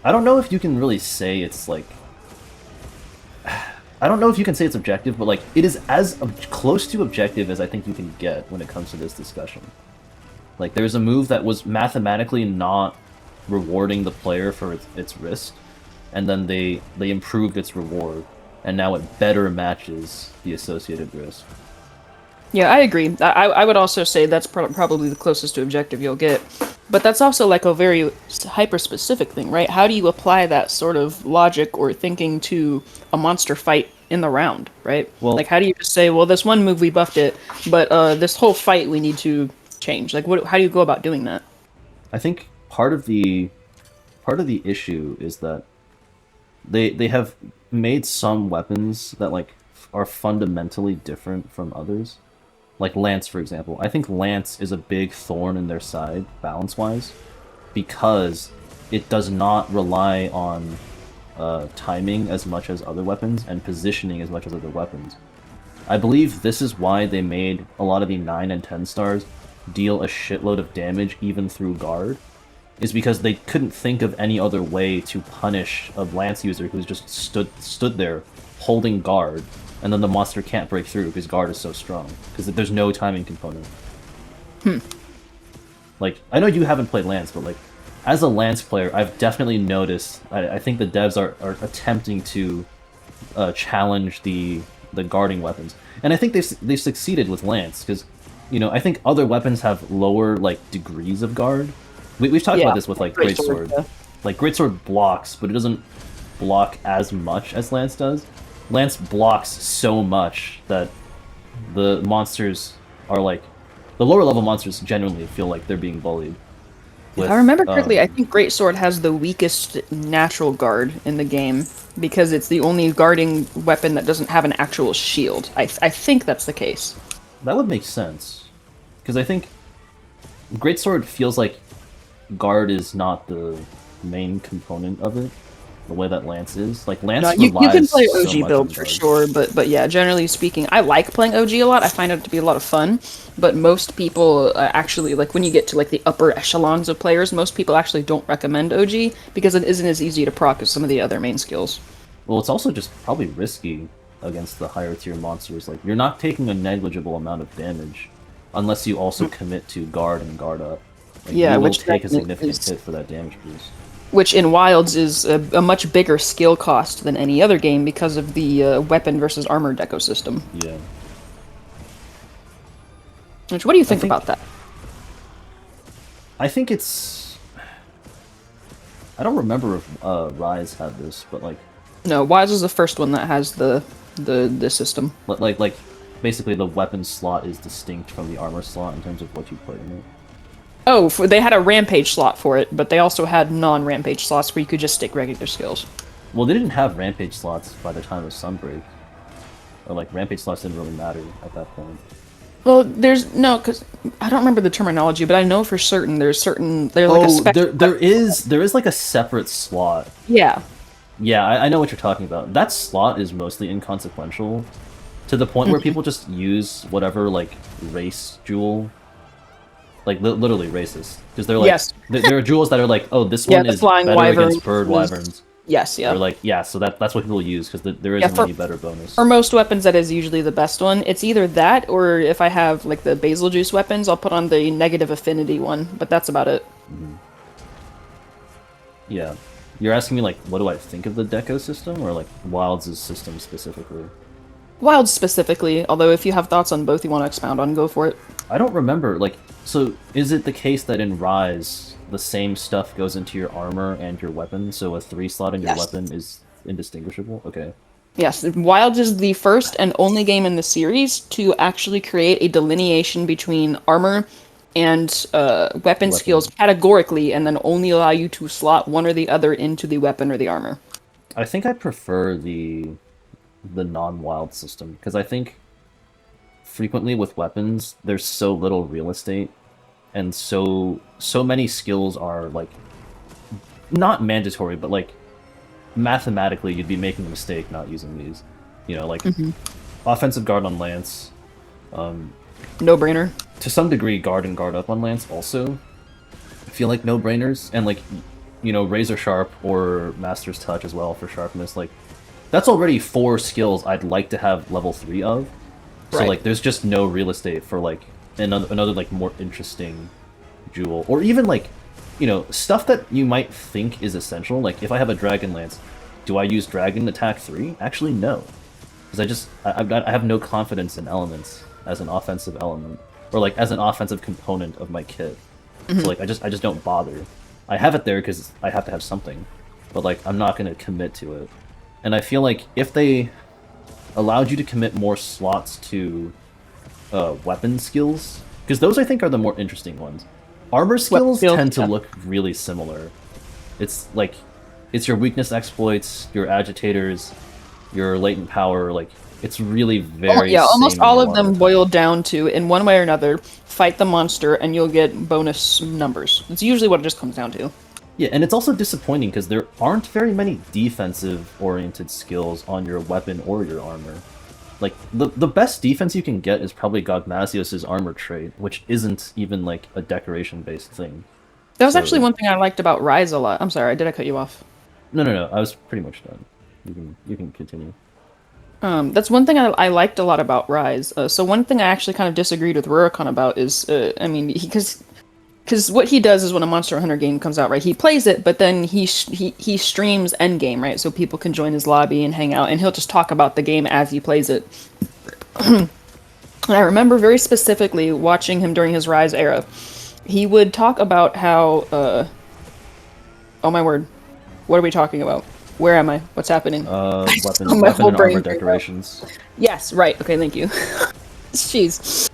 I don't know if you can really say it's like, I don't know if you can say it's objective, but like it is as close to objective as I think you can get when it comes to this discussion. Like there's a move that was mathematically not rewarding the player for its risk, and then they improved its reward, and now it better matches the associated risk. Yeah, I agree. I would also say that's probably the closest to objective you'll get. But that's also like a very hyper-specific thing, right? How do you apply that sort of logic or thinking to a monster fight in the round, right? Well, Like, how do you just say, well, this one move we buffed it, but this whole fight we need to change? Like, how do you go about doing that? I think part of the issue is that they have made some weapons that like are fundamentally different from others. Like Lance, for example. I think Lance is a big thorn in their side, balance-wise, because it does not rely on timing as much as other weapons, and positioning as much as other weapons. I believe this is why they made a lot of the 9 and 10 stars deal a shitload of damage even through guard, is because they couldn't think of any other way to punish a Lance user who's just stood there holding guard, and then the monster can't break through because guard is so strong, because there's no timing component. Like, I know you haven't played Lance, but like, as a Lance player, I've definitely noticed. I think the devs are attempting to challenge the guarding weapons, and I think they've succeeded with Lance because, I think other weapons have lower like degrees of guard. We've talked Yeah, about this with like great sword. Greatsword. Yeah. Like Greatsword blocks, but it doesn't block as much as Lance does. Lance blocks so much that the monsters are like the lower level monsters genuinely feel like they're being bullied. If I With remember correctly, I think Greatsword has the weakest natural guard in the game because it's the only guarding weapon that doesn't have an actual shield. I think that's the case. that would make sense because I think Greatsword feels like guard is not the main component of it, the way that Lance is. Like No, Lance you can relies play so OG much on builds for guard. sure, but yeah, generally speaking, I like playing OG a lot. I find it to be a lot of fun. But most people actually like when you get to like the upper echelons of players, most people actually don't recommend OG because it isn't as easy to proc as some of the other main skills. Well, it's also just probably risky against the higher tier monsters. Like you're not taking a negligible amount of damage unless you also commit to guard and guard up. Like Yeah, you will which take a then significant is hit for that damage boost. which in Wilds is a much bigger skill cost than any other game because of the weapon versus armor deco system. Yeah. Which, what do you think think- about that? I think it's. I don't remember if Rise had this, but like, No, Wilds is the first one that has the system. like, basically the weapon slot is distinct from the armor slot in terms of what you put in it. Oh, they had a rampage slot for it, but they also had non-rampage slots where you could just stick regular skills. Well, they didn't have rampage slots by the time of Sunbreak, or like rampage slots didn't really matter at that point. Well, there's no, because I don't remember the terminology, but I know for certain there's like a spec. there is like a separate slot. Yeah, Yeah, I know what you're talking about. That slot is mostly inconsequential, to the point where people just use whatever like race jewel, like literally racist, because they're like, Yes. there are jewels that are like, oh, this Yeah, one the is flying better wyvern against bird was- wyverns. yes, yeah. Or like, yeah, so that's what people use because there Yeah, isn't for- any better bonus. For most weapons, that is usually the best one. It's either that, or if I have like the basil juice weapons, I'll put on the negative affinity one. But that's about it. Yeah, you're asking me like, what do I think of the deco system, or like Wilds' system specifically? Wilds specifically, although if you have thoughts on both you want to expound on, go for it. I don't remember. Like, so is it the case that in Rise the same stuff goes into your armor and your weapon, so a 3 slot in your Yes. weapon is indistinguishable? Okay. Yes, Wilds is the first and only game in the series to actually create a delineation between armor and weapon skills categorically, and then only allow you to slot one or the other into the weapon or the armor. I think I prefer the non-wild system because I think frequently with weapons there's so little real estate and so many skills are like not mandatory but like mathematically you'd be making a mistake not using these. Like offensive guard on Lance, No brainer. to some degree guard and guard up on Lance also feel like no-brainers, and like Razor Sharp or Master's Touch as well for sharpness, like that's already 4 skills I'd like to have level 3 of. So Right. like there's just no real estate for like another like more interesting jewel, or even like stuff that you might think is essential. Like if I have a Dragon Lance, do I use Dragon Attack 3? Actually no, because I have no confidence in elements as an offensive element, or like as an offensive component of my kit. So like I just don't bother. I have it there because I have to have something, but like I'm not gonna commit to it. And I feel like if they allowed you to commit more slots to weapon skills, because those I think are the more interesting ones. Armor skills skills, tend to yeah. look really similar. It's like it's your weakness exploits, your agitators, your latent power. Like it's really very Yeah, almost samey all in of them Warhammer. boil down to, in one way or another, fight the monster and you'll get bonus numbers. It's usually what it just comes down to. Yeah, and it's also disappointing because there aren't very many defensive-oriented skills on your weapon or your armor. Like, the best defense you can get is probably Gogmasios' armor trait, which isn't even, like, a decoration-based thing. That was So- actually one thing I liked about Rise a lot. I'm sorry, did I cut you off? No, I was pretty much done. You can continue. That's one thing I liked a lot about Rise. So one thing I actually kind of disagreed with Rurikon about is, I mean, because what he does is when a Monster Hunter game comes out, right? He plays it, but then he streams Endgame, right? So people can join his lobby and hang out, and he'll just talk about the game as he plays it. And I remember very specifically watching him during his Rise era. He would talk about how, oh my word, what are we talking about? Where am I? What's happening? Weapon, My weapon whole and brain armor turned out. decorations. Yes, right. Okay, thank you. Jeez.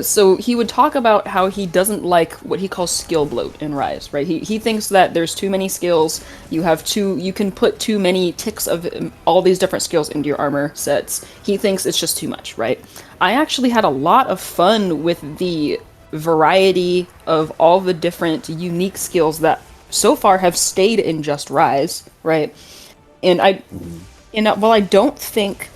So he would talk about how he doesn't like what he calls skill bloat in Rise, right? He thinks that there's too many skills. You can put too many ticks of all these different skills into your armor sets. He thinks it's just too much, right? I actually had a lot of fun with the variety of all the different unique skills that so far have stayed in just Rise, right? And while I don't think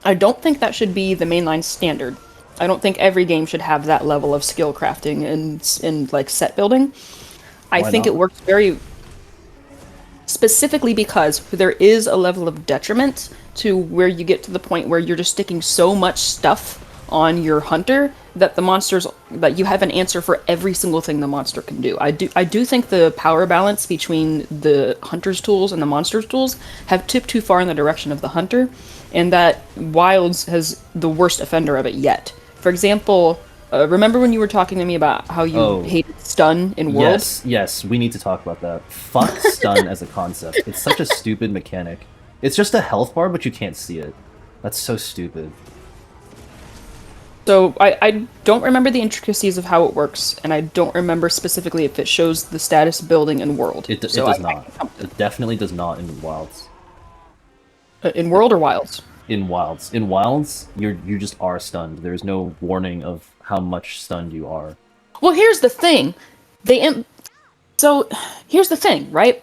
that should be the mainline standard. I don't think every game should have that level of skill crafting and like set building. I Why think not? it works very specifically because there is a level of detriment to where you get to the point where you're just sticking so much stuff on your hunter that that you have an answer for every single thing the monster can do. I do think the power balance between the hunter's tools and the monster's tools have tipped too far in the direction of the hunter, and that Wilds has the worst offender of it yet. For example, remember when you were talking to me about how you Oh. hated stun in World? Yes, we need to talk about that. Fuck stun as a concept. It's such a stupid mechanic. It's just a health bar, but you can't see it. That's so stupid. So I don't remember the intricacies of how it works, and I don't remember specifically if it shows the status building in World. It So does not. It definitely does not in Wilds. In World or Wilds? In Wilds, you just are stunned. There's no warning of how much stunned you are. Well, here's the thing. So here's the thing, right?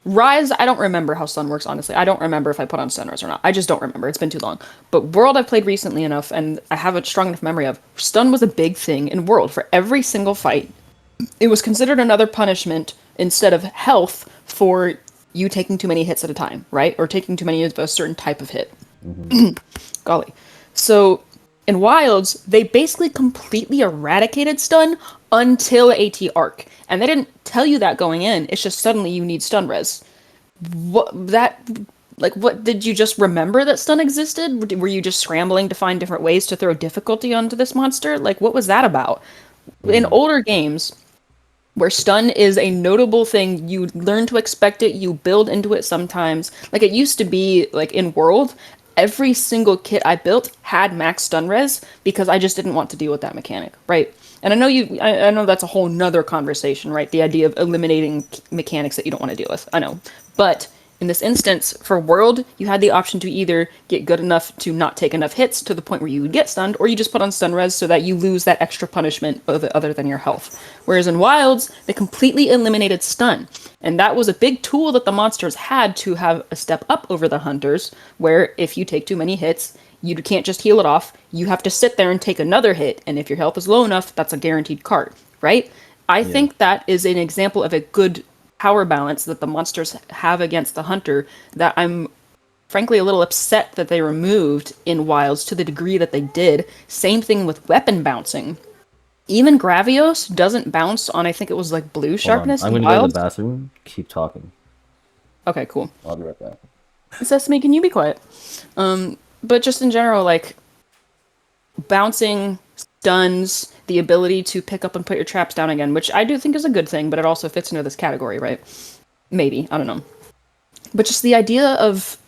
Rise, I don't remember how stun works, honestly. I don't remember if I put on stun res or not. I just don't remember. It's been too long. But World I've played recently enough, and I have a strong enough memory of. Stun was a big thing in World. For every single fight, it was considered another punishment instead of health for you taking too many hits at a time, right? Or taking too many of a certain type of hit. Golly. So in Wilds, they basically completely eradicated stun until AT Arc. And they didn't tell you that going in. It's just suddenly you need stun res. What did you just remember that stun existed? Were you just scrambling to find different ways to throw difficulty onto this monster? Like, what was that about? In older games, where stun is a notable thing, you learn to expect it, you build into it sometimes. Like it used to be, like in World, every single kit I built had max stun res because I just didn't want to deal with that mechanic, right? And I know that's a whole nother conversation, right? The idea of eliminating mechanics that you don't want to deal with. I know. But in this instance, for World, you had the option to either get good enough to not take enough hits to the point where you would get stunned, or you just put on stun res so that you lose that extra punishment other than your health. Whereas in Wilds, they completely eliminated stun. And that was a big tool that the monsters had to have a step up over the hunters, where if you take too many hits, you can't just heal it off. You have to sit there and take another hit, and if your health is low enough, that's a guaranteed card, right? I think that is an example of a good power balance that the monsters have against the hunter that I'm frankly a little upset that they removed in Wilds to the degree that they did. Same thing with weapon bouncing. Even Gravios doesn't bounce on, I think it was like blue Hold on. sharpness I'm in gonna go to Wilds. the bathroom. Keep talking. Okay, cool. I'll be right back. Sesame, can you be quiet? But just in general, like bouncing, stuns, the ability to pick up and put your traps down again, which I do think is a good thing, but it also fits into this category, right? Maybe, I don't know. But just the idea of,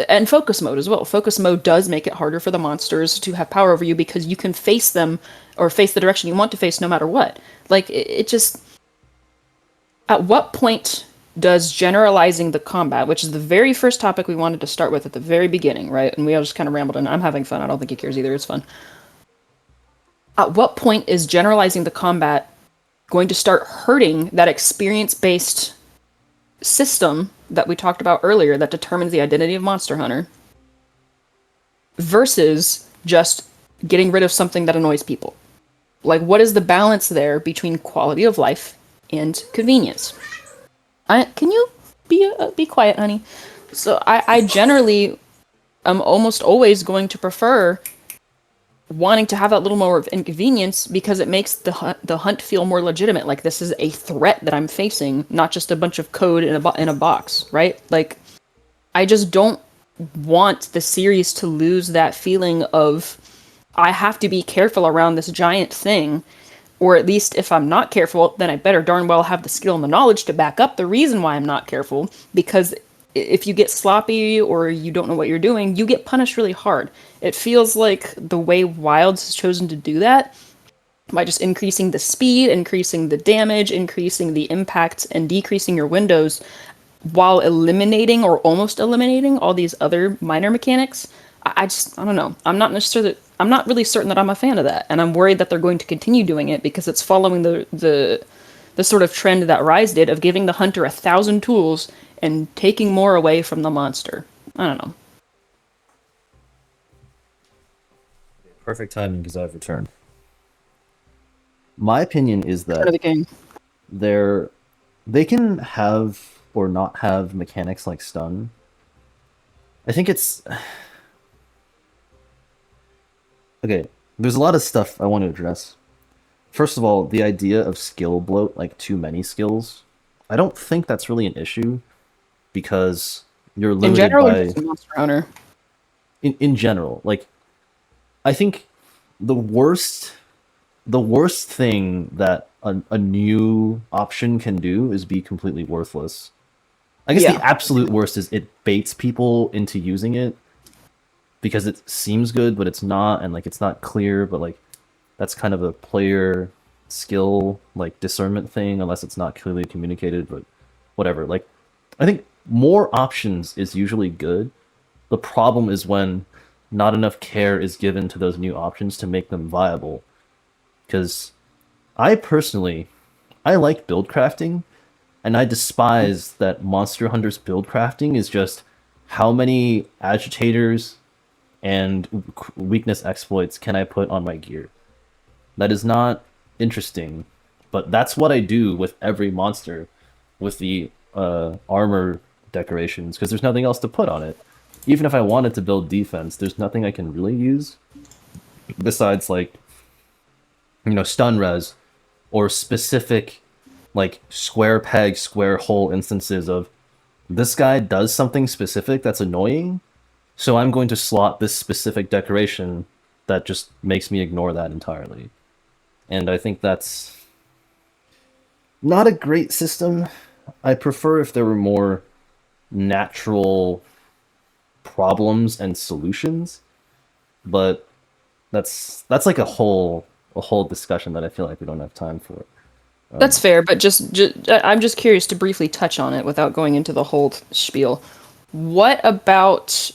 and focus mode as well. Focus mode does make it harder for the monsters to have power over you because you can face them or face the direction you want to face no matter what. Like, it just, at what point does generalizing the combat, which is the very first topic we wanted to start with at the very beginning, right? And we all just kind of rambled, and I'm having fun. I don't think he cares either. It's fun. At what point is generalizing the combat going to start hurting that experience-based system that we talked about earlier that determines the identity of Monster Hunter versus just getting rid of something that annoys people? Like, what is the balance there between quality of life and convenience? Can you be quiet, honey? So I generally am almost always going to prefer wanting to have that little more of inconvenience because it makes the hunt feel more legitimate. Like this is a threat that I'm facing, not just a bunch of code in in a box, right? Like I just don't want the series to lose that feeling of I have to be careful around this giant thing, or at least if I'm not careful, then I better darn well have the skill and the knowledge to back up the reason why I'm not careful. Because if you get sloppy or you don't know what you're doing, you get punished really hard. It feels like the way Wilds has chosen to do that by just increasing the speed, increasing the damage, increasing the impact, and decreasing your windows while eliminating or almost eliminating all these other minor mechanics. I don't know. I'm not really certain that I'm a fan of that, and I'm worried that they're going to continue doing it because it's following the sort of trend that Rise did of giving the hunter 1,000 tools and taking more away from the monster. I don't know. Perfect timing because I've returned. My opinion is Part of that the game. they're they can have or not have mechanics like stun. I think it's okay. There's a lot of stuff I want to address. First of all, the idea of skill bloat, like too many skills, I don't think that's really an issue because you're In limited general, or by just Monster Hunter? in general. Like I think the worst the worst thing that a new option can do is be completely worthless. I guess the Yeah. absolute worst is it baits people into using it because it seems good, but it's not, and like it's not clear, but like that's kind of a player skill like discernment thing unless it's not clearly communicated, but whatever. Like I think more options is usually good. The problem is when not enough care is given to those new options to make them viable. Because I personally, I like build crafting, and I despise that Monster Hunter's build crafting is just how many agitators and weakness exploits can I put on my gear. That is not interesting, but that's what I do with every monster with the armor decorations because there's nothing else to put on it. Even if I wanted to build defense, there's nothing I can really use besides like stun res or specific like square peg square hole instances of this guy does something specific that's annoying, so I'm going to slot this specific decoration that just makes me ignore that entirely. And I think that's not a great system. I prefer if there were more natural problems and solutions, but that's like a whole discussion that I feel like we don't have time for. That's fair, but I'm just curious to briefly touch on it without going into the whole spiel. What about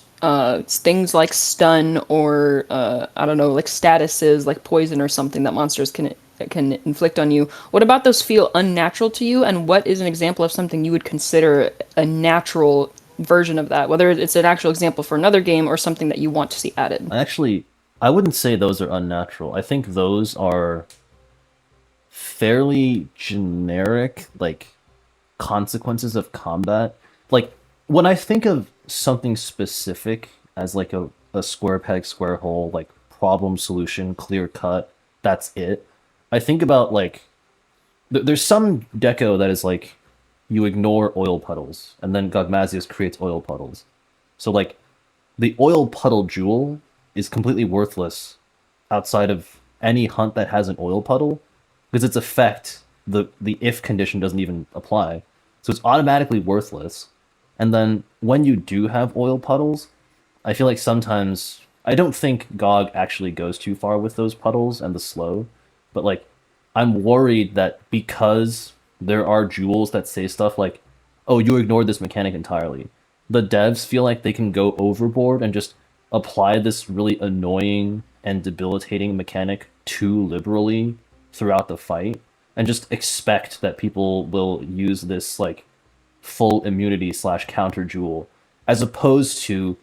things like stun or I don't know, like statuses like poison or something that monsters can inflict on you? What about those feel unnatural to you, and what is an example of something you would consider a natural version of that? Whether it's an actual example for another game or something that you want to see added. Actually, I wouldn't say those are unnatural. I think those are fairly generic, like consequences of combat. Like when I think of something specific as like a square peg, square hole, like problem solution, clear cut, that's it. I think about like there's some deco that is like you ignore oil puddles, and then Gogmazius creates oil puddles. So like the oil puddle jewel is completely worthless outside of any hunt that has an oil puddle because its effect, the if condition doesn't even apply. So it's automatically worthless. And then when you do have oil puddles, I feel like sometimes I don't think GOG actually goes too far with those puddles and the slow, but like I'm worried that because there are jewels that say stuff like, "Oh, you ignored this mechanic entirely," the devs feel like they can go overboard and just apply this really annoying and debilitating mechanic too liberally throughout the fight and just expect that people will use this like full immunity slash counter jewel as opposed to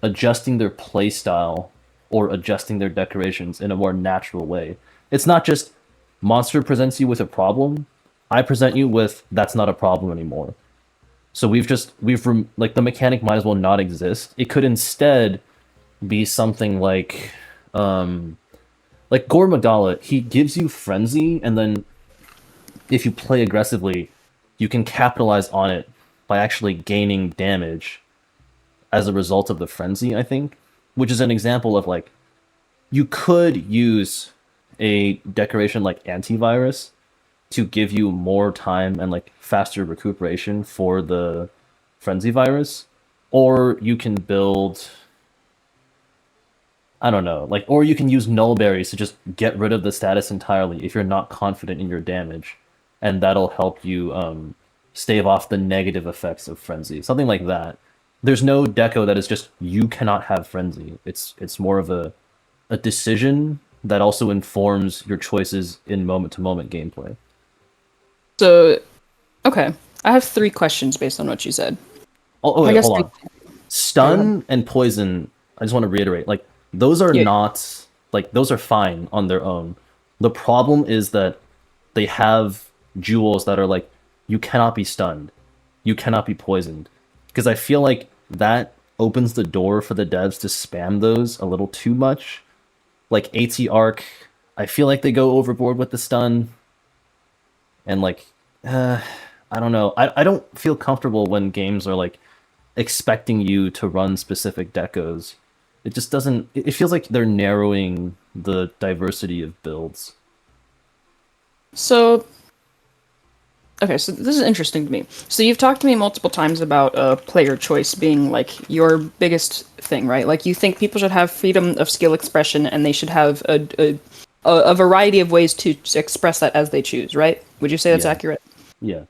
adjusting their playstyle or adjusting their decorations in a more natural way. It's not just monster presents you with a problem, I present you with that's not a problem anymore. So like the mechanic might as well not exist. It could instead be something like Gore Magala. He gives you frenzy, and then if you play aggressively, you can capitalize on it by actually gaining damage as a result of the frenzy, I think, which is an example of like you could use a decoration like antivirus to give you more time and like faster recuperation for the frenzy virus, or you can build, I don't know, like, or you can use null berries to just get rid of the status entirely if you're not confident in your damage, and that'll help you stave off the negative effects of frenzy, something like that. There's no deco that is just you cannot have frenzy. It's more of a decision that also informs your choices in moment to moment gameplay. So, okay, I have three questions based on what you said. I Wait, guess hold on. go ahead. Stun and poison, I just want to reiterate, like those are Yeah. not like those are fine on their own. The problem is that they have jewels that are like you cannot be stunned, you cannot be poisoned. Because I feel like that opens the door for the devs to spam those a little too much. Like AT Arc, I feel like they go overboard with the stun and like I don't know. I don't feel comfortable when games are like expecting you to run specific decos. It just doesn't. It feels like they're narrowing the diversity of builds. So, okay, so this is interesting to me. So you've talked to me multiple times about player choice being like your biggest thing, right? Like you think people should have freedom of skill expression and they should have a variety of ways to express that as they choose, right? Would you say that's Yeah, accurate? yeah,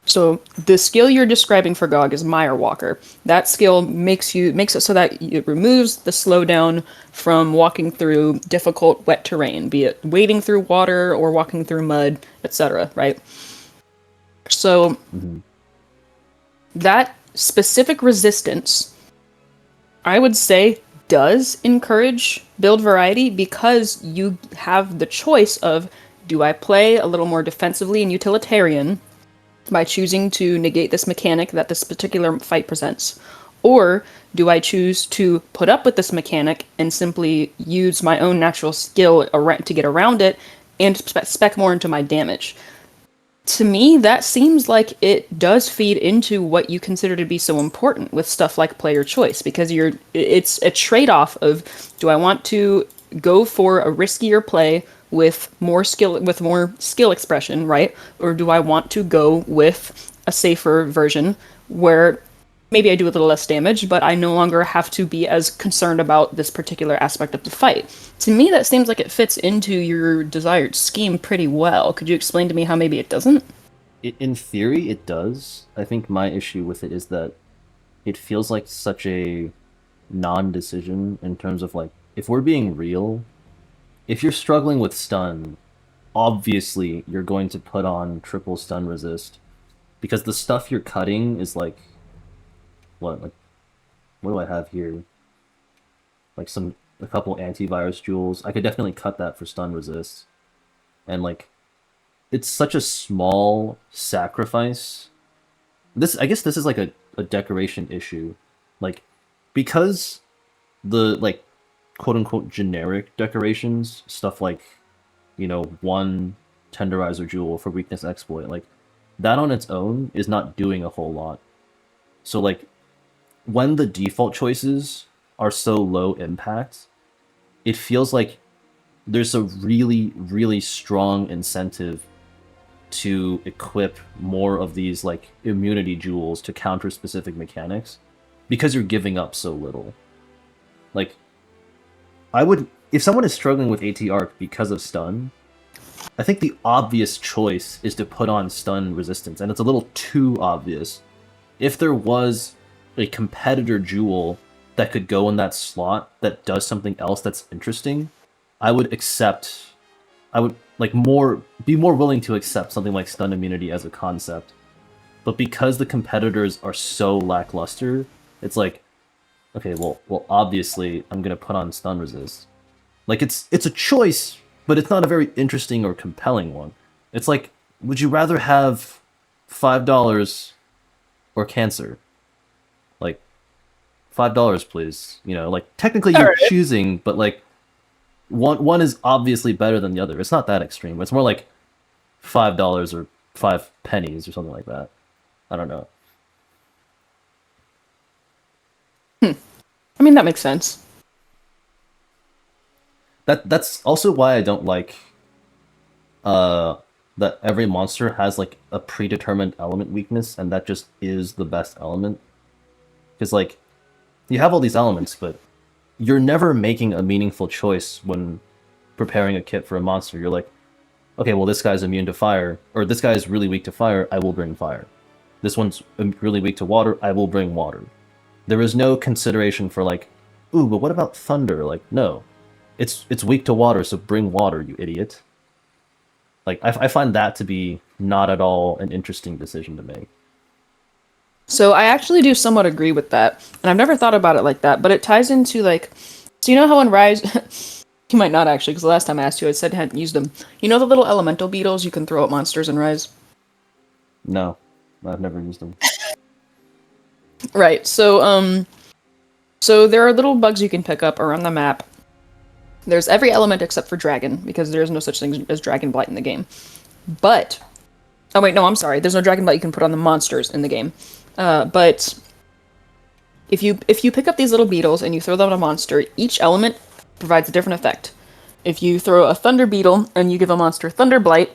So the skill you're describing for GOG is Mire Walker. That skill makes it so that it removes the slowdown from walking through difficult wet terrain, be it wading through water or walking through mud, etc. Right? So hmm that specific resistance, I would say, does encourage build variety because you have the choice of do I play a little more defensively and utilitarian by choosing to negate this mechanic that this particular fight presents? Or do I choose to put up with this mechanic and simply use my own natural skill to get around it and spec more into my damage? To me, that seems like it does feed into what you consider to be so important with stuff like player choice, because it's a trade-off of do I want to go for a riskier play with more skill expression, right? Or do I want to go with a safer version where maybe I do a little less damage, but I no longer have to be as concerned about this particular aspect of the fight. To me, that seems like it fits into your desired scheme pretty well. Could you explain to me how maybe it doesn't? in theory, it does. I think my issue with it is that it feels like such a non-decision in terms of like if we're being real, if you're struggling with stun, obviously you're going to put on triple stun resist because the stuff you're cutting is like what do I have here? Like a couple antivirus jewels. I could definitely cut that for stun resist. And like it's such a small sacrifice. This I guess this is like a decoration issue. Like because the like quote unquote generic decorations, stuff like, one tenderizer jewel for weakness exploit, like that on its own is not doing a whole lot. So like when the default choices are so low impact, it feels like there's a really, really strong incentive to equip more of these like immunity jewels to counter specific mechanics because you're giving up so little. Like I would if someone is struggling with AT arc because of stun, I think the obvious choice is to put on stun resistance, and it's a little too obvious. If there was a competitor jewel that could go in that slot that does something else that's interesting, I would accept. I would like more be more willing to accept something like stun immunity as a concept. But because the competitors are so lackluster, it's like, okay, well, obviously I'm gonna put on stun resist. Like it's a choice, but it's not a very interesting or compelling one. It's like, would you rather have $5 or cancer. Like $5, please. You know, like technically All you're right. choosing, but like one is obviously better than the other. It's not that extreme. It's more like $5 or 5 pennies or something like that. I don't know. I mean, that makes sense. That's also why I don't like uh that every monster has like a predetermined element weakness and that just is the best element. Because like you have all these elements, but you're never making a meaningful choice when preparing a kit for a monster. You're like, okay, well this guy's immune to fire, or this guy is really weak to fire, I will bring fire. This one's really weak to water, I will bring water. There is no consideration for like, ooh, but what about thunder? Like, no. It's weak to water, so bring water, you idiot. Like I find that to be not at all an interesting decision to make. So I actually do somewhat agree with that, and I've never thought about it like that, but it ties into like, so you know how in Rise, you might not actually, because the last time I asked you, I said I hadn't used them. You know the little elemental beetles you can throw at monsters in Rise? No, I've never used them. Right. So there are little bugs you can pick up around the map. There's every element except for dragon, because there is no such thing as dragon blight in the game. But, oh wait, no, I'm sorry. There's no dragon blight you can put on the monsters in the game. But if you pick up these little beetles and you throw them at a monster, each element provides a different effect. If you throw a thunder beetle and you give a monster thunder blight,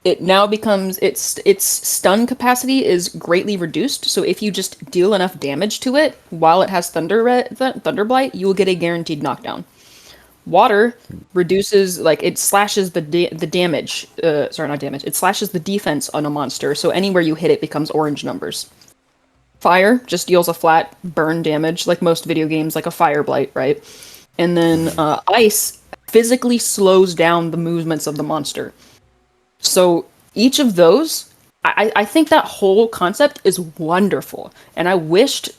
it now becomes its stun capacity is greatly reduced. So if you just deal enough damage to it while it has thunder blight, you will get a guaranteed knockdown. Water reduces, like, it slashes the damage. Sorry, not damage. It slashes the defense on a monster. So anywhere you hit it becomes orange numbers. Fire just deals a flat burn damage, like most video games, like a fire blight, right? And then ice physically slows down the movements of the monster. So each of those, I think that whole concept is wonderful, and I wished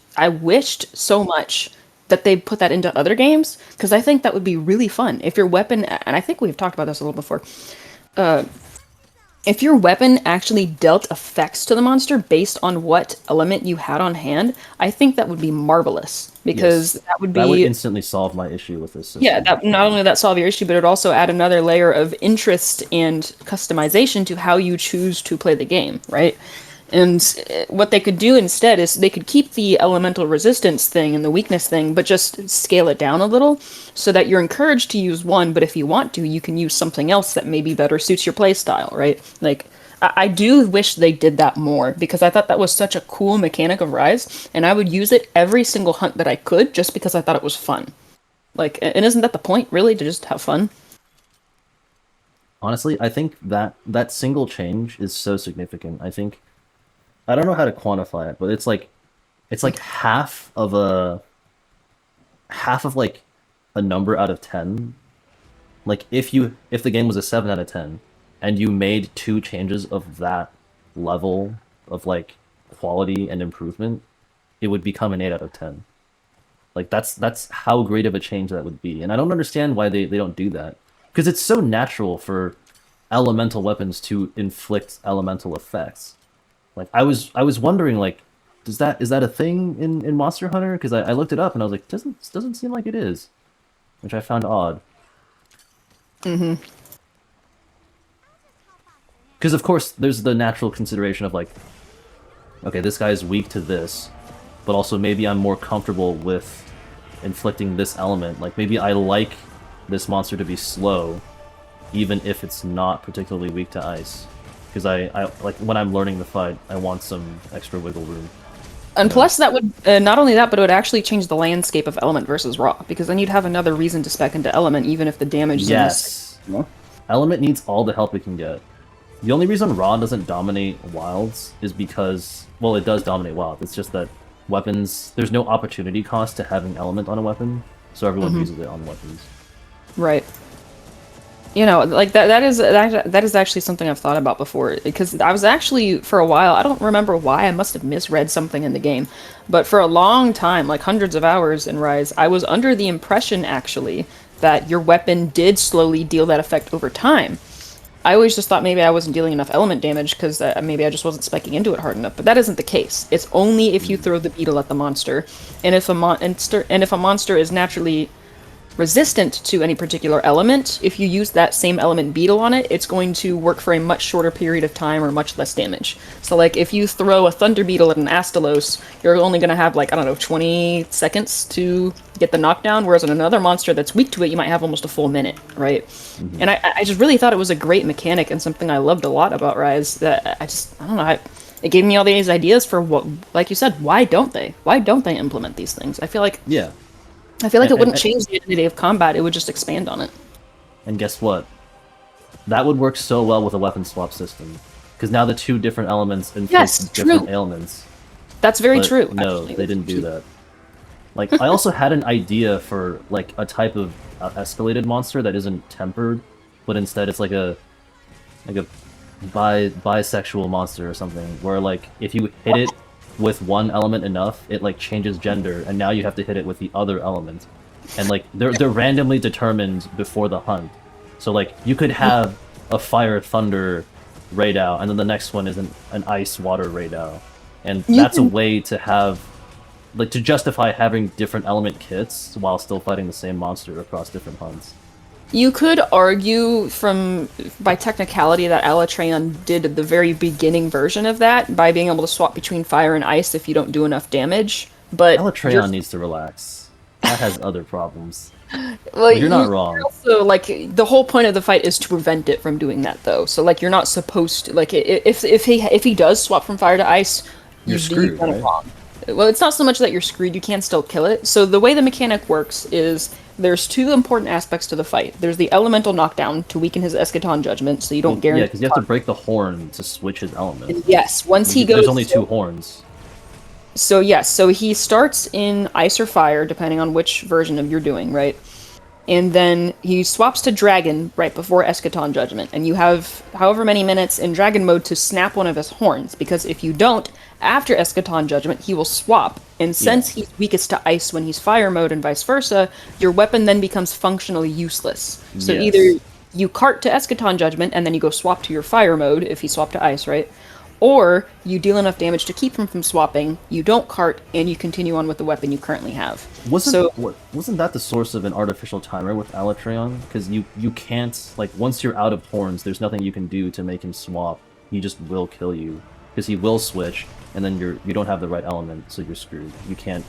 so much that they put that into other games because I think that would be really fun if your weapon, and I think we've talked about this a little before. If your weapon actually dealt effects to the monster based on what element you had on hand, I think that would be marvelous because Yes, that would that would be, instantly solve my issue with this yeah, system. that not only that solve your issue, but it would also add another layer of interest and customization to how you choose to play the game, right? And what they could do instead is they could keep the elemental resistance thing and the weakness thing, but just scale it down a little so that you're encouraged to use one, but if you want to, you can use something else that maybe better suits your playstyle, right? Like, I do wish they did that more because I thought that was such a cool mechanic of Rise, and I would use it every single hunt that I could just because I thought it was fun. Like, and isn't that the point, really, to just have fun? Honestly, I think that single change is so significant. I think I don't know how to quantify it, but it's like half of like a number out of 10. Like if the game was a 7 out of 10 and you made two changes of that level of like quality and improvement, it would become an 8 out of 10. Like that's how great of a change that would be. And I don't understand why they don't do that. Because it's so natural for elemental weapons to inflict elemental effects. Like I was wondering like is that a thing in Monster Hunter? Because I looked it up and I was like, doesn't seem like it is. Which I found odd. Because of course there's the natural consideration of like, okay, this guy's weak to this, but also maybe I'm more comfortable with inflicting this element. Like maybe I like this monster to be slow, even if it's not particularly weak to ice. Because I like when I'm learning the fight, I want some extra wiggle room. And You know? plus, that would not only that, but it would actually change the landscape of Element versus Raw, because then you'd have another reason to spec into Element, even if the damage is in the same. Yes. Element needs all the help it can get. The only reason Raw doesn't dominate Wilds is because, well, it does dominate Wild. It's just that weapons, there's no opportunity cost to having Element on a weapon, so everyone uses it on weapons. Right. You know, like that is actually something I've thought about before because I was actually for a while, I don't remember why, I must have misread something in the game, but for a long time, like hundreds of hours in Rise, I was under the impression actually that your weapon did slowly deal that effect over time. I always just thought maybe I wasn't dealing enough element damage because maybe I just wasn't specking into it hard enough. But that isn't the case. It's only if you throw the beetle at the monster, and if a monster is naturally resistant to any particular element, if you use that same element beetle on it, it's going to work for a much shorter period of time or much less damage. So like if you throw a thunder beetle at an Astalos, you're only going to have like, I don't know, 20 seconds to get the knockdown, whereas on another monster that's weak to it, you might have almost a full minute, right? And I just really thought it was a great mechanic and something I loved a lot about Rise that I don't know, it gave me all these ideas for what, like you said, why don't they implement these things? I feel like Yeah. it wouldn't change the identity of combat, it would just expand on it. And guess what? That would work so well with a weapon swap system. Because now the two different elements inflict different ailments. That's very But true. no, actually. they didn't do that. Like, I also had an idea for, like, a type of escalated monster that isn't tempered, but instead it's like a bisexual monster or something, where, like, if you hit it with one element enough, it, like, changes gender, and now you have to hit it with the other element. And, like, they're randomly determined before the hunt. So, like, you could have a fire thunder Raidou, and then the next one is an ice water Raidou. And that's a way to have, like, to justify having different element kits while still fighting the same monster across different hunts. You could argue by technicality that Alatreon did the very beginning version of that by being able to swap between fire and ice if you don't do enough damage. But Alatreon needs to relax. That has other problems. well, You're not wrong. Also, like the whole point of the fight is to prevent it from doing that, though. So, like, you're not supposed to. Like, if he does swap from fire to ice, You're screwed, kind of right? wrong. Well, it's not so much that you're screwed; you can still kill it. So the way the mechanic works is there's two important aspects to the fight. There's the elemental knockdown to weaken his Eschaton Judgment, so you don't guarantee. Yeah, because you have to break the horn to switch his element. Yes, once he goes. There's only two horns. So yes, so he starts in ice or fire, depending on which version of you're doing, right? And then he swaps to dragon right before Eschaton Judgment, and you have however many minutes in dragon mode to snap one of his horns, because if you don't, after Eschaton Judgment, he will swap, and since he's weakest to ice when he's fire mode and vice versa, your weapon then becomes functionally useless. So Yes. either you cart to Eschaton Judgment, and then you go swap to your fire mode, if he swapped to ice, right? Or you deal enough damage to keep him from swapping, you don't cart, and you continue on with the weapon you currently have. Wasn't that the source of an artificial timer with Alatreon? Because you can't, like, once you're out of horns, there's nothing you can do to make him swap. He just will kill you. Because he will switch, and then you don't have the right element, so you're screwed. You can't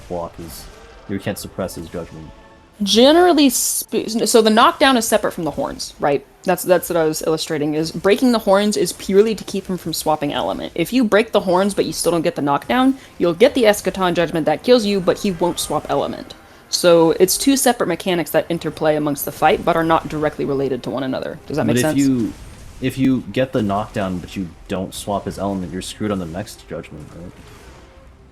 you can't suppress his judgment. Generally, so the knockdown is separate from the horns, right? That's what I was illustrating. Is breaking the horns is purely to keep him from swapping element. If you break the horns but you still don't get the knockdown, you'll get the Eschaton Judgment that kills you, but he won't swap element. So it's two separate mechanics that interplay amongst the fight, but are not directly related to one another. Does that make sense? If you get the knockdown but you don't swap his element, you're screwed on the next judgment, right?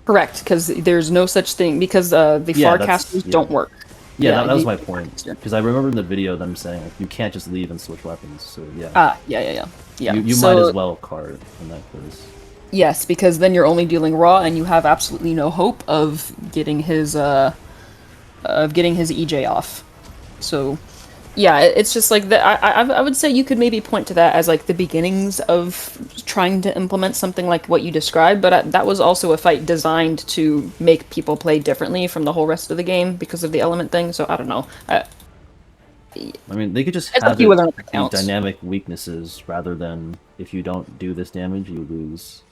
Correct, because there's no such thing, because the Farcasters don't work. Yeah, that was my point. Because I remember in the video them saying, like, you can't just leave and switch weapons, so yeah. Yeah. You might as well cart in that case. Yes, because then you're only dealing raw, and you have absolutely no hope of getting his EJ off. So, yeah, it's just like that. I would say you could maybe point to that as like the beginnings of trying to implement something like what you described, but that was also a fight designed to make people play differently from the whole rest of the game because of the element thing. So I don't know. I mean, they could just It's have up to you whether or not it it be counts. dynamic weaknesses rather than if you don't do this damage, you lose.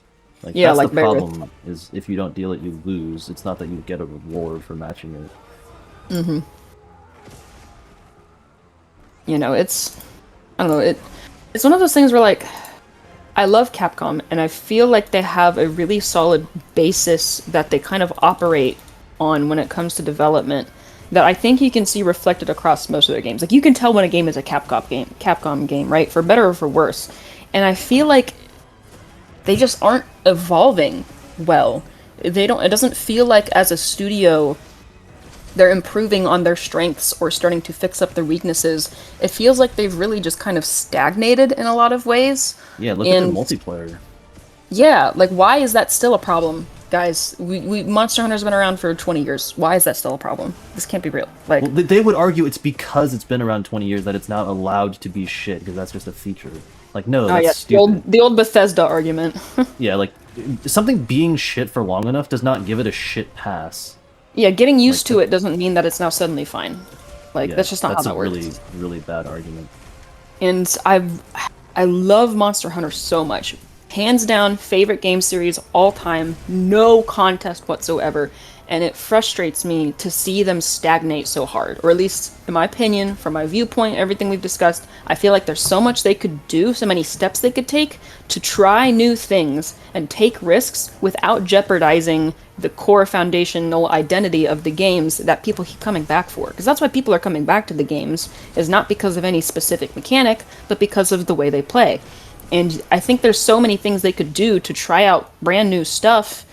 Like, Yeah, that's like the Beowulf. problem, is if you don't deal it, you lose. It's not that you get a reward for matching it. You know, I don't know, it's one of those things where, like, I love Capcom, and I feel like they have a really solid basis that they kind of operate on when it comes to development that I think you can see reflected across most of their games. Like, you can tell when a game is a Capcom game, right? For better or for worse. And I feel like they just aren't evolving well. It doesn't feel like as a studio they're improving on their strengths or starting to fix up their weaknesses. It feels like they've really just kind of stagnated in a lot of ways. Yeah, look at the multiplayer. Yeah, like, why is that still a problem? Guys, Monster Hunter's been around for 20 years. Why is that still a problem? This can't be real. Like, Well, they would argue it's because it's been around 20 years that it's not allowed to be shit, because that's just a feature. Like, no, Oh that's yeah, stupid. the old Bethesda argument. Yeah, like something being shit for long enough does not give it a shit pass. Yeah, getting Like used to that. it doesn't mean that it's now suddenly fine. Like Yeah, that's just not how that's a that works. really, really bad argument. And I love Monster Hunter so much. Hands down, favorite game series all time, no contest whatsoever. And it frustrates me to see them stagnate so hard. Or at least, in my opinion, from my viewpoint, everything we've discussed, I feel like there's so much they could do, so many steps they could take to try new things and take risks without jeopardizing the core foundational identity of the games that people keep coming back for. Because that's why people are coming back to the games, is not because of any specific mechanic, but because of the way they play. And I think there's so many things they could do to try out brand new stuff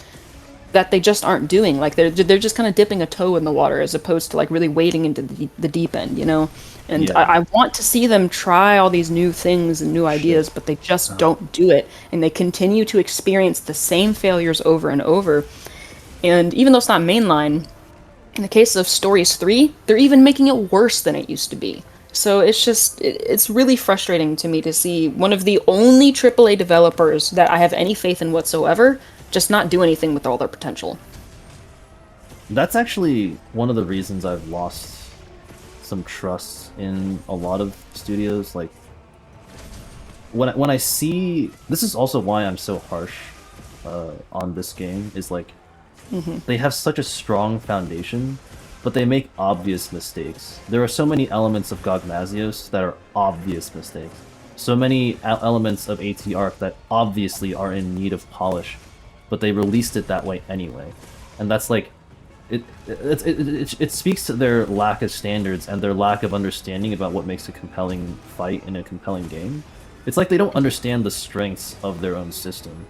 that they just aren't doing. Like they're just kind of dipping a toe in the water as opposed to like really wading into the deep end, you know. And Yeah. I want to see them try all these new things and new Shit. ideas, but they just don't do it, and they continue to experience the same failures over and over. And even though it's not mainline, in the case of Stories 3, they're even making it worse than it used to be. So it's just, it's really frustrating to me to see one of the only AAA developers that I have any faith in whatsoever just not do anything with all their potential. That's actually one of the reasons I've lost some trust in a lot of studios. Like when I see, this is also why I'm so harsh on this game. Is like they have such a strong foundation, but they make obvious mistakes. There are so many elements of Gogmazios that are obvious mistakes. So many elements of AT Arc that obviously are in need of polish, but they released it that way anyway. And that's like it speaks to their lack of standards and their lack of understanding about what makes a compelling fight in a compelling game. It's like they don't understand the strengths of their own system,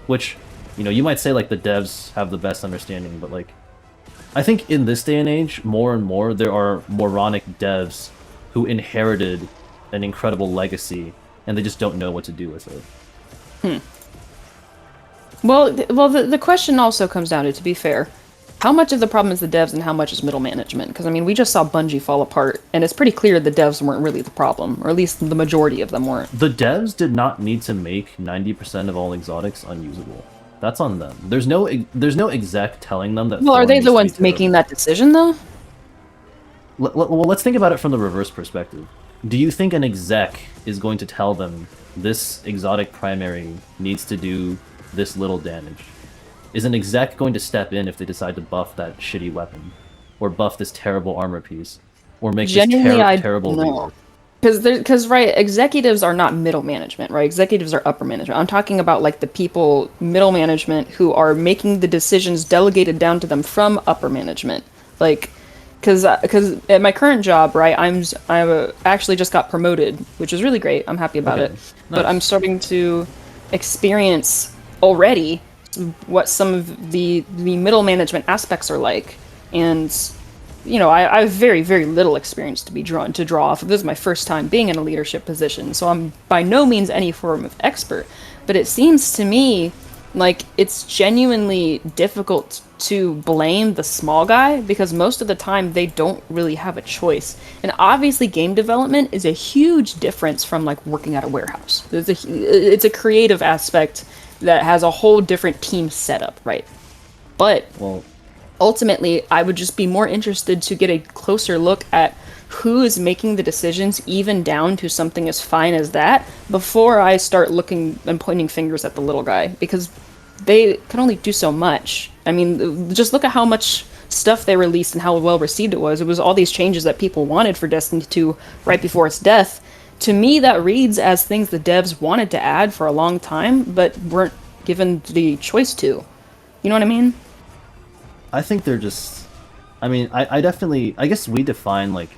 which, you know, you might say like the devs have the best understanding, but like I think in this day and age, more and more there are moronic devs who inherited an incredible legacy and they just don't know what to do with it. Well, the question also comes down to be fair, how much of the problem is the devs and how much is middle management? Because I mean, we just saw Bungie fall apart, and it's pretty clear the devs weren't really the problem, or at least the majority of them weren't. The devs did not need to make 90% of all exotics unusable. That's on them. There's no exec telling them that Well, are Thorn they needs the to be ones making terrible. that decision though? Well, let's think about it from the reverse perspective. Do you think an exec is going to tell them this exotic primary needs to do this little damage? Is an exec going to step in if they decide to buff that shitty weapon? Or buff this terrible armor piece? Or make this Genuinely, I terrible no. rework? Because right, executives are not middle management, right? Executives are upper management. I'm talking about like the people middle management who are making the decisions delegated down to them from upper management. Like, because at my current job, right, actually just got promoted, which is really great. I'm happy about Okay, it. But I'm nice. starting to experience already what some of the middle management aspects are like, and you know, I have very little experience to draw off of. This is my first time being in a leadership position, so I'm by no means any form of expert. But it seems to me like it's genuinely difficult to blame the small guy because most of the time they don't really have a choice. And obviously, game development is a huge difference from like working at a warehouse. It's a creative aspect that has a whole different team setup, right? But Well, ultimately, I would just be more interested to get a closer look at who is making the decisions, even down to something as fine as that, before I start looking and pointing fingers at the little guy, because they can only do so much. I mean, just look at how much stuff they released and how well received it was. It was all these changes that people wanted for Destiny 2 right before its death. To me, that reads as things the devs wanted to add for a long time, but weren't given the choice to. You know what I mean? I think they're just. I mean, I definitely. I guess we define like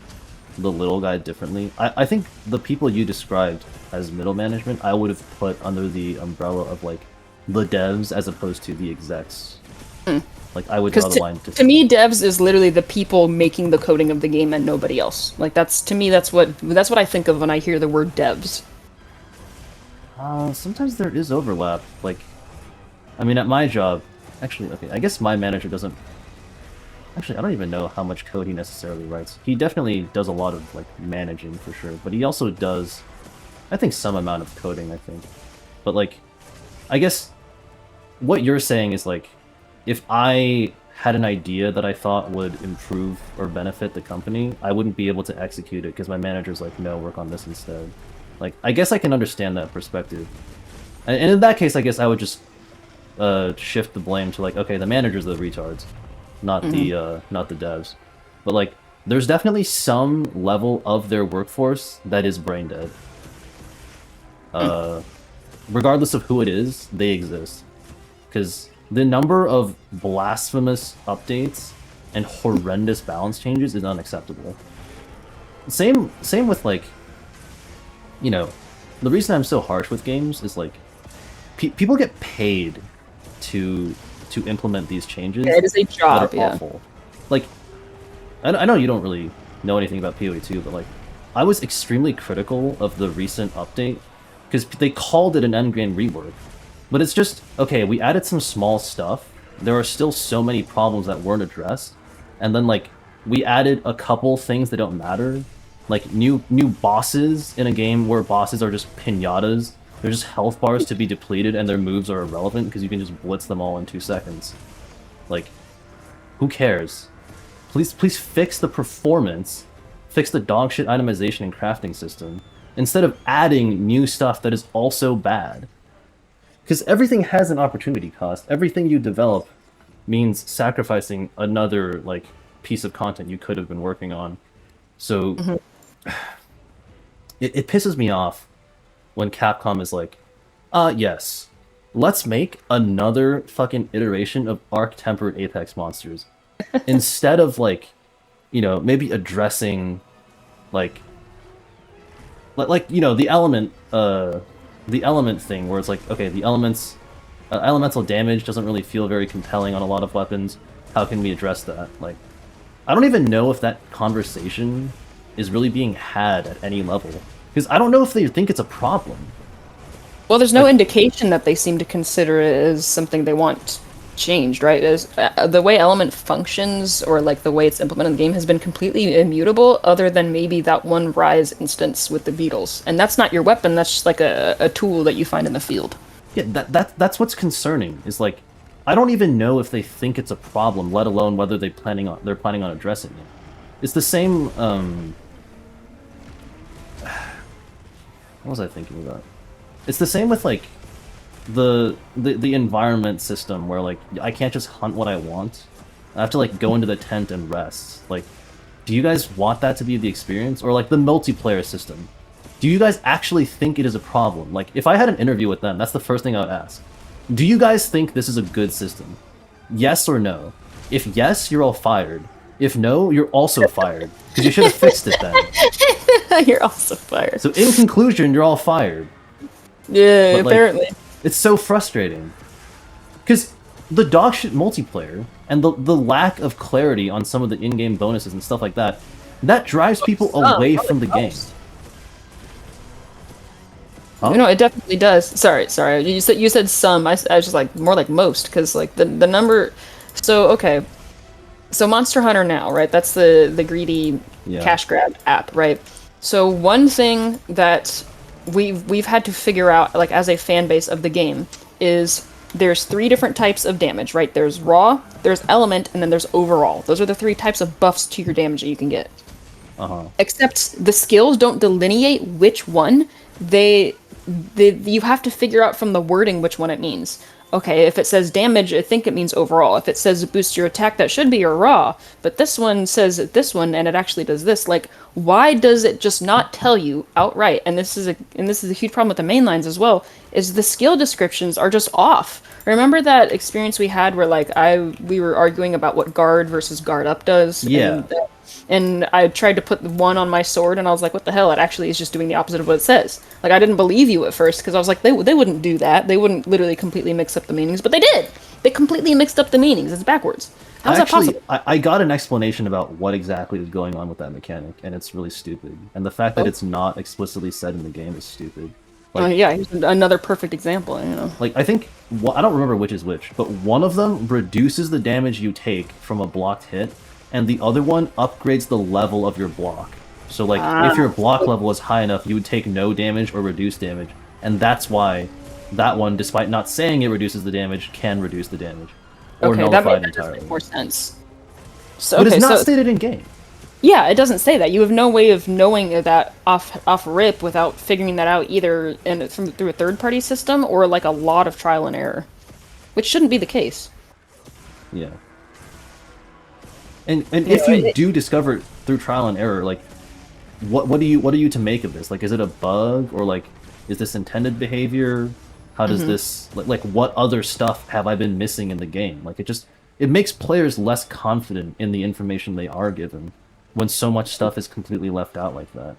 the little guy differently. I think the people you described as middle management, I would have put under the umbrella of like the devs as opposed to the execs. Like I would draw Because the line to me, devs is literally the people making the coding of the game and nobody else. Like that's to me, that's what I think of when I hear the word devs. Sometimes there is overlap. Like, I mean, at my job, actually, okay, I guess my manager doesn't. Actually, I don't even know how much code he necessarily writes. He definitely does a lot of like managing for sure, but he also does I think some amount of coding, I think. But like, I guess what you're saying is like, if I had an idea that I thought would improve or benefit the company, I wouldn't be able to execute it because my manager's like, no, work on this instead. Like, I guess I can understand that perspective. And in that case, I guess I would just shift the blame to like, okay, the managers are the retards, not the devs. But like, there's definitely some level of their workforce that is brain dead. Regardless of who it is, they exist. Because the number of blasphemous updates and horrendous balance changes is unacceptable. Same with like, you know, the reason I'm so harsh with games is like, people get paid to implement these changes. It is a job, that are yeah. awful. Like, I know you don't really know anything about PoE 2, but like, I was extremely critical of the recent update because they called it an endgame rework. But it's just, okay, we added some small stuff. There are still so many problems that weren't addressed. And then, like, we added a couple things that don't matter. Like, new bosses in a game where bosses are just pinatas. They're just health bars to be depleted and their moves are irrelevant because you can just blitz them all in 2 seconds. Like, who cares? Please fix the performance. Fix the dogshit itemization and crafting system. Instead of adding new stuff that is also bad. Because everything has an opportunity cost. Everything you develop means sacrificing another like piece of content you could have been working on. So it pisses me off when Capcom is like, yes, let's make another fucking iteration of Arc-Tempered Apex monsters. Instead of like, you know, maybe addressing like you know, the element thing where it's like, okay, the elemental damage doesn't really feel very compelling on a lot of weapons. How can we address that? Like, I don't even know if that conversation is really being had at any level. Because I don't know if they think it's a problem. Well, there's no indication that they seem to consider it as something they want changed, right? As the way Element functions, or like the way it's implemented in the game, has been completely immutable, other than maybe that one Rise instance with the beetles, and that's not your weapon. That's just like a tool that you find in the field. Yeah, that's what's concerning. Is like, I don't even know if they think it's a problem, let alone whether they're planning on addressing it. It's the same. What was I thinking about? It's the same with like the environment system where like I can't just hunt what I want. I have to like go into the tent and rest. Like, do you guys want that to be the experience? Or like the multiplayer system? Do you guys actually think it is a problem? Like, if I had an interview with them, that's the first thing I would ask. Do you guys think this is a good system? Yes or no? If yes, you're all fired. If no, you're also fired. Because you should have fixed it then. You're also fired. So in conclusion, you're all fired. Yeah, But, like, apparently. it's so frustrating. Because the dogshit multiplayer and the lack of clarity on some of the in-game bonuses and stuff like that, that drives people away from the game. Huh? No, it definitely does. Sorry. You said some. I was just like more like most, because like the number. So okay, so Monster Hunter Now, right? That's the greedy cash grab app, right? So one thing that we've had to figure out, like as a fan base of the game, is there's 3 different types of damage, right? There's raw, there's element, and then there's overall. Those are the 3 types of buffs to your damage that you can get. Except the skills don't delineate which one. You have to figure out from the wording which one it means. Okay, if it says damage, I think it means overall. If it says boost your attack, that should be your raw. But this one says this one, and it actually does this. Like, why does it just not tell you outright? And this is a huge problem with the mainlines as well. Is the skill descriptions are just off. Remember that experience we had where like we were arguing about what guard versus guard up does? Yeah. And I tried to put one on my sword, and I was like, what the hell? It actually is just doing the opposite of what it says. Like, I didn't believe you at first, because I was like, they wouldn't do that. They wouldn't literally completely mix up the meanings, but they did! They completely mixed up the meanings. It's backwards. How is that possible? I got an explanation about what exactly is going on with that mechanic, and it's really stupid. And the fact that it's not explicitly said in the game is stupid. Like, yeah, here's another perfect example, you know. Like, I think, I don't remember which is which, but one of them reduces the damage you take from a blocked hit, and the other one upgrades the level of your block. So like if your block level is high enough, you would take no damage or reduce damage, and that's why that one, despite not saying it reduces the damage, can reduce the damage or Okay, nullify it that does entirely. make more sense. So, But okay, it's not so stated in game. yeah, it doesn't say that. You have no way of knowing that off rip without figuring that out either through a third party system or like a lot of trial and error, which shouldn't be the case. Yeah. And You if know, you do discover it through trial and error, like what are you to make of this? Like, is it a bug, or like is this intended behavior? How does this like what other stuff have I been missing in the game? Like it makes players less confident in the information they are given when so much stuff is completely left out like that.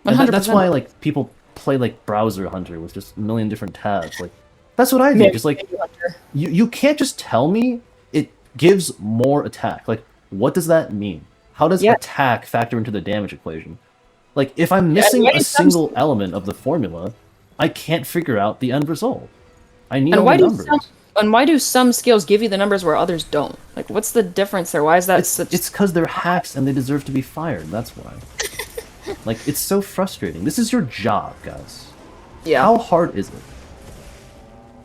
And that's 100%. why like people play like Browser Hunter with just a million different tabs. Like that's what I do. Maybe Because like you can't just tell me it gives more attack. Like what does that mean? How does Yeah. attack factor into the damage equation? Like if I'm Yeah, missing why a do some- single element of the formula, I can't figure out the end result. I need And all why the do numbers. why do some skills give you the numbers where others don't? Like, what's the difference there? Why is that It's such? it's because they're hacks and they deserve to be fired. That's why. Like it's so frustrating. This is your job, guys. Yeah. How hard is it?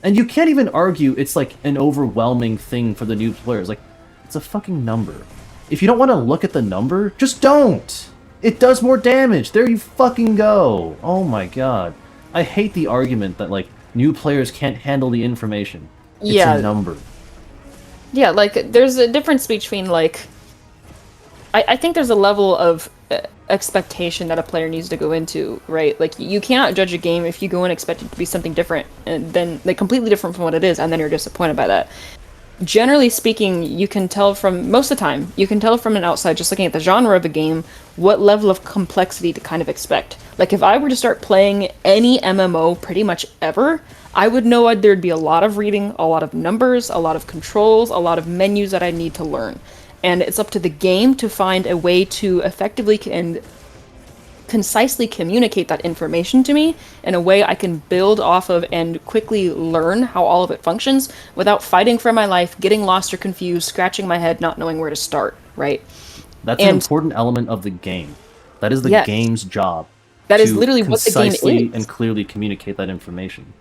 And you can't even argue it's like an overwhelming thing for the new players. Like, it's a fucking number. If you don't want to look at the number, just don't! It does more damage! There you fucking go! Oh my god. I hate the argument that, like, new players can't handle the information. It's Yeah. a number. Yeah, like there's a difference between like I think there's a level of expectation that a player needs to go into, right? Like you cannot judge a game if you go in expecting it to be something different and then like completely different from what it is and then you're disappointed by that. Generally speaking, you can tell from most of the time, you can tell from an outside just looking at the genre of a game what level of complexity to kind of expect. Like if I were to start playing any MMO pretty much ever, I would know there'd be a lot of reading, a lot of numbers, a lot of controls, a lot of menus that I need to learn. And it's up to the game to find a way to effectively and concisely communicate that information to me in a way I can build off of and quickly learn how all of it functions without fighting for my life, getting lost or confused, scratching my head, not knowing where to start, right? That's an And- important element of the game. That is the Yes. game's job. That is to literally what the game concisely is. and clearly communicate that information.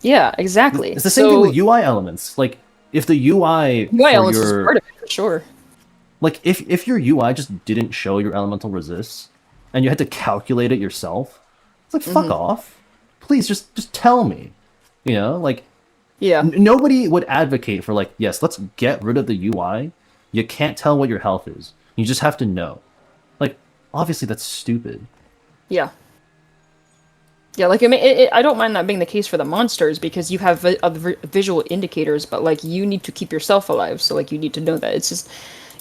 Yeah, exactly. It's the same thing with UI elements. Like, if the UI UI for elements is your part of it, for sure. like if your UI just didn't show your elemental resists and you had to calculate it yourself, it's like fuck off. Please just tell me. You know, like Yeah. nobody would advocate for like, yes, let's get rid of the UI. You can't tell what your health is. You just have to know. Like, obviously that's stupid. Yeah. Yeah, like I don't mind that being the case for the monsters because you have visual indicators, but like you need to keep yourself alive, so like you need to know that. It's just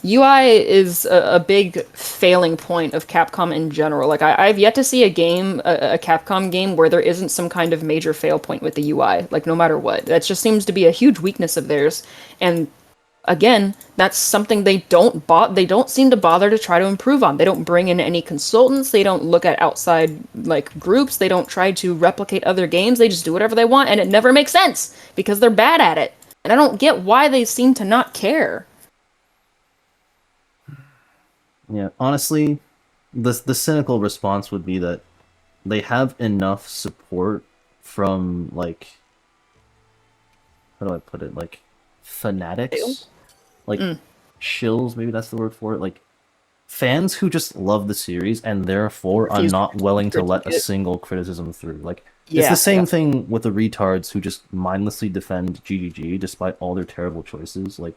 UI is a big failing point of Capcom in general. Like I've yet to see a game, a Capcom game, where there isn't some kind of major fail point with the UI. Like no matter what, that just seems to be a huge weakness of theirs. And again, that's something they don't seem to bother to try to improve on. They don't bring in any consultants, they don't look at outside like groups, they don't try to replicate other games, they just do whatever they want and it never makes sense because they're bad at it. And I don't get why they seem to not care. Yeah, honestly, the cynical response would be that they have enough support from like, how do I put it? Like fanatics, like shills, maybe that's the word for it. Like fans who just love the series and therefore are Refuse not willing to let a critique it. single criticism through. Like it's Yeah, the same yeah. thing with the retards who just mindlessly defend GGG despite all their terrible choices. Like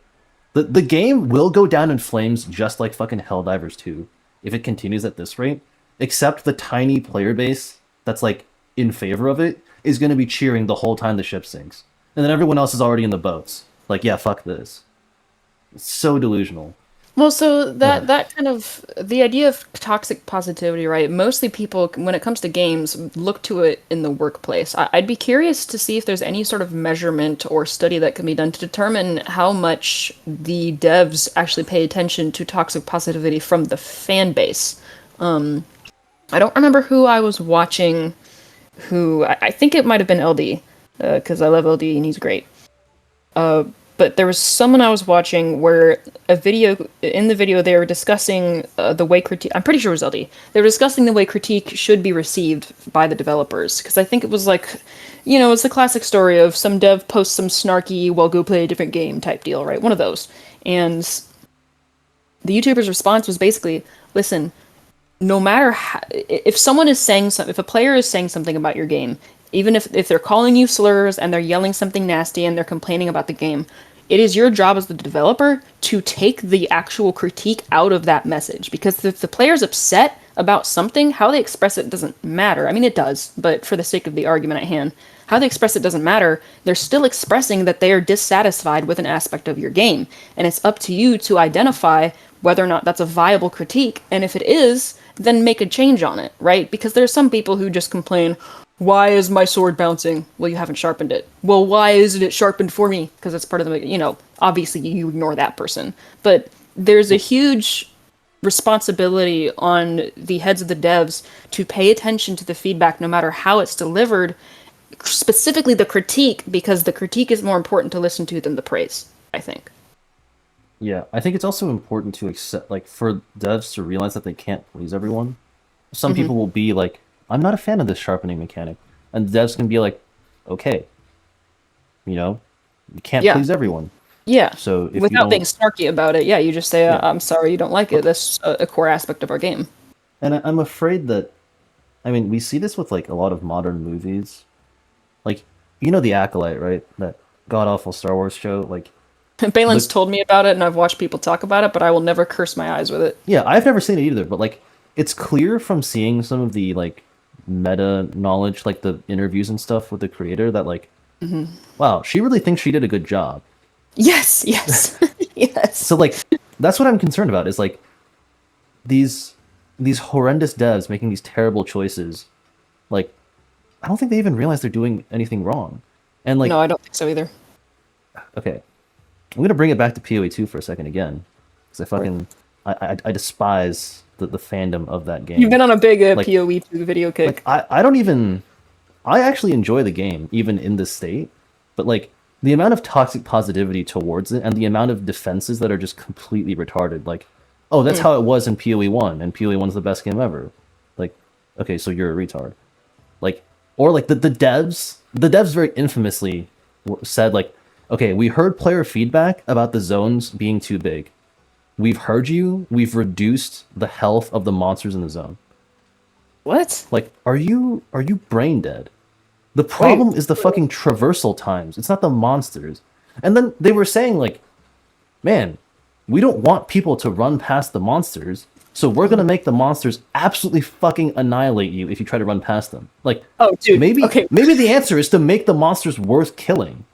the game will go down in flames just like fucking Helldivers 2 if it continues at this rate, except the tiny player base that's like in favor of it is going to be cheering the whole time the ship sinks. And then everyone else is already in the boats. Like, yeah, fuck this. It's so delusional. Well, so that kind of the idea of toxic positivity, right? Mostly people, when it comes to games, look to it in the workplace. I'd be curious to see if there's any sort of measurement or study that can be done to determine how much the devs actually pay attention to toxic positivity from the fan base. I don't remember who I was watching. I think it might have been LD, because I love LD and he's great. But but there was someone I was watching where in the video they were discussing the way critique. I'm pretty sure it was LD. They were discussing the way critique should be received by the developers because I think it was like, it's the classic story of some dev posts some snarky, well, go play a different game type deal, right? One of those, and the YouTuber's response was basically, listen, no matter how, if someone is saying something, if a player is saying something about your game, even if they're calling you slurs and they're yelling something nasty and they're complaining about the game, it is your job as the developer to take the actual critique out of that message. Because if the player's upset about something, how they express it doesn't matter. I mean, it does, but for the sake of the argument at hand, how they express it doesn't matter. They're still expressing that they are dissatisfied with an aspect of your game. And it's up to you to identify whether or not that's a viable critique. And if it is, then make a change on it, right? Because there's some people who just complain, why is my sword bouncing? Well, you haven't sharpened it. Well, why isn't it sharpened for me? Because it's part of the, obviously you ignore that person. But there's a huge responsibility on the heads of the devs to pay attention to the feedback no matter how it's delivered, specifically the critique, because the critique is more important to listen to than the praise, I think. Yeah, I think it's also important to accept, like, for devs to realize that they can't please everyone. Some people will be like, I'm not a fan of this sharpening mechanic. And devs can be like, okay, you can't please everyone. Yeah, So if without being snarky about it, you just say, Yeah. I'm sorry you don't like it. That's a core aspect of our game. And I'm afraid that, I mean, we see this with, like, a lot of modern movies. Like, The Acolyte, right? That god-awful Star Wars show, like... Balin's told me about it, and I've watched people talk about it, but I will never curse my eyes with it. Yeah, I've never seen it either, but, like, it's clear from seeing some of the, like, meta knowledge, like the interviews and stuff with the creator, that, like, wow, she really thinks she did a good job. Yes. Yes. So, like, that's what I'm concerned about, is, like, these horrendous devs making these terrible choices. Like, I don't think they even realize they're doing anything wrong. And, like... No, I don't think so either. Okay. I'm going to bring it back to PoE 2 for a second again. Because I fucking... I despise the fandom of that game. You've been on a big Like- PoE 2 video kick. Like, I don't even... I actually enjoy the game, even in this state. But, like, the amount of toxic positivity towards it and the amount of defenses that are just completely retarded. Like, oh, that's how it was in PoE 1, and PoE 1's the best game ever. Like, okay, so you're a retard. Like, or, like, the devs very infamously said, like, okay, we heard player feedback about the zones being too big. We've heard you. We've reduced the health of the monsters in the zone. What? Like, are you brain dead? The problem is the fucking traversal times. It's not the monsters. And then they were saying, like, man, we don't want people to run past the monsters, so we're gonna make the monsters absolutely fucking annihilate you if you try to run past them. Like, Oh, dude. maybe Okay. maybe the answer is to make the monsters worth killing.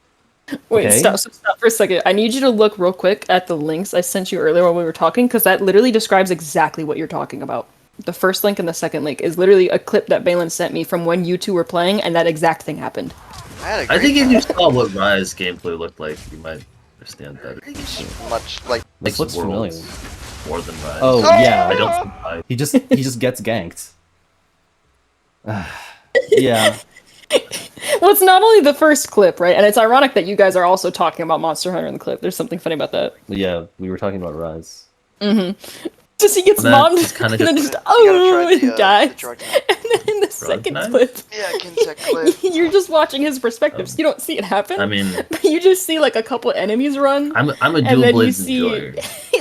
Wait, Okay. stop for a second. I need you to look real quick at the links I sent you earlier while we were talking, because that literally describes exactly what you're talking about. The first link and the second link is literally a clip that Balin sent me from when you two were playing, and that exact thing happened. I think if you saw what Rise gameplay looked like, you might understand better. think it's much like This looks familiar. more than Rise. Oh, yeah. I don't think I. He just gets ganked. Yeah. Well, it's not only the first clip, right? And it's ironic that you guys are also talking about Monster Hunter in the clip. There's something funny about that. Yeah, we were talking about Rise. Just he gets That mommed, is kinda and then just- just You gotta try and the dies. drug And then in the second knife? clip, Yeah, Kinsek clip. you're just watching his perspective, so you don't see it happen. I mean, But you just see like a couple enemies run, I'm a and dual then you blades see enjoyer.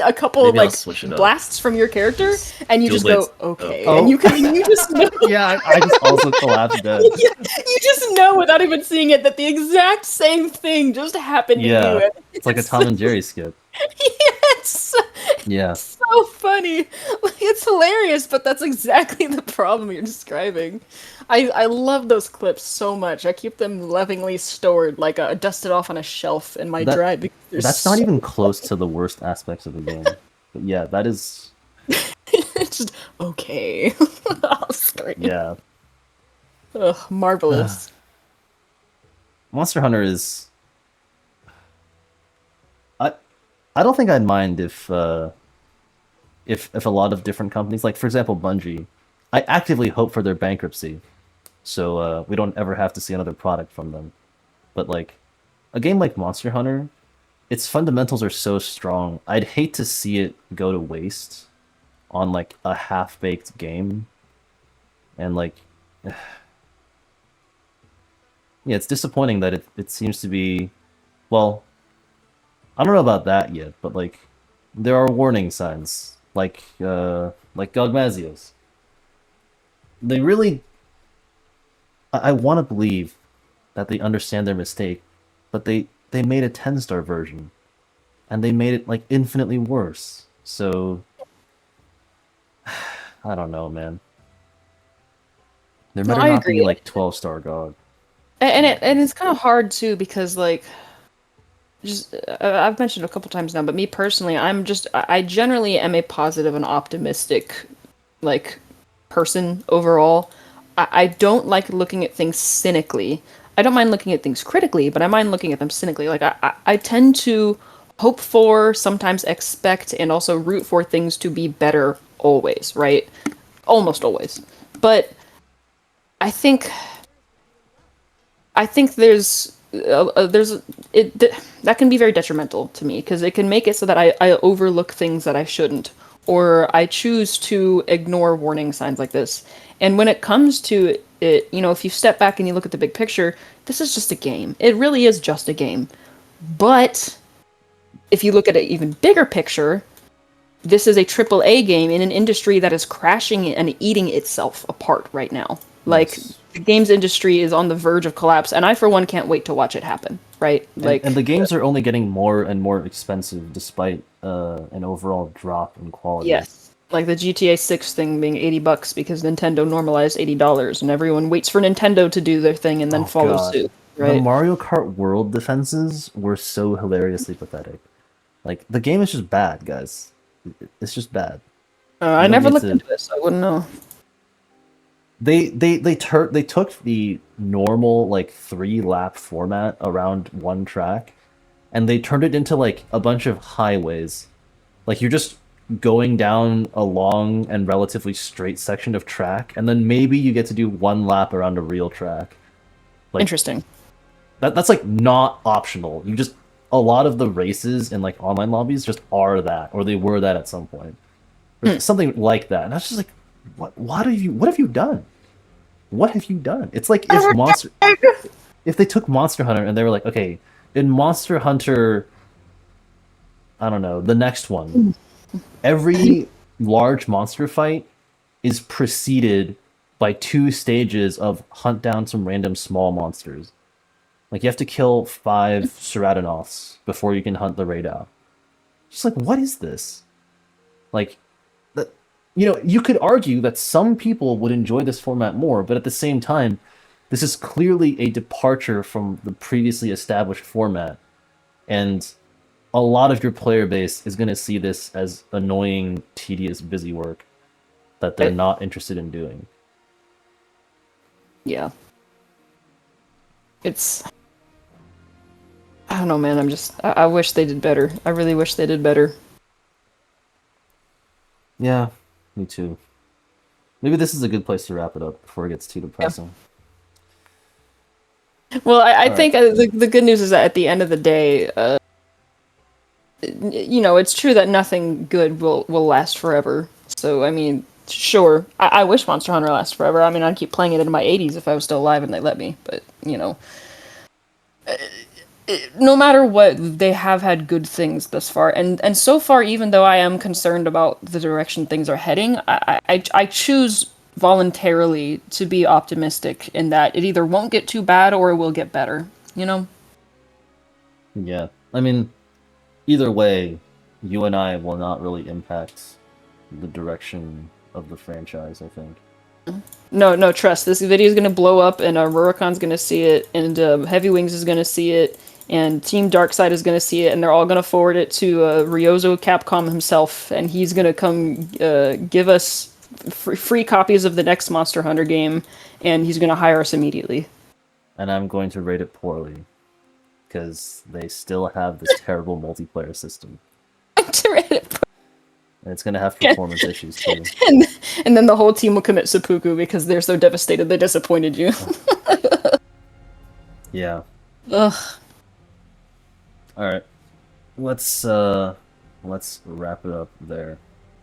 a couple Maybe I'll like switch it up. blasts from your character, and you Dual just blades. go okay, Oh. and you just know, Yeah, I just also collapsed dead. you just know without even seeing it that the exact same thing just happened to Yeah, you. it's like a Tom and Jerry skit. It's Yeah. so funny. Like, it's hilarious, but that's exactly the problem you're describing. I love those clips so much. I keep them lovingly stored, like dusted off on a shelf in my That- drive. Because they're That's not so- even close to the worst aspects of the game. But yeah, that is... It's just okay. I'll scream. Yeah. Ugh, marvelous. Monster Hunter is... I don't think I'd mind if a lot of different companies, like for example Bungie, I actively hope for their bankruptcy, so we don't ever have to see another product from them. But like a game like Monster Hunter, its fundamentals are so strong. I'd hate to see it go to waste on like a half-baked game. And like yeah, it's disappointing that it seems to be well, I don't know about that yet, but like there are warning signs like Gogmazios. They really I want to believe that they understand their mistake, but they made a 10-star version and they made it like infinitely worse. So I don't know, man. There No, better I not be agree. like 12-star God. And it's kind of hard too because like just I've mentioned a couple times now, but me personally, I generally am a positive and optimistic like person overall. I don't like looking at things cynically. I don't mind looking at things critically, but I mind looking at them cynically. Like I tend to hope for, sometimes expect, and also root for things to be better always, right? Almost always. But I think I think there's it that can be very detrimental to me because it can make it so that I overlook things that I shouldn't, or I choose to ignore warning signs like this. And when it comes to it, if you step back and you look at the big picture, this is just a game. It really is just a game. But if you look at an even bigger picture, this is a triple A game in an industry that is crashing and eating itself apart right now. Like Yes. the games industry is on the verge of collapse, and I for one can't wait to watch it happen. Right? And Like the games are only getting more and more expensive despite an overall drop in quality. yes, like the GTA 6 thing being $80 because Nintendo normalized $80, and everyone waits for Nintendo to do their thing and then Oh follows god. suit. The Right? Mario Kart World defenses were so hilariously pathetic. Like the game is just bad, guys. It's just bad. I You don't never need looked to into this. I wouldn't know. they took the normal like 3-lap format around one track and they turned it into like a bunch of highways. Like you're just going down a long and relatively straight section of track and then maybe you get to do one lap around a real track. Like Interesting. that's like not optional. You just a lot of the races in like online lobbies just are that or they were that at some point. Or something like that. And I was just like what have you done? What have you done? It's like if they took Monster Hunter and they were like, okay, in Monster Hunter, I don't know, the next one, every large monster fight is preceded by 2 stages of hunt down some random small monsters. Like you have to kill 5 Ceratonoths before you can hunt the Raidou. Just like, what is this? Like, that, you could argue that some people would enjoy this format more, but at the same time, this is clearly a departure from the previously established format, and a lot of your player base is going to see this as annoying, tedious, busy work that they're I- not interested in doing. Yeah. It's I don't know, man. I wish they did better. I really wish they did better. Yeah, me too. Maybe this is a good place to wrap it up before it gets too depressing. Well, I All right. think the good news is that at the end of the day, it's true that nothing good will last forever. So, I mean, sure, I wish Monster Hunter lasts forever. I mean, I'd keep playing it in my 80s if I was still alive and they let me. But, no matter what, they have had good things thus far. And so far, even though I am concerned about the direction things are heading, I choose voluntarily to be optimistic in that it either won't get too bad or it will get better. You know? Yeah. I mean, either way, you and I will not really impact the direction of the franchise, I think. No, no, trust. This video is gonna blow up, and Rurikon's gonna see it, and Heavy Wings is gonna see it, and Team Darkside is gonna see it, and they're all gonna forward it to Ryozo Capcom himself, and he's gonna come give us free copies of the next Monster Hunter game, and he's gonna hire us immediately. And I'm going to rate it poorly because they still have this terrible multiplayer system. And it's going to have performance issues too. and, and then the whole team will commit seppuku because they're so devastated they disappointed you. Yeah. Ugh. All right. let's wrap it up there.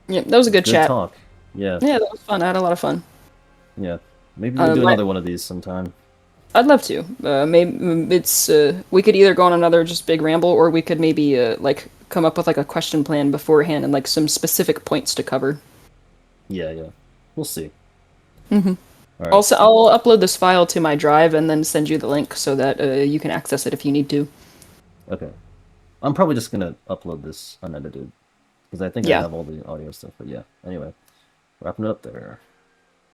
Yeah, that was a good Good chat. talk. Yeah, Yeah, that was fun. I had a lot of fun. yeah. Maybe we'll do My, another one of these sometime. I'd love to. Maybe it's we could either go on another just big ramble, or we could maybe like come up with like a question plan beforehand and like some specific points to cover. Yeah, yeah. We'll see. Mm-hmm. All right. Also, I'll upload this file to my drive and then send you the link so that you can access it if you need to. Okay. I'm probably just gonna upload this unedited because I think I Yeah. have all the audio stuff. But yeah. Anyway, wrapping it up there.